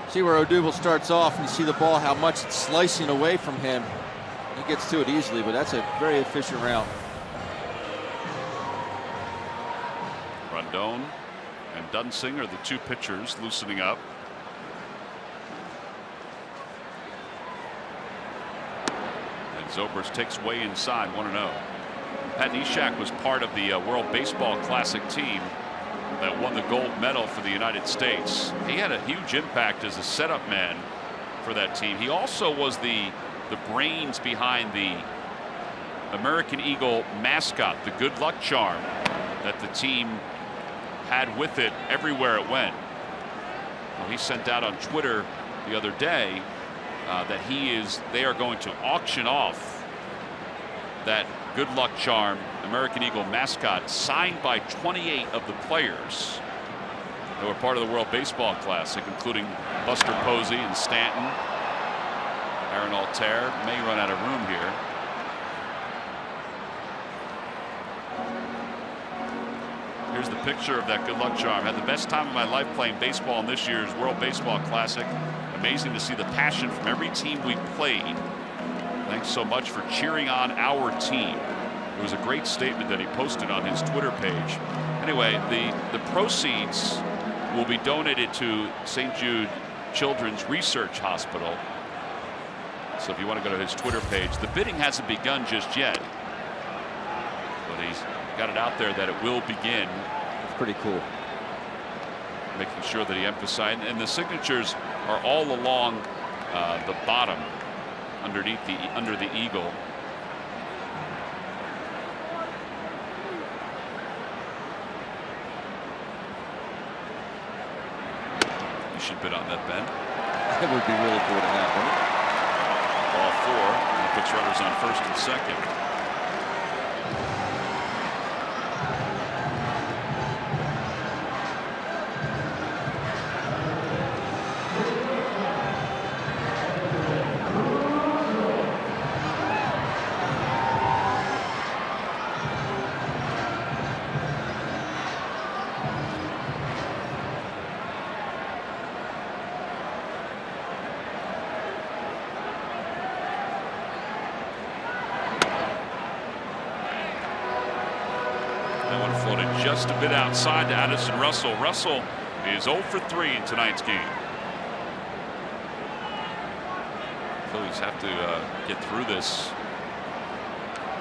See where Odubel starts off, and you see the ball, how much it's slicing away from him. He gets to it easily, but that's a very efficient route. Rondon and Dunsing are the 2 pitchers loosening up. And Zobrist takes way inside, 1-0. Pat Neshek was part of the World Baseball Classic team that won the gold medal for the United States. He had a huge impact as a setup man for that team. He also was the brains behind the American Eagle mascot, the good luck charm that the team had with it everywhere it went. Well, he sent out on Twitter the other day that they are going to auction off that good luck charm American Eagle mascot, signed by 28 of the players that were part of the World Baseball Classic, including Buster Posey and Stanton. Aaron Altair may run out of room here. Here's the picture of that good luck charm. Had the best time of my life playing baseball in this year's World Baseball Classic. Amazing to see the passion from every team we played. Thanks so much for cheering on our team. It was a great statement that he posted on his Twitter page. Anyway, the proceeds will be donated to St. Jude Children's Research Hospital. So if you want to go to his Twitter page, the bidding hasn't begun just yet, but he's got it out there that it will begin. It's pretty cool. Making sure that he emphasized, and the signatures are all along the bottom, under the eagle. You should bid on that, Ben. That would be really cool to have, wouldn't it? Ball 4. That puts runners on first and second. Just a bit outside to Addison Russell. Russell is 0 for 3 in tonight's game. Phillies have to get through this,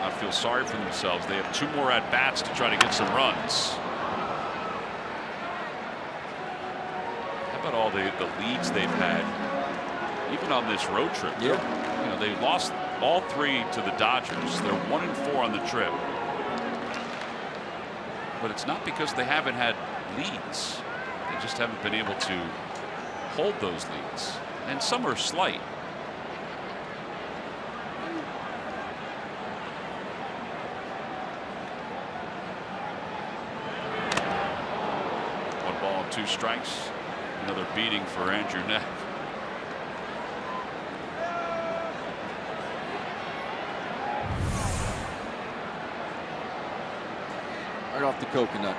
not feel sorry for themselves. They have 2 more at bats to try to get some runs. How about all the leads they've had, even on this road trip? Yeah. You know, They lost all 3 to the Dodgers. They're 1-4 on the trip. But it's not because they haven't had leads. They just haven't been able to hold those leads. And some are slight. One ball and 2 strikes. Another beating for Andrew Neff. Right off the coconut.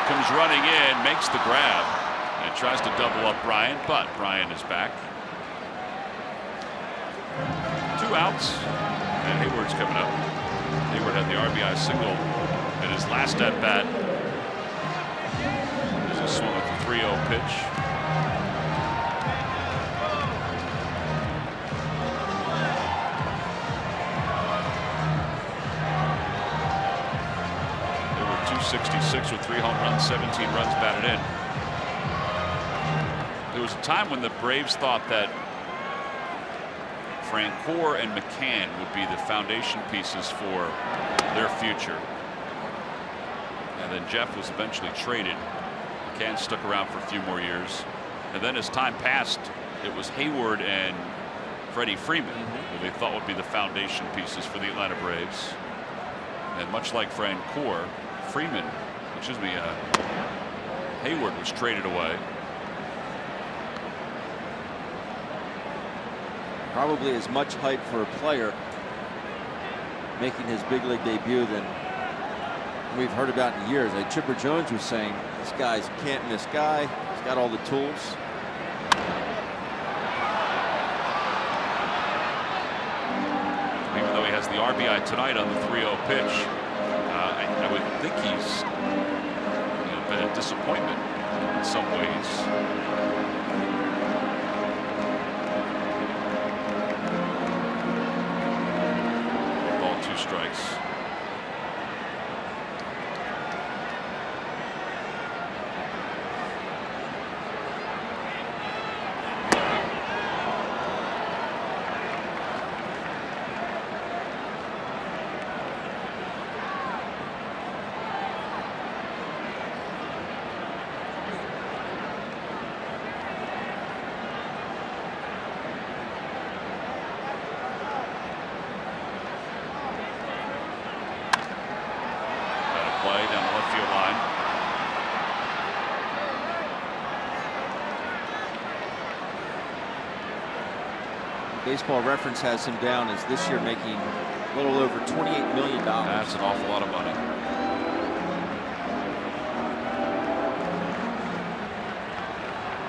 Comes running in, makes the grab, and tries to double up Bryant, but Bryant is back. 2 outs, and Hayward's coming up. Hayward had the RBI single in his last at bat. There's a swung at the 3-0 pitch. .266 with 3 home runs, 17 runs batted in. There was a time when the Braves thought that Francoeur and McCann would be the foundation pieces for their future. And then Jeff was eventually traded. McCann stuck around for a few more years. And then as time passed, it was Hayward and Freddie Freeman who they thought would be the foundation pieces for the Atlanta Braves. And much like Francoeur, Hayward was traded away. Probably as much hype for a player making his big league debut than we've heard about in years. Like Chipper Jones was saying, this guy's a can't miss guy. He's got all the tools. Even though he has the RBI tonight on the 3-0 pitch, I would think he's been a disappointment in some ways. Ball, 2 strikes. Baseball Reference has him down as this year making a little over $28 million. That's an awful lot of money.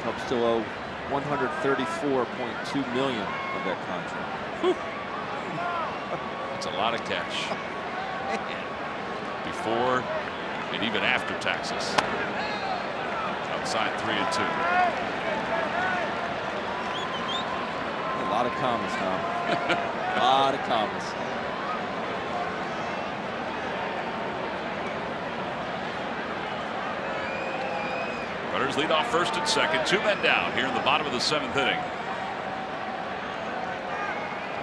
Cubs still owe $134.2 million of that contract. Whew. That's a lot of cash. Before and even after taxes. Outside 3-2. A lot of commas, Tom. A lot of commas. Runners lead off first and second. 2 men down here in the bottom of the 7th inning.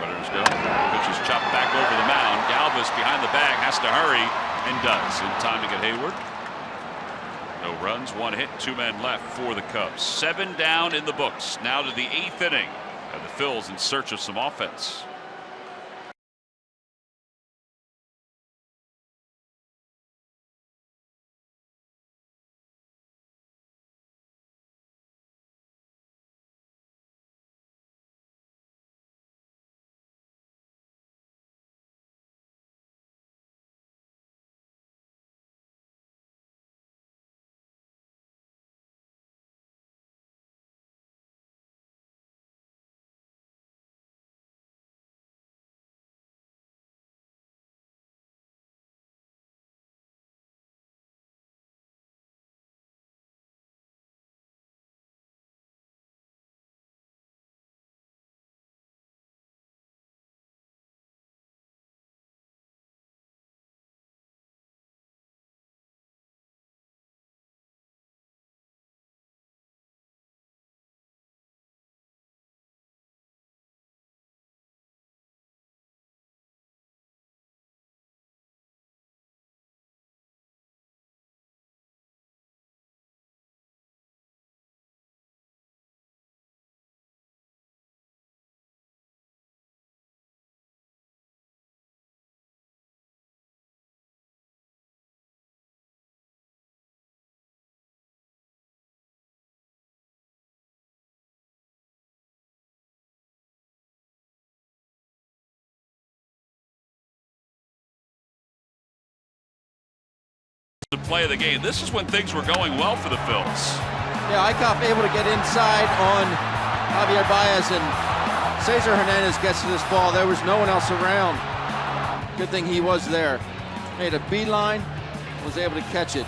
Runners go. Pitch is chopped back over the mound. Galvis behind the bag has to hurry and does in time to get Hayward. No runs, 1 hit, 2 men left for the Cubs. 7 down in the books. Now to the 8th inning. And the Phillies in search of some offense. play of the game. This is when things were going well for the Phils. Yeah, Eichhoff able to get inside on Javier Baez, and Cesar Hernandez gets to this ball. There was no one else around. Good thing he was there. Made a beeline, was able to catch it.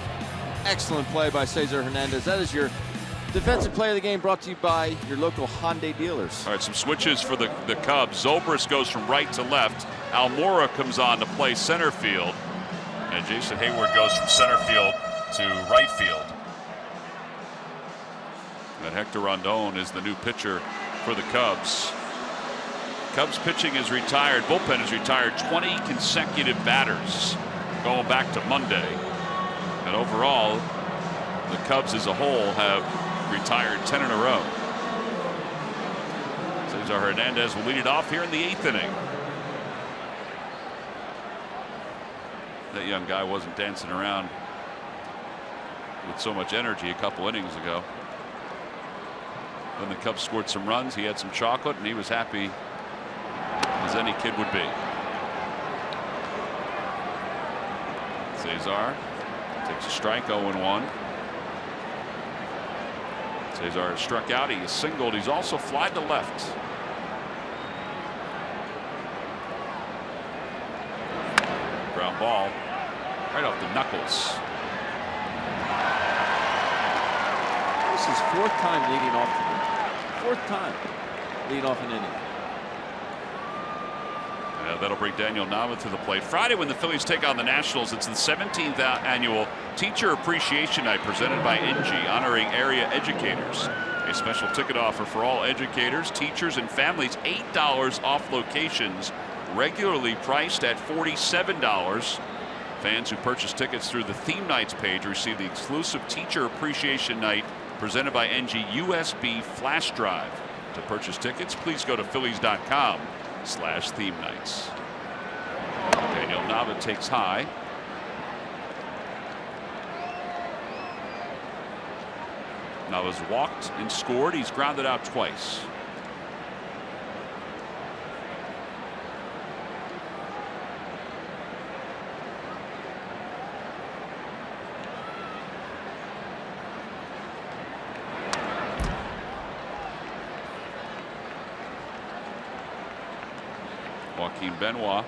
Excellent play by Cesar Hernandez. That is your defensive play of the game, brought to you by your local Hyundai dealers. All right, some switches for the Cubs. Zobrist goes from right to left. Almora comes on to play center field. And Jason Hayward goes from center field to right field. And Hector Rondon is the new pitcher for the Cubs. Cubs pitching is retired. Bullpen is retired 20 consecutive batters going back to Monday. And overall, the Cubs as a whole have retired 10 in a row. Cesar Hernandez will lead it off here in the 8th inning. That young guy wasn't dancing around with so much energy a couple innings ago. Then the Cubs scored some runs. He had some chocolate, and he was happy as any kid would be. Cesar takes a strike, 0-1. Cesar has struck out. He has singled. He's also flied to left. Ground ball right off the knuckles. This is 4th time leading off today. 4th time leading off an inning. That'll bring Daniel Nava to the plate. Friday, when the Phillies take on the Nationals, it's the 17th annual Teacher Appreciation Night presented by NG, honoring area educators. A special ticket offer for all educators, teachers, and families, $8 off locations, regularly priced at $47. Fans who purchase tickets through the Theme Nights page receive the exclusive Teacher Appreciation Night presented by NG USB flash drive. To purchase tickets, please go to phillies.com/theme nights. Daniel Nava takes high. Nava's walked and scored. He's grounded out twice. Joaquin Benoit.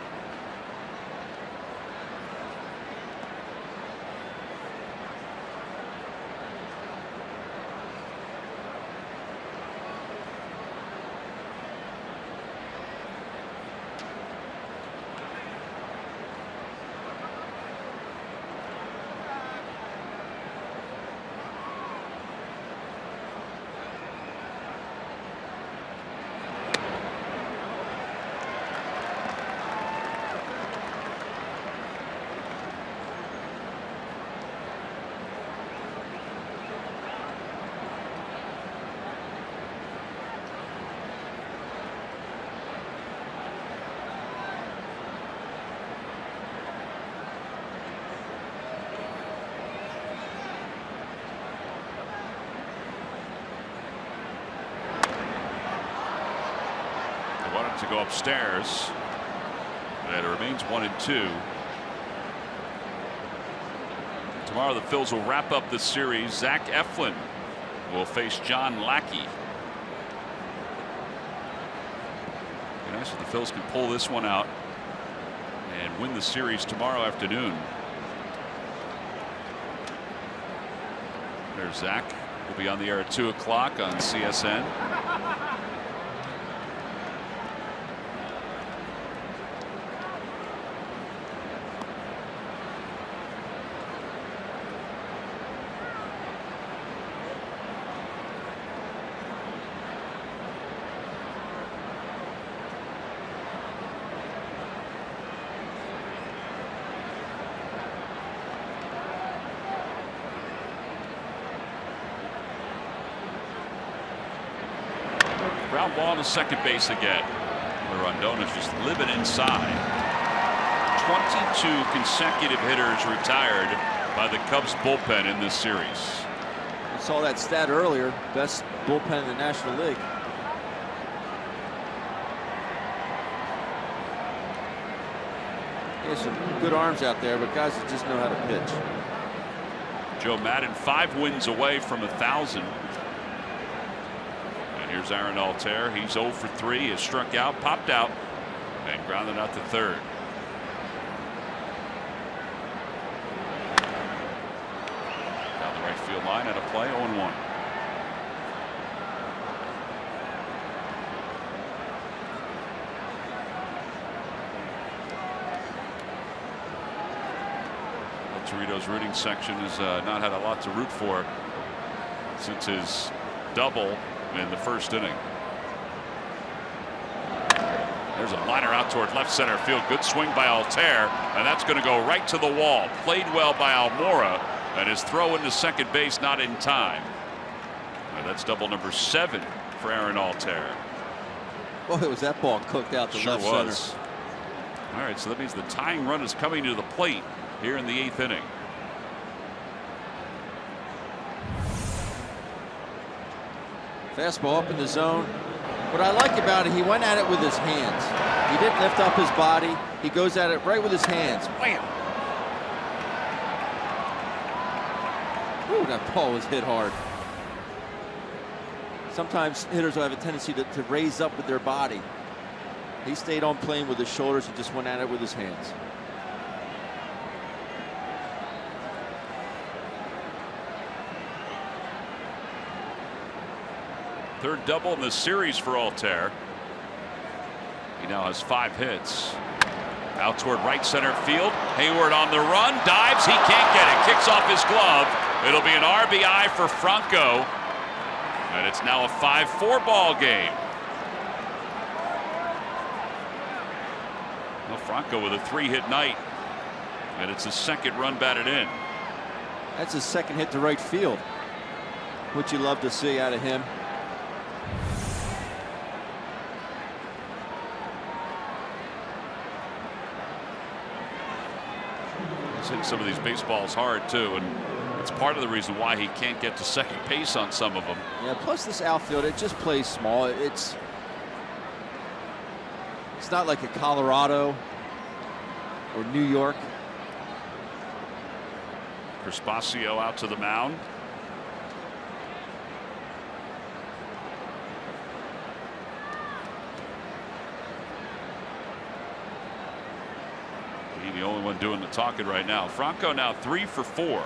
To go upstairs, and it remains 1-2. Tomorrow the Phils will wrap up the series. Zach Eflin will face John Lackey. Be nice if the Phils can pull this one out and win the series tomorrow afternoon. There's Zach. Will be on the air at 2 o'clock on CSN. Ground ball to second base again. Rondon is just living inside. 22 consecutive hitters retired by the Cubs bullpen in this series. We saw that stat earlier. Best bullpen in the National League. He has some good arms out there, but guys that just know how to pitch. Joe Madden 5 wins away from 1,000. And here's Aaron Altair. He's 0 for 3. He has struck out, popped out, and grounded out to third. Down the right field line at a play, 0-1. Torito's rooting section has not had a lot to root for since his double in the first inning. There's a liner out toward left center field. Good swing by Altair, and that's going to go right to the wall. Played well by Almora, and his throw into second base not in time. And that's double number 7 for Aaron Altair. Boy, was that ball cooked out to Sure left was. center. All right, so that means the tying run is coming to the plate here in the 8th inning. Fastball up in the zone. What I like about it, he went at it with his hands. He didn't lift up his body. He goes at it right with his hands. Wham! Ooh, that ball was hit hard. Sometimes hitters will have a tendency to raise up with their body. He stayed on playing with his shoulders and just went at it with his hands. Third double in the series for Altair. He now has 5 hits. Out toward right center field. Hayward on the run. Dives. He can't get it. Kicks off his glove. It'll be an RBI for Franco. And it's now a 5-4 ball game. Well, Franco with a 3-hit night. And it's his 2nd run batted in. That's his 2nd hit to right field, which you love to see out of him. He's hitting some of these baseballs hard too, and it's part of the reason why he can't get to second base on some of them. Yeah, plus this outfield, it just plays small. It's not like a Colorado or New York. Crispacio out to the mound. He's the only one doing the talking right now. Franco now 3 for 4.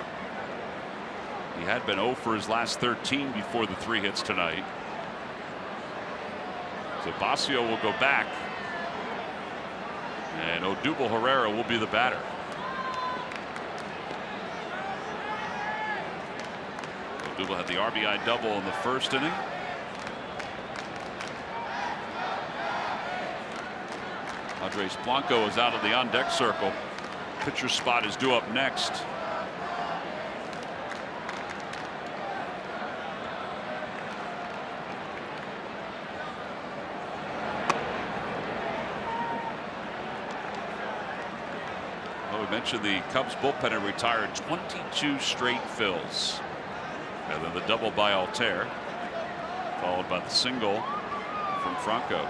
He had been 0 for his last 13 before the 3 hits tonight. So Basio will go back, and Odubel Herrera will be the batter. Odubel had the RBI double in the first inning. Andres Blanco is out of the on-deck circle. Pitcher spot is due up next. Well, we mentioned the Cubs bullpen had retired 22 straight fills. And then the double by Altair, followed by the single from Franco.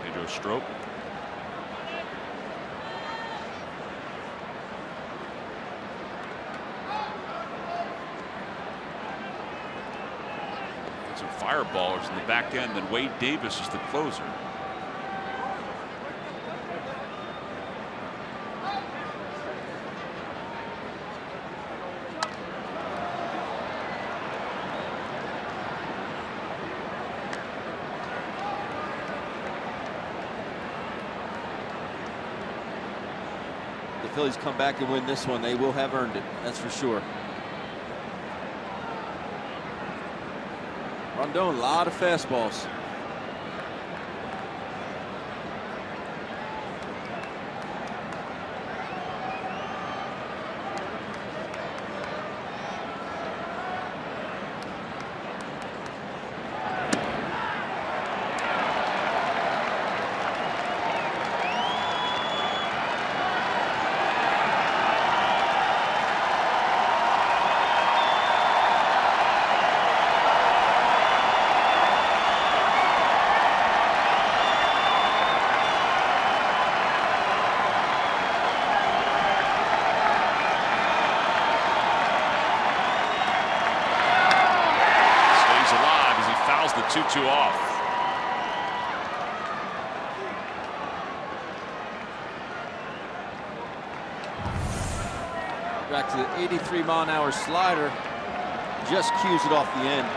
Pedro Strop. Some fireballers in the back end, then Wade Davis is the closer. The Phillies come back and win this one, they will have earned it, that's for sure. Rondon, a lot of fastballs. 2 off. Back to the 83-mile-an-hour slider. Just cues it off the end.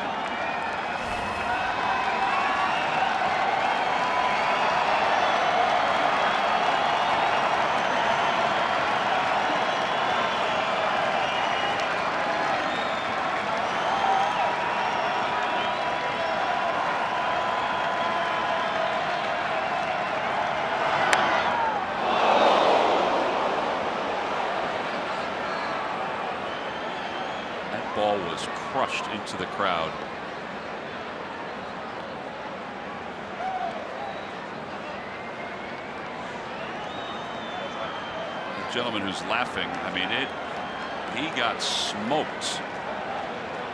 Ball was crushed into the crowd. The gentleman who's laughing, I mean, he got smoked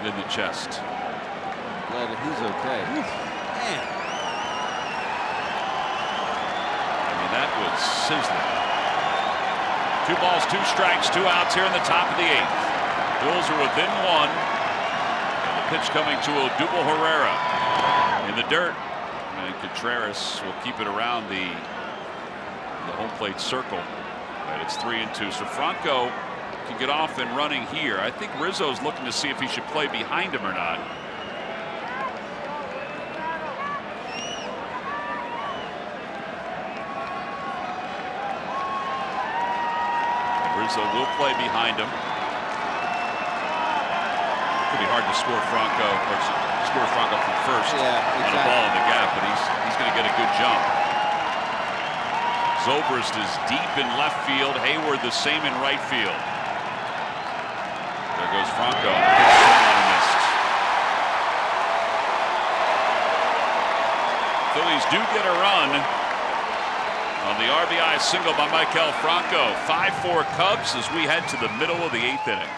in the chest. Glad that he's okay. Man. I mean, that was sizzling. 2 balls, 2 strikes, 2 outs here in the top of the 8th. Bills are within 1, and the pitch coming to Odubel Herrera in the dirt, and Contreras will keep it around the home plate circle, but it's 3-2. So Franco can get off and running here. I think Rizzo's looking to see if he should play behind him or not. And Rizzo will play behind him. Pretty hard to score Franco from first on a ball in the gap, but he's going to get a good jump. Zobrist is deep in left field. Hayward the same in right field. There goes Franco. Missed. Phillies do get a run on the RBI single by Maikel Franco. 5-4 Cubs as we head to the middle of the 8th inning.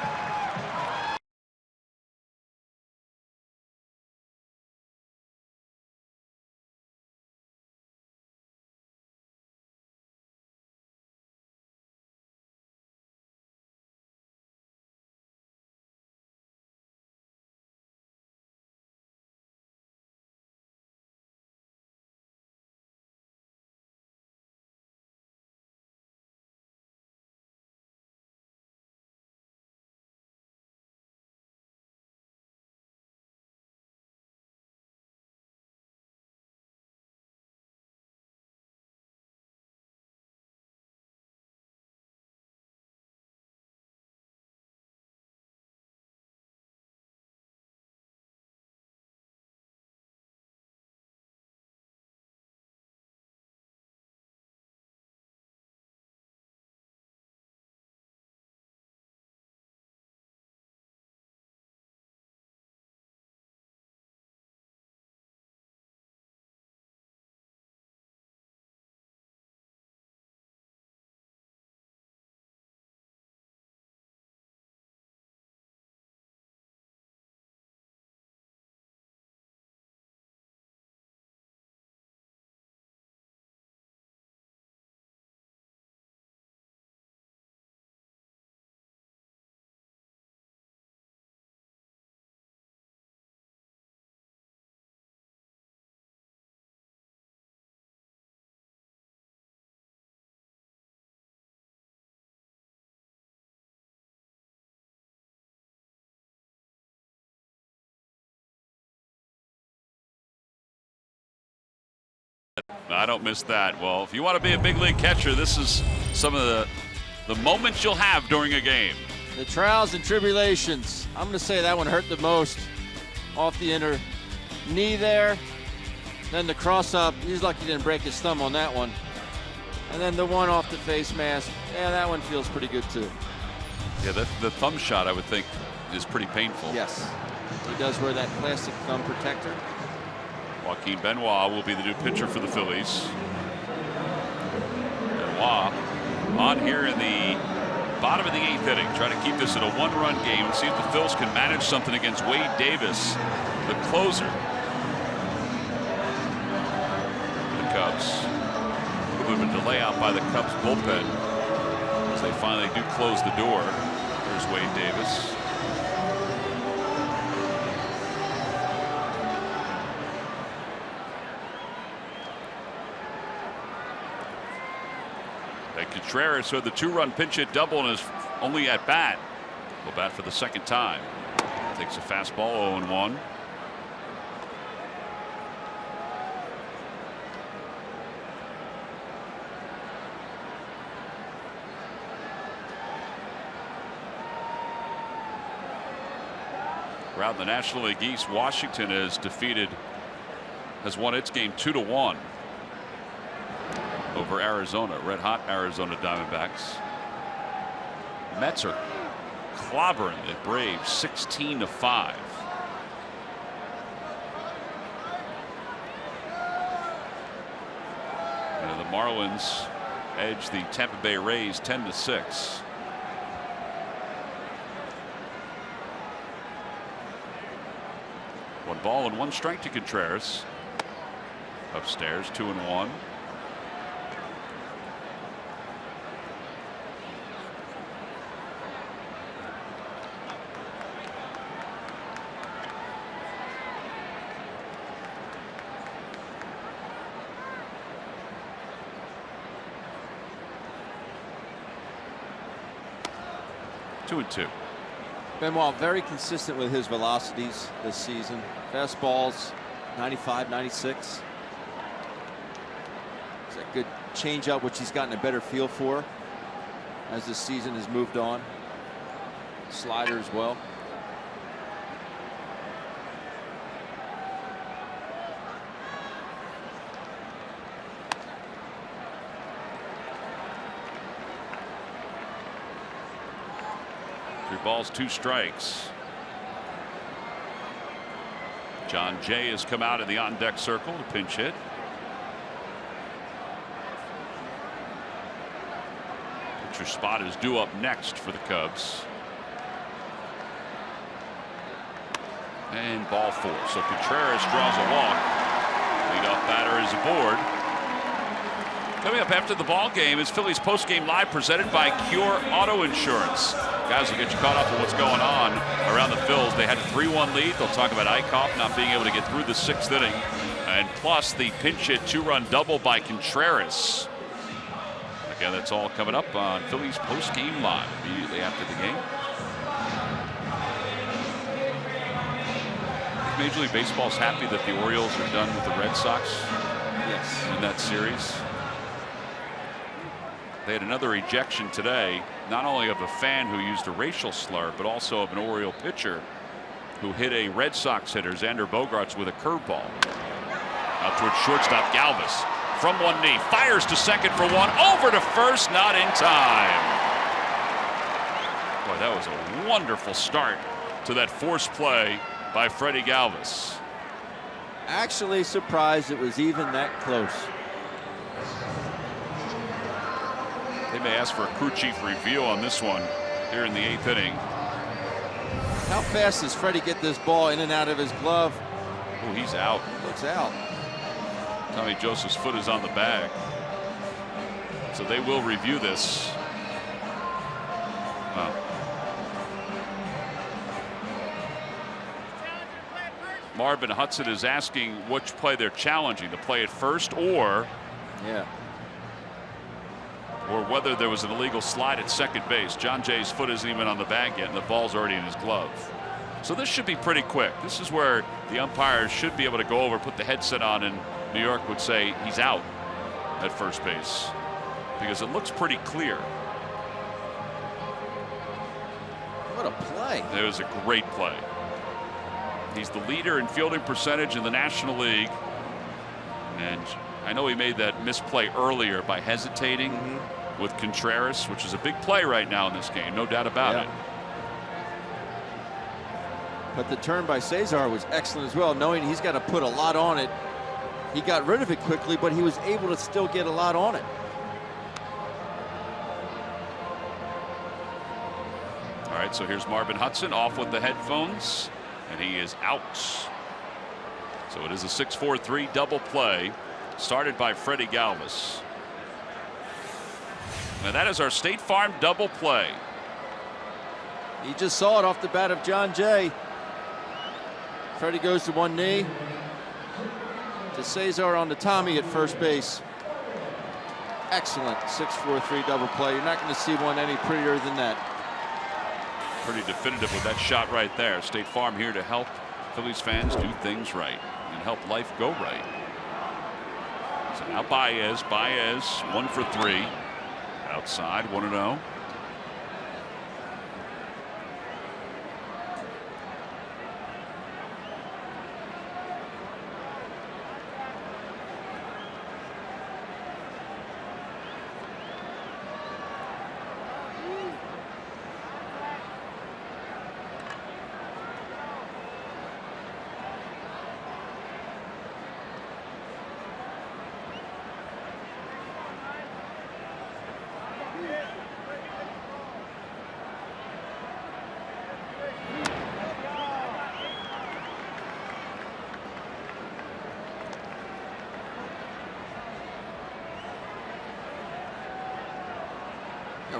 I don't miss that. Well, if you want to be a big league catcher, this is some of the moments you'll have during a game. The trials and tribulations. I'm going to say that one hurt the most. Off the inner knee there. Then the cross up. He's lucky he didn't break his thumb on that one. And then the one off the face mask. Yeah, that one feels pretty good too. Yeah, the thumb shot, I would think, is pretty painful. Yes. He does wear that plastic thumb protector. Joaquin Benoit will be the new pitcher for the Phillies. Benoit on here in the bottom of the 8th inning, trying to keep this at a 1-run game and see if the Phils can manage something against Wade Davis, the closer. The Cubs. A little bit of a delay out by the Cubs bullpen as they finally do close the door. There's Wade Davis. And Contreras, who had the 2-run pinch hit double in his only at bat, will bat for the second time. Takes a fastball, 0-1. Around the National League East, Washington has won its game 2-1 over Arizona. Red hot Arizona Diamondbacks. Mets are clobbering the Braves 16-5. And the Marlins edge the Tampa Bay Rays 10-6. One ball and one strike to Contreras. Upstairs, 2-1. Two and two. Benoit very consistent with his velocities this season. Fastballs 95, 96. It's a good changeup, which he's gotten a better feel for as the season has moved on. Slider as well. Three balls, two strikes. John Jay has come out in the on-deck circle to pinch hit. Pitcher spot is due up next for the Cubs. And ball four. So Contreras draws a walk. Leadoff batter is aboard. Coming up after the ball game is Phillies post-game live presented by Cure Auto Insurance. Guys will get you caught up on what's going on around the Phils. They had a 3-1 lead. They'll talk about Eichhoff not being able to get through the sixth inning. And plus the pinch hit 2-run double by Contreras. Again, that's all coming up on Phillies post-game live immediately after the game. I think Major League Baseball's happy that the Orioles are done with the Red Sox. Yes. In that series. They had another ejection today, not only of a fan who used a racial slur, but also of an Oriole pitcher who hit a Red Sox hitter, Xander Bogaerts, with a curveball. Out towards shortstop Galvis. From one knee, fires to second for one, over to first, not in time. Boy, that was a wonderful start to that forced play by Freddie Galvis. Actually surprised it was even that close. They may ask for a crew chief review on this one here in the eighth inning. How fast does Freddie get this ball in and out of his glove? Oh, he's out. Looks out. Tommy Joseph's foot is on the bag. So they will review this. Wow. Marvin Hudson is asking which play they're challenging, the play at first or whether there was an illegal slide at second base. John Jay's foot isn't even on the bag yet, and the ball's already in his glove. So this should be pretty quick. This is where the umpires should be able to go over, put the headset on, and New York would say he's out at first base because it looks pretty clear. What a play. It was a great play. He's the leader in fielding percentage in the National League. And I know he made that misplay earlier by hesitating with Contreras, which is a big play right now in this game, no doubt about it. But the turn by Cesar was excellent as well, knowing he's got to put a lot on it. He got rid of it quickly, but he was able to still get a lot on it. All right, so here's Marvin Hudson off with the headphones, and he is out. So it is a 6-4-3 double play started by Freddie Galvis. Now that is our State Farm double play. He just saw it off the bat of John Jay. Freddie goes to one knee. To Cesar on the Tommy at first base. Excellent 6-4-3 double play. You're not going to see one any prettier than that. Pretty definitive with that shot right there. State Farm here to help Phillies fans do things right and help life go right. So now Baez 1 for 3 outside 1-0.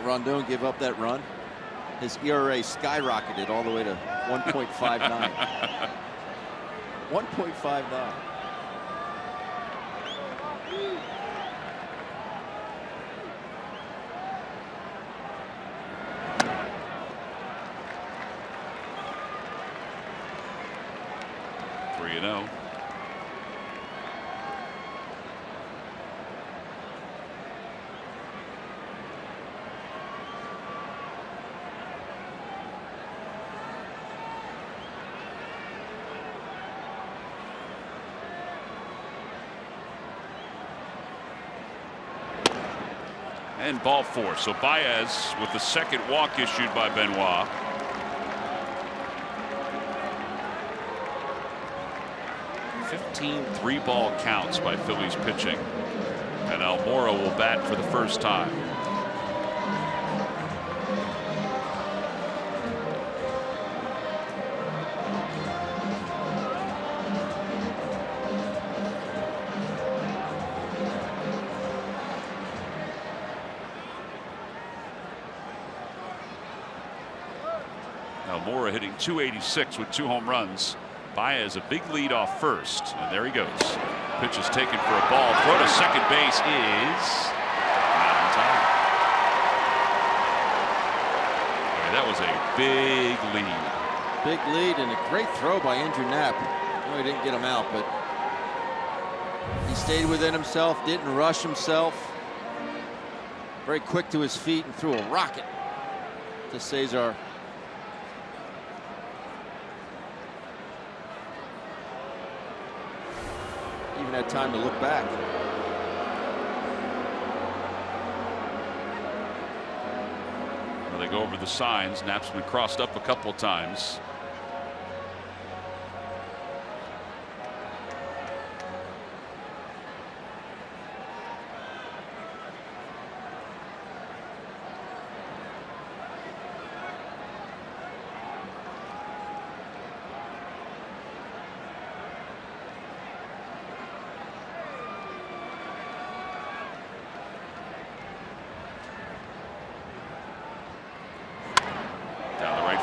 Rondon gave up that run. His ERA skyrocketed all the way to 1.59. 1.59. And ball 4. So Baez with the second walk issued by Benoit. Three-ball counts by Phillies pitching. And Almora will bat for the first time. Almora hitting .286 with 2 home runs. Baez a big lead off first, and there he goes. Pitch is taken for a ball. Throw to second base is not in time. Okay, that was a big lead. Big lead and a great throw by Andrew Knapp. No, he didn't get him out, but he stayed within himself, didn't rush himself. Very quick to his feet and threw a rocket to Cesar. Even had time to look back. Well, they go over the signs. Knapp's been crossed up a couple of times.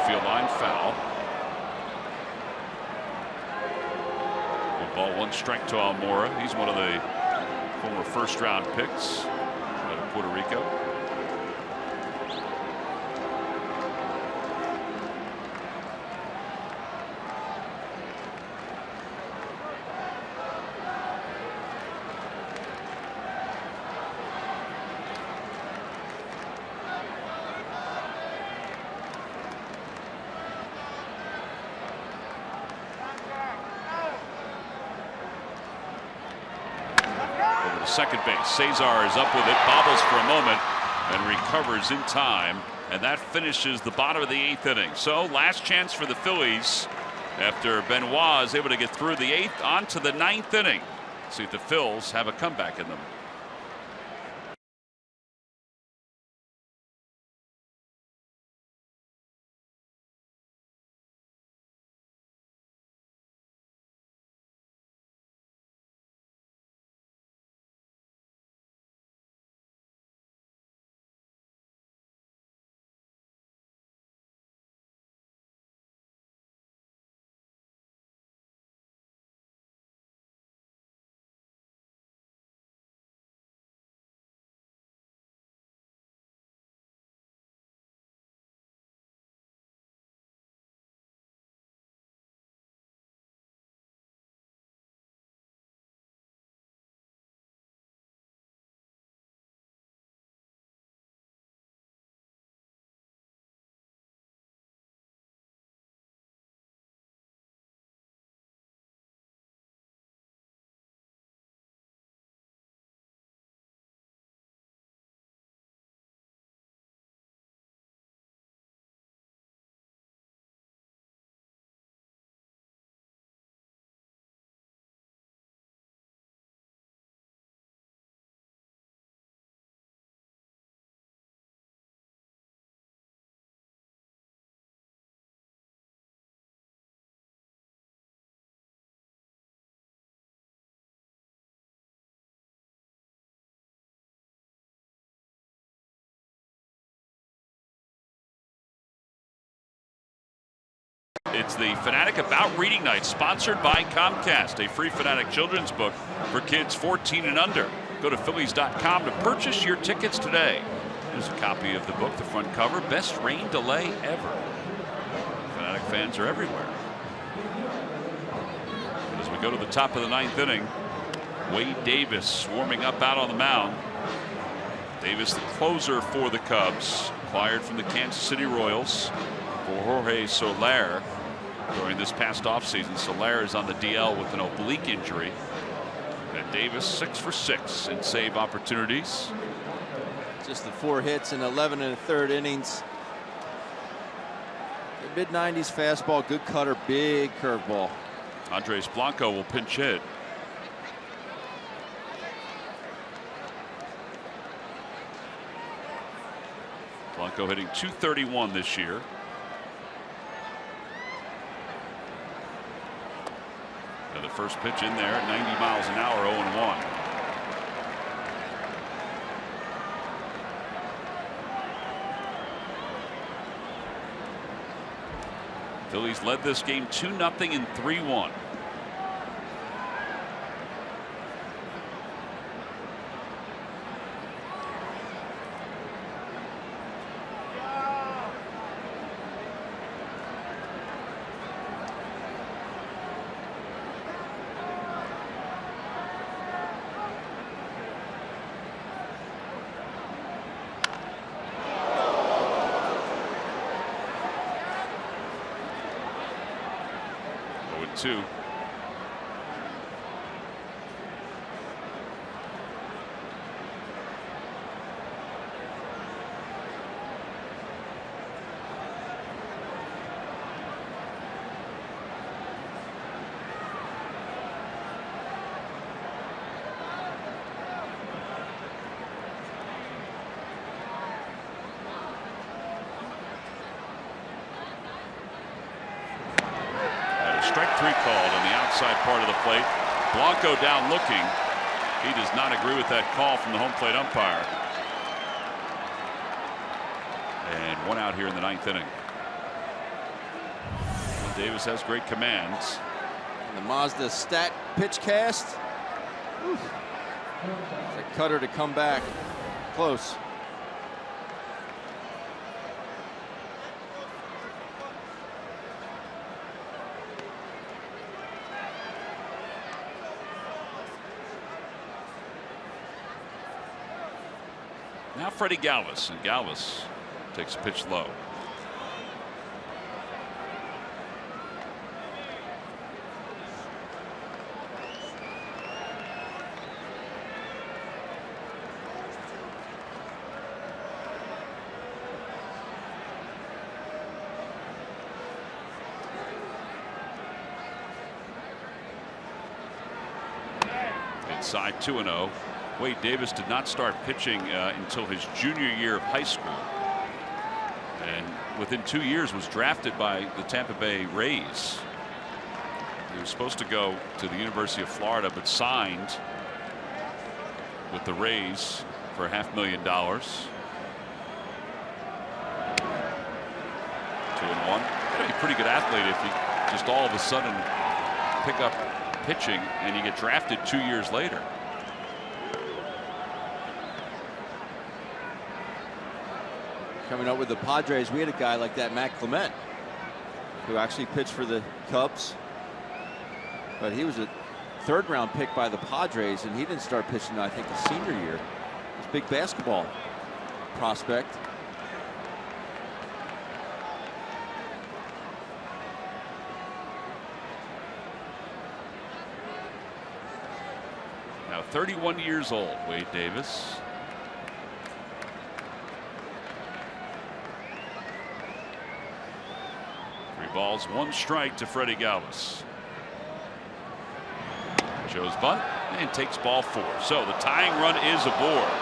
Field line foul. Good ball, 1 strike to Almora. He's one of the former first-round picks out of Puerto Rico. Second base. Cesar is up with it, bobbles for a moment, and recovers in time. And that finishes the bottom of the 8th inning. So last chance for the Phillies after Benoit is able to get through the 8th onto the 9th inning. See if the Phils have a comeback in them. It's the Fanatic About Reading Night, sponsored by Comcast, a free Fanatic children's book for kids 14 and under. Go to Phillies.com to purchase your tickets today. There's a copy of the book, the front cover, best rain delay ever. Fanatic fans are everywhere. And as we go to the top of the 9th inning, Wade Davis warming up out on the mound. Davis, the closer for the Cubs, acquired from the Kansas City Royals for Jorge Soler during this past offseason. Soler is on the DL with an oblique injury. And Davis 6 for 6 in save opportunities. Just the 4 hits in 11 1/3 innings. The mid-90s fastball, good cutter, big curveball. Andres Blanco will pinch hit. Blanco hitting .231 this year. And the first pitch in there at 90 miles an hour, 0-1. Phillies led this game 2-0 and 3-1. Two. Strike 3 called on the outside part of the plate. Blanco down looking. He does not agree with that call from the home plate umpire. And 1 out here in the 9th inning. Well, Davis has great commands. And the Mazda stat pitch cast. It's a cutter to come back close. Now Freddie Galvis, and Galvis takes a pitch low. Inside 2-0. Wade Davis did not start pitching until his junior year of high school, and within 2 years was drafted by the Tampa Bay Rays. He was supposed to go to the University of Florida, but signed with the Rays for $500,000. 2-1. He'd be a pretty good athlete if you just all of a sudden pick up pitching and you get drafted 2 years later. Coming up with the Padres, we had a guy like that, Matt Clement, who actually pitched for the Cubs, but he was a 3rd-round pick by the Padres, and he didn't start pitching, I think, his senior year. He was a big basketball prospect. Now 31 years old, Wade Davis. Balls, 1 strike to Freddie Galvis. Shows bunt and takes ball 4. So the tying run is aboard.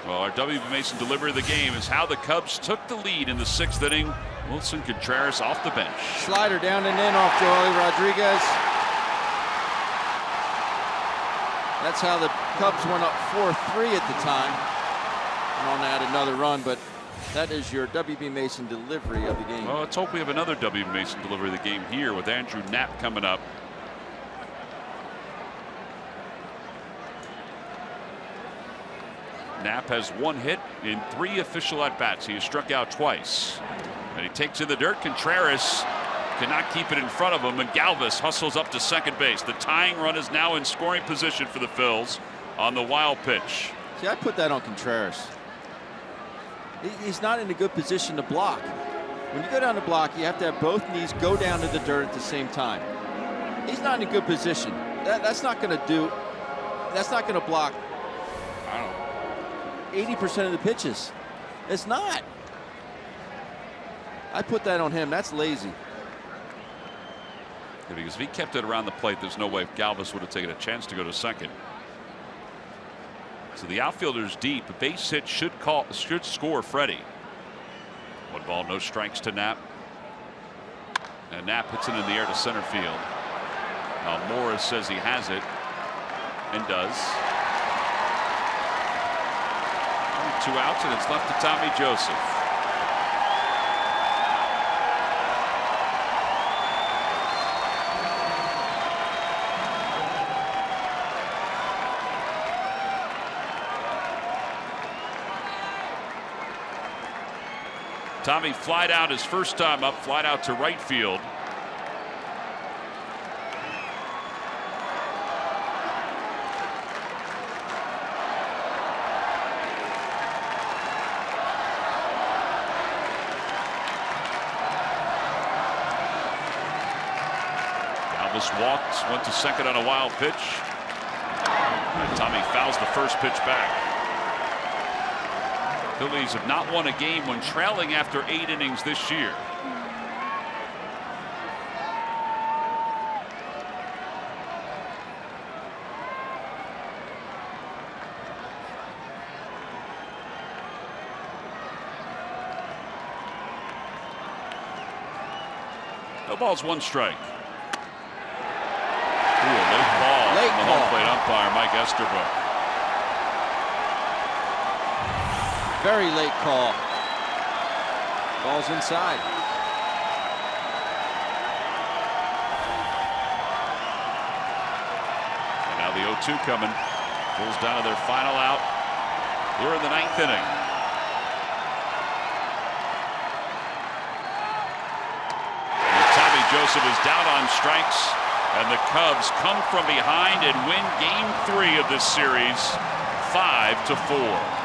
Well, our W.B. Mason delivery of the game is how the Cubs took the lead in the 6th inning. Wilson Contreras off the bench. Slider down and in off Joely Rodriguez. That's how the Cubs went up 4-3 at the time. And on to add another run, but that is your W.B. Mason delivery of the game. Well, let's hope we have another W.B. Mason delivery of the game here with Andrew Knapp coming up. Knapp has 1 hit in 3 official at-bats. He has struck out twice. And he takes in the dirt. Contreras cannot keep it in front of him, and Galvis hustles up to second base. The tying run is now in scoring position for the Phils on the wild pitch. See, I put that on Contreras. He's not in a good position to block. When you go down to block, you have to have both knees go down to the dirt at the same time. He's not in a good position. That's not going to do. That's not going to block, I don't know, 80% of the pitches. It's not. I put that on him. That's lazy. Yeah, because if he kept it around the plate, there's no way Galvis would have taken a chance to go to second. So the outfielder's deep. A base hit should score Freddie. 1 ball, no strikes to Knapp. And Knapp hits it in the air to center field. Now Morris says he has it, and does. 2 outs, and it's left to Tommy Joseph. Tommy flied out his first time up, flied out to right field. Galvis walked, went to second on a wild pitch. And Tommy fouls the first pitch back. Phillies have not won a game when trailing after 8 innings this year. No balls, 1 strike. Ooh, a late ball from the home plate umpire, Mike Esterbrook. Very late call. Ball's inside. And now the 0-2 coming. Bulls down to their final out here in the 9th inning. And Tommy Joseph is down on strikes, and the Cubs come from behind and win Game 3 of this series 5-4.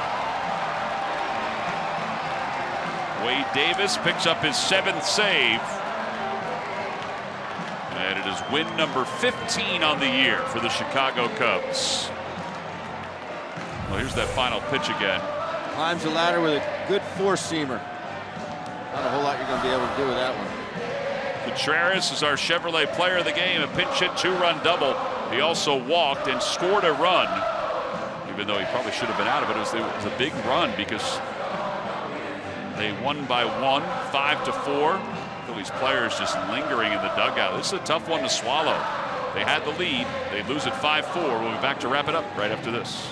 Wade Davis picks up his 7th save. And it is win number 15 on the year for the Chicago Cubs. Well, here's that final pitch again. Climbs the ladder with a good 4-seamer. Not a whole lot you're going to be able to do with that one. Contreras is our Chevrolet player of the game. A pinch hit 2-run double. He also walked and scored a run. Even though he probably should have been out of it. It was a big run because they won by 1, 5-4. Phillies players just lingering in the dugout. This is a tough one to swallow. They had the lead. They lose at 5-4. We'll be back to wrap it up right after this.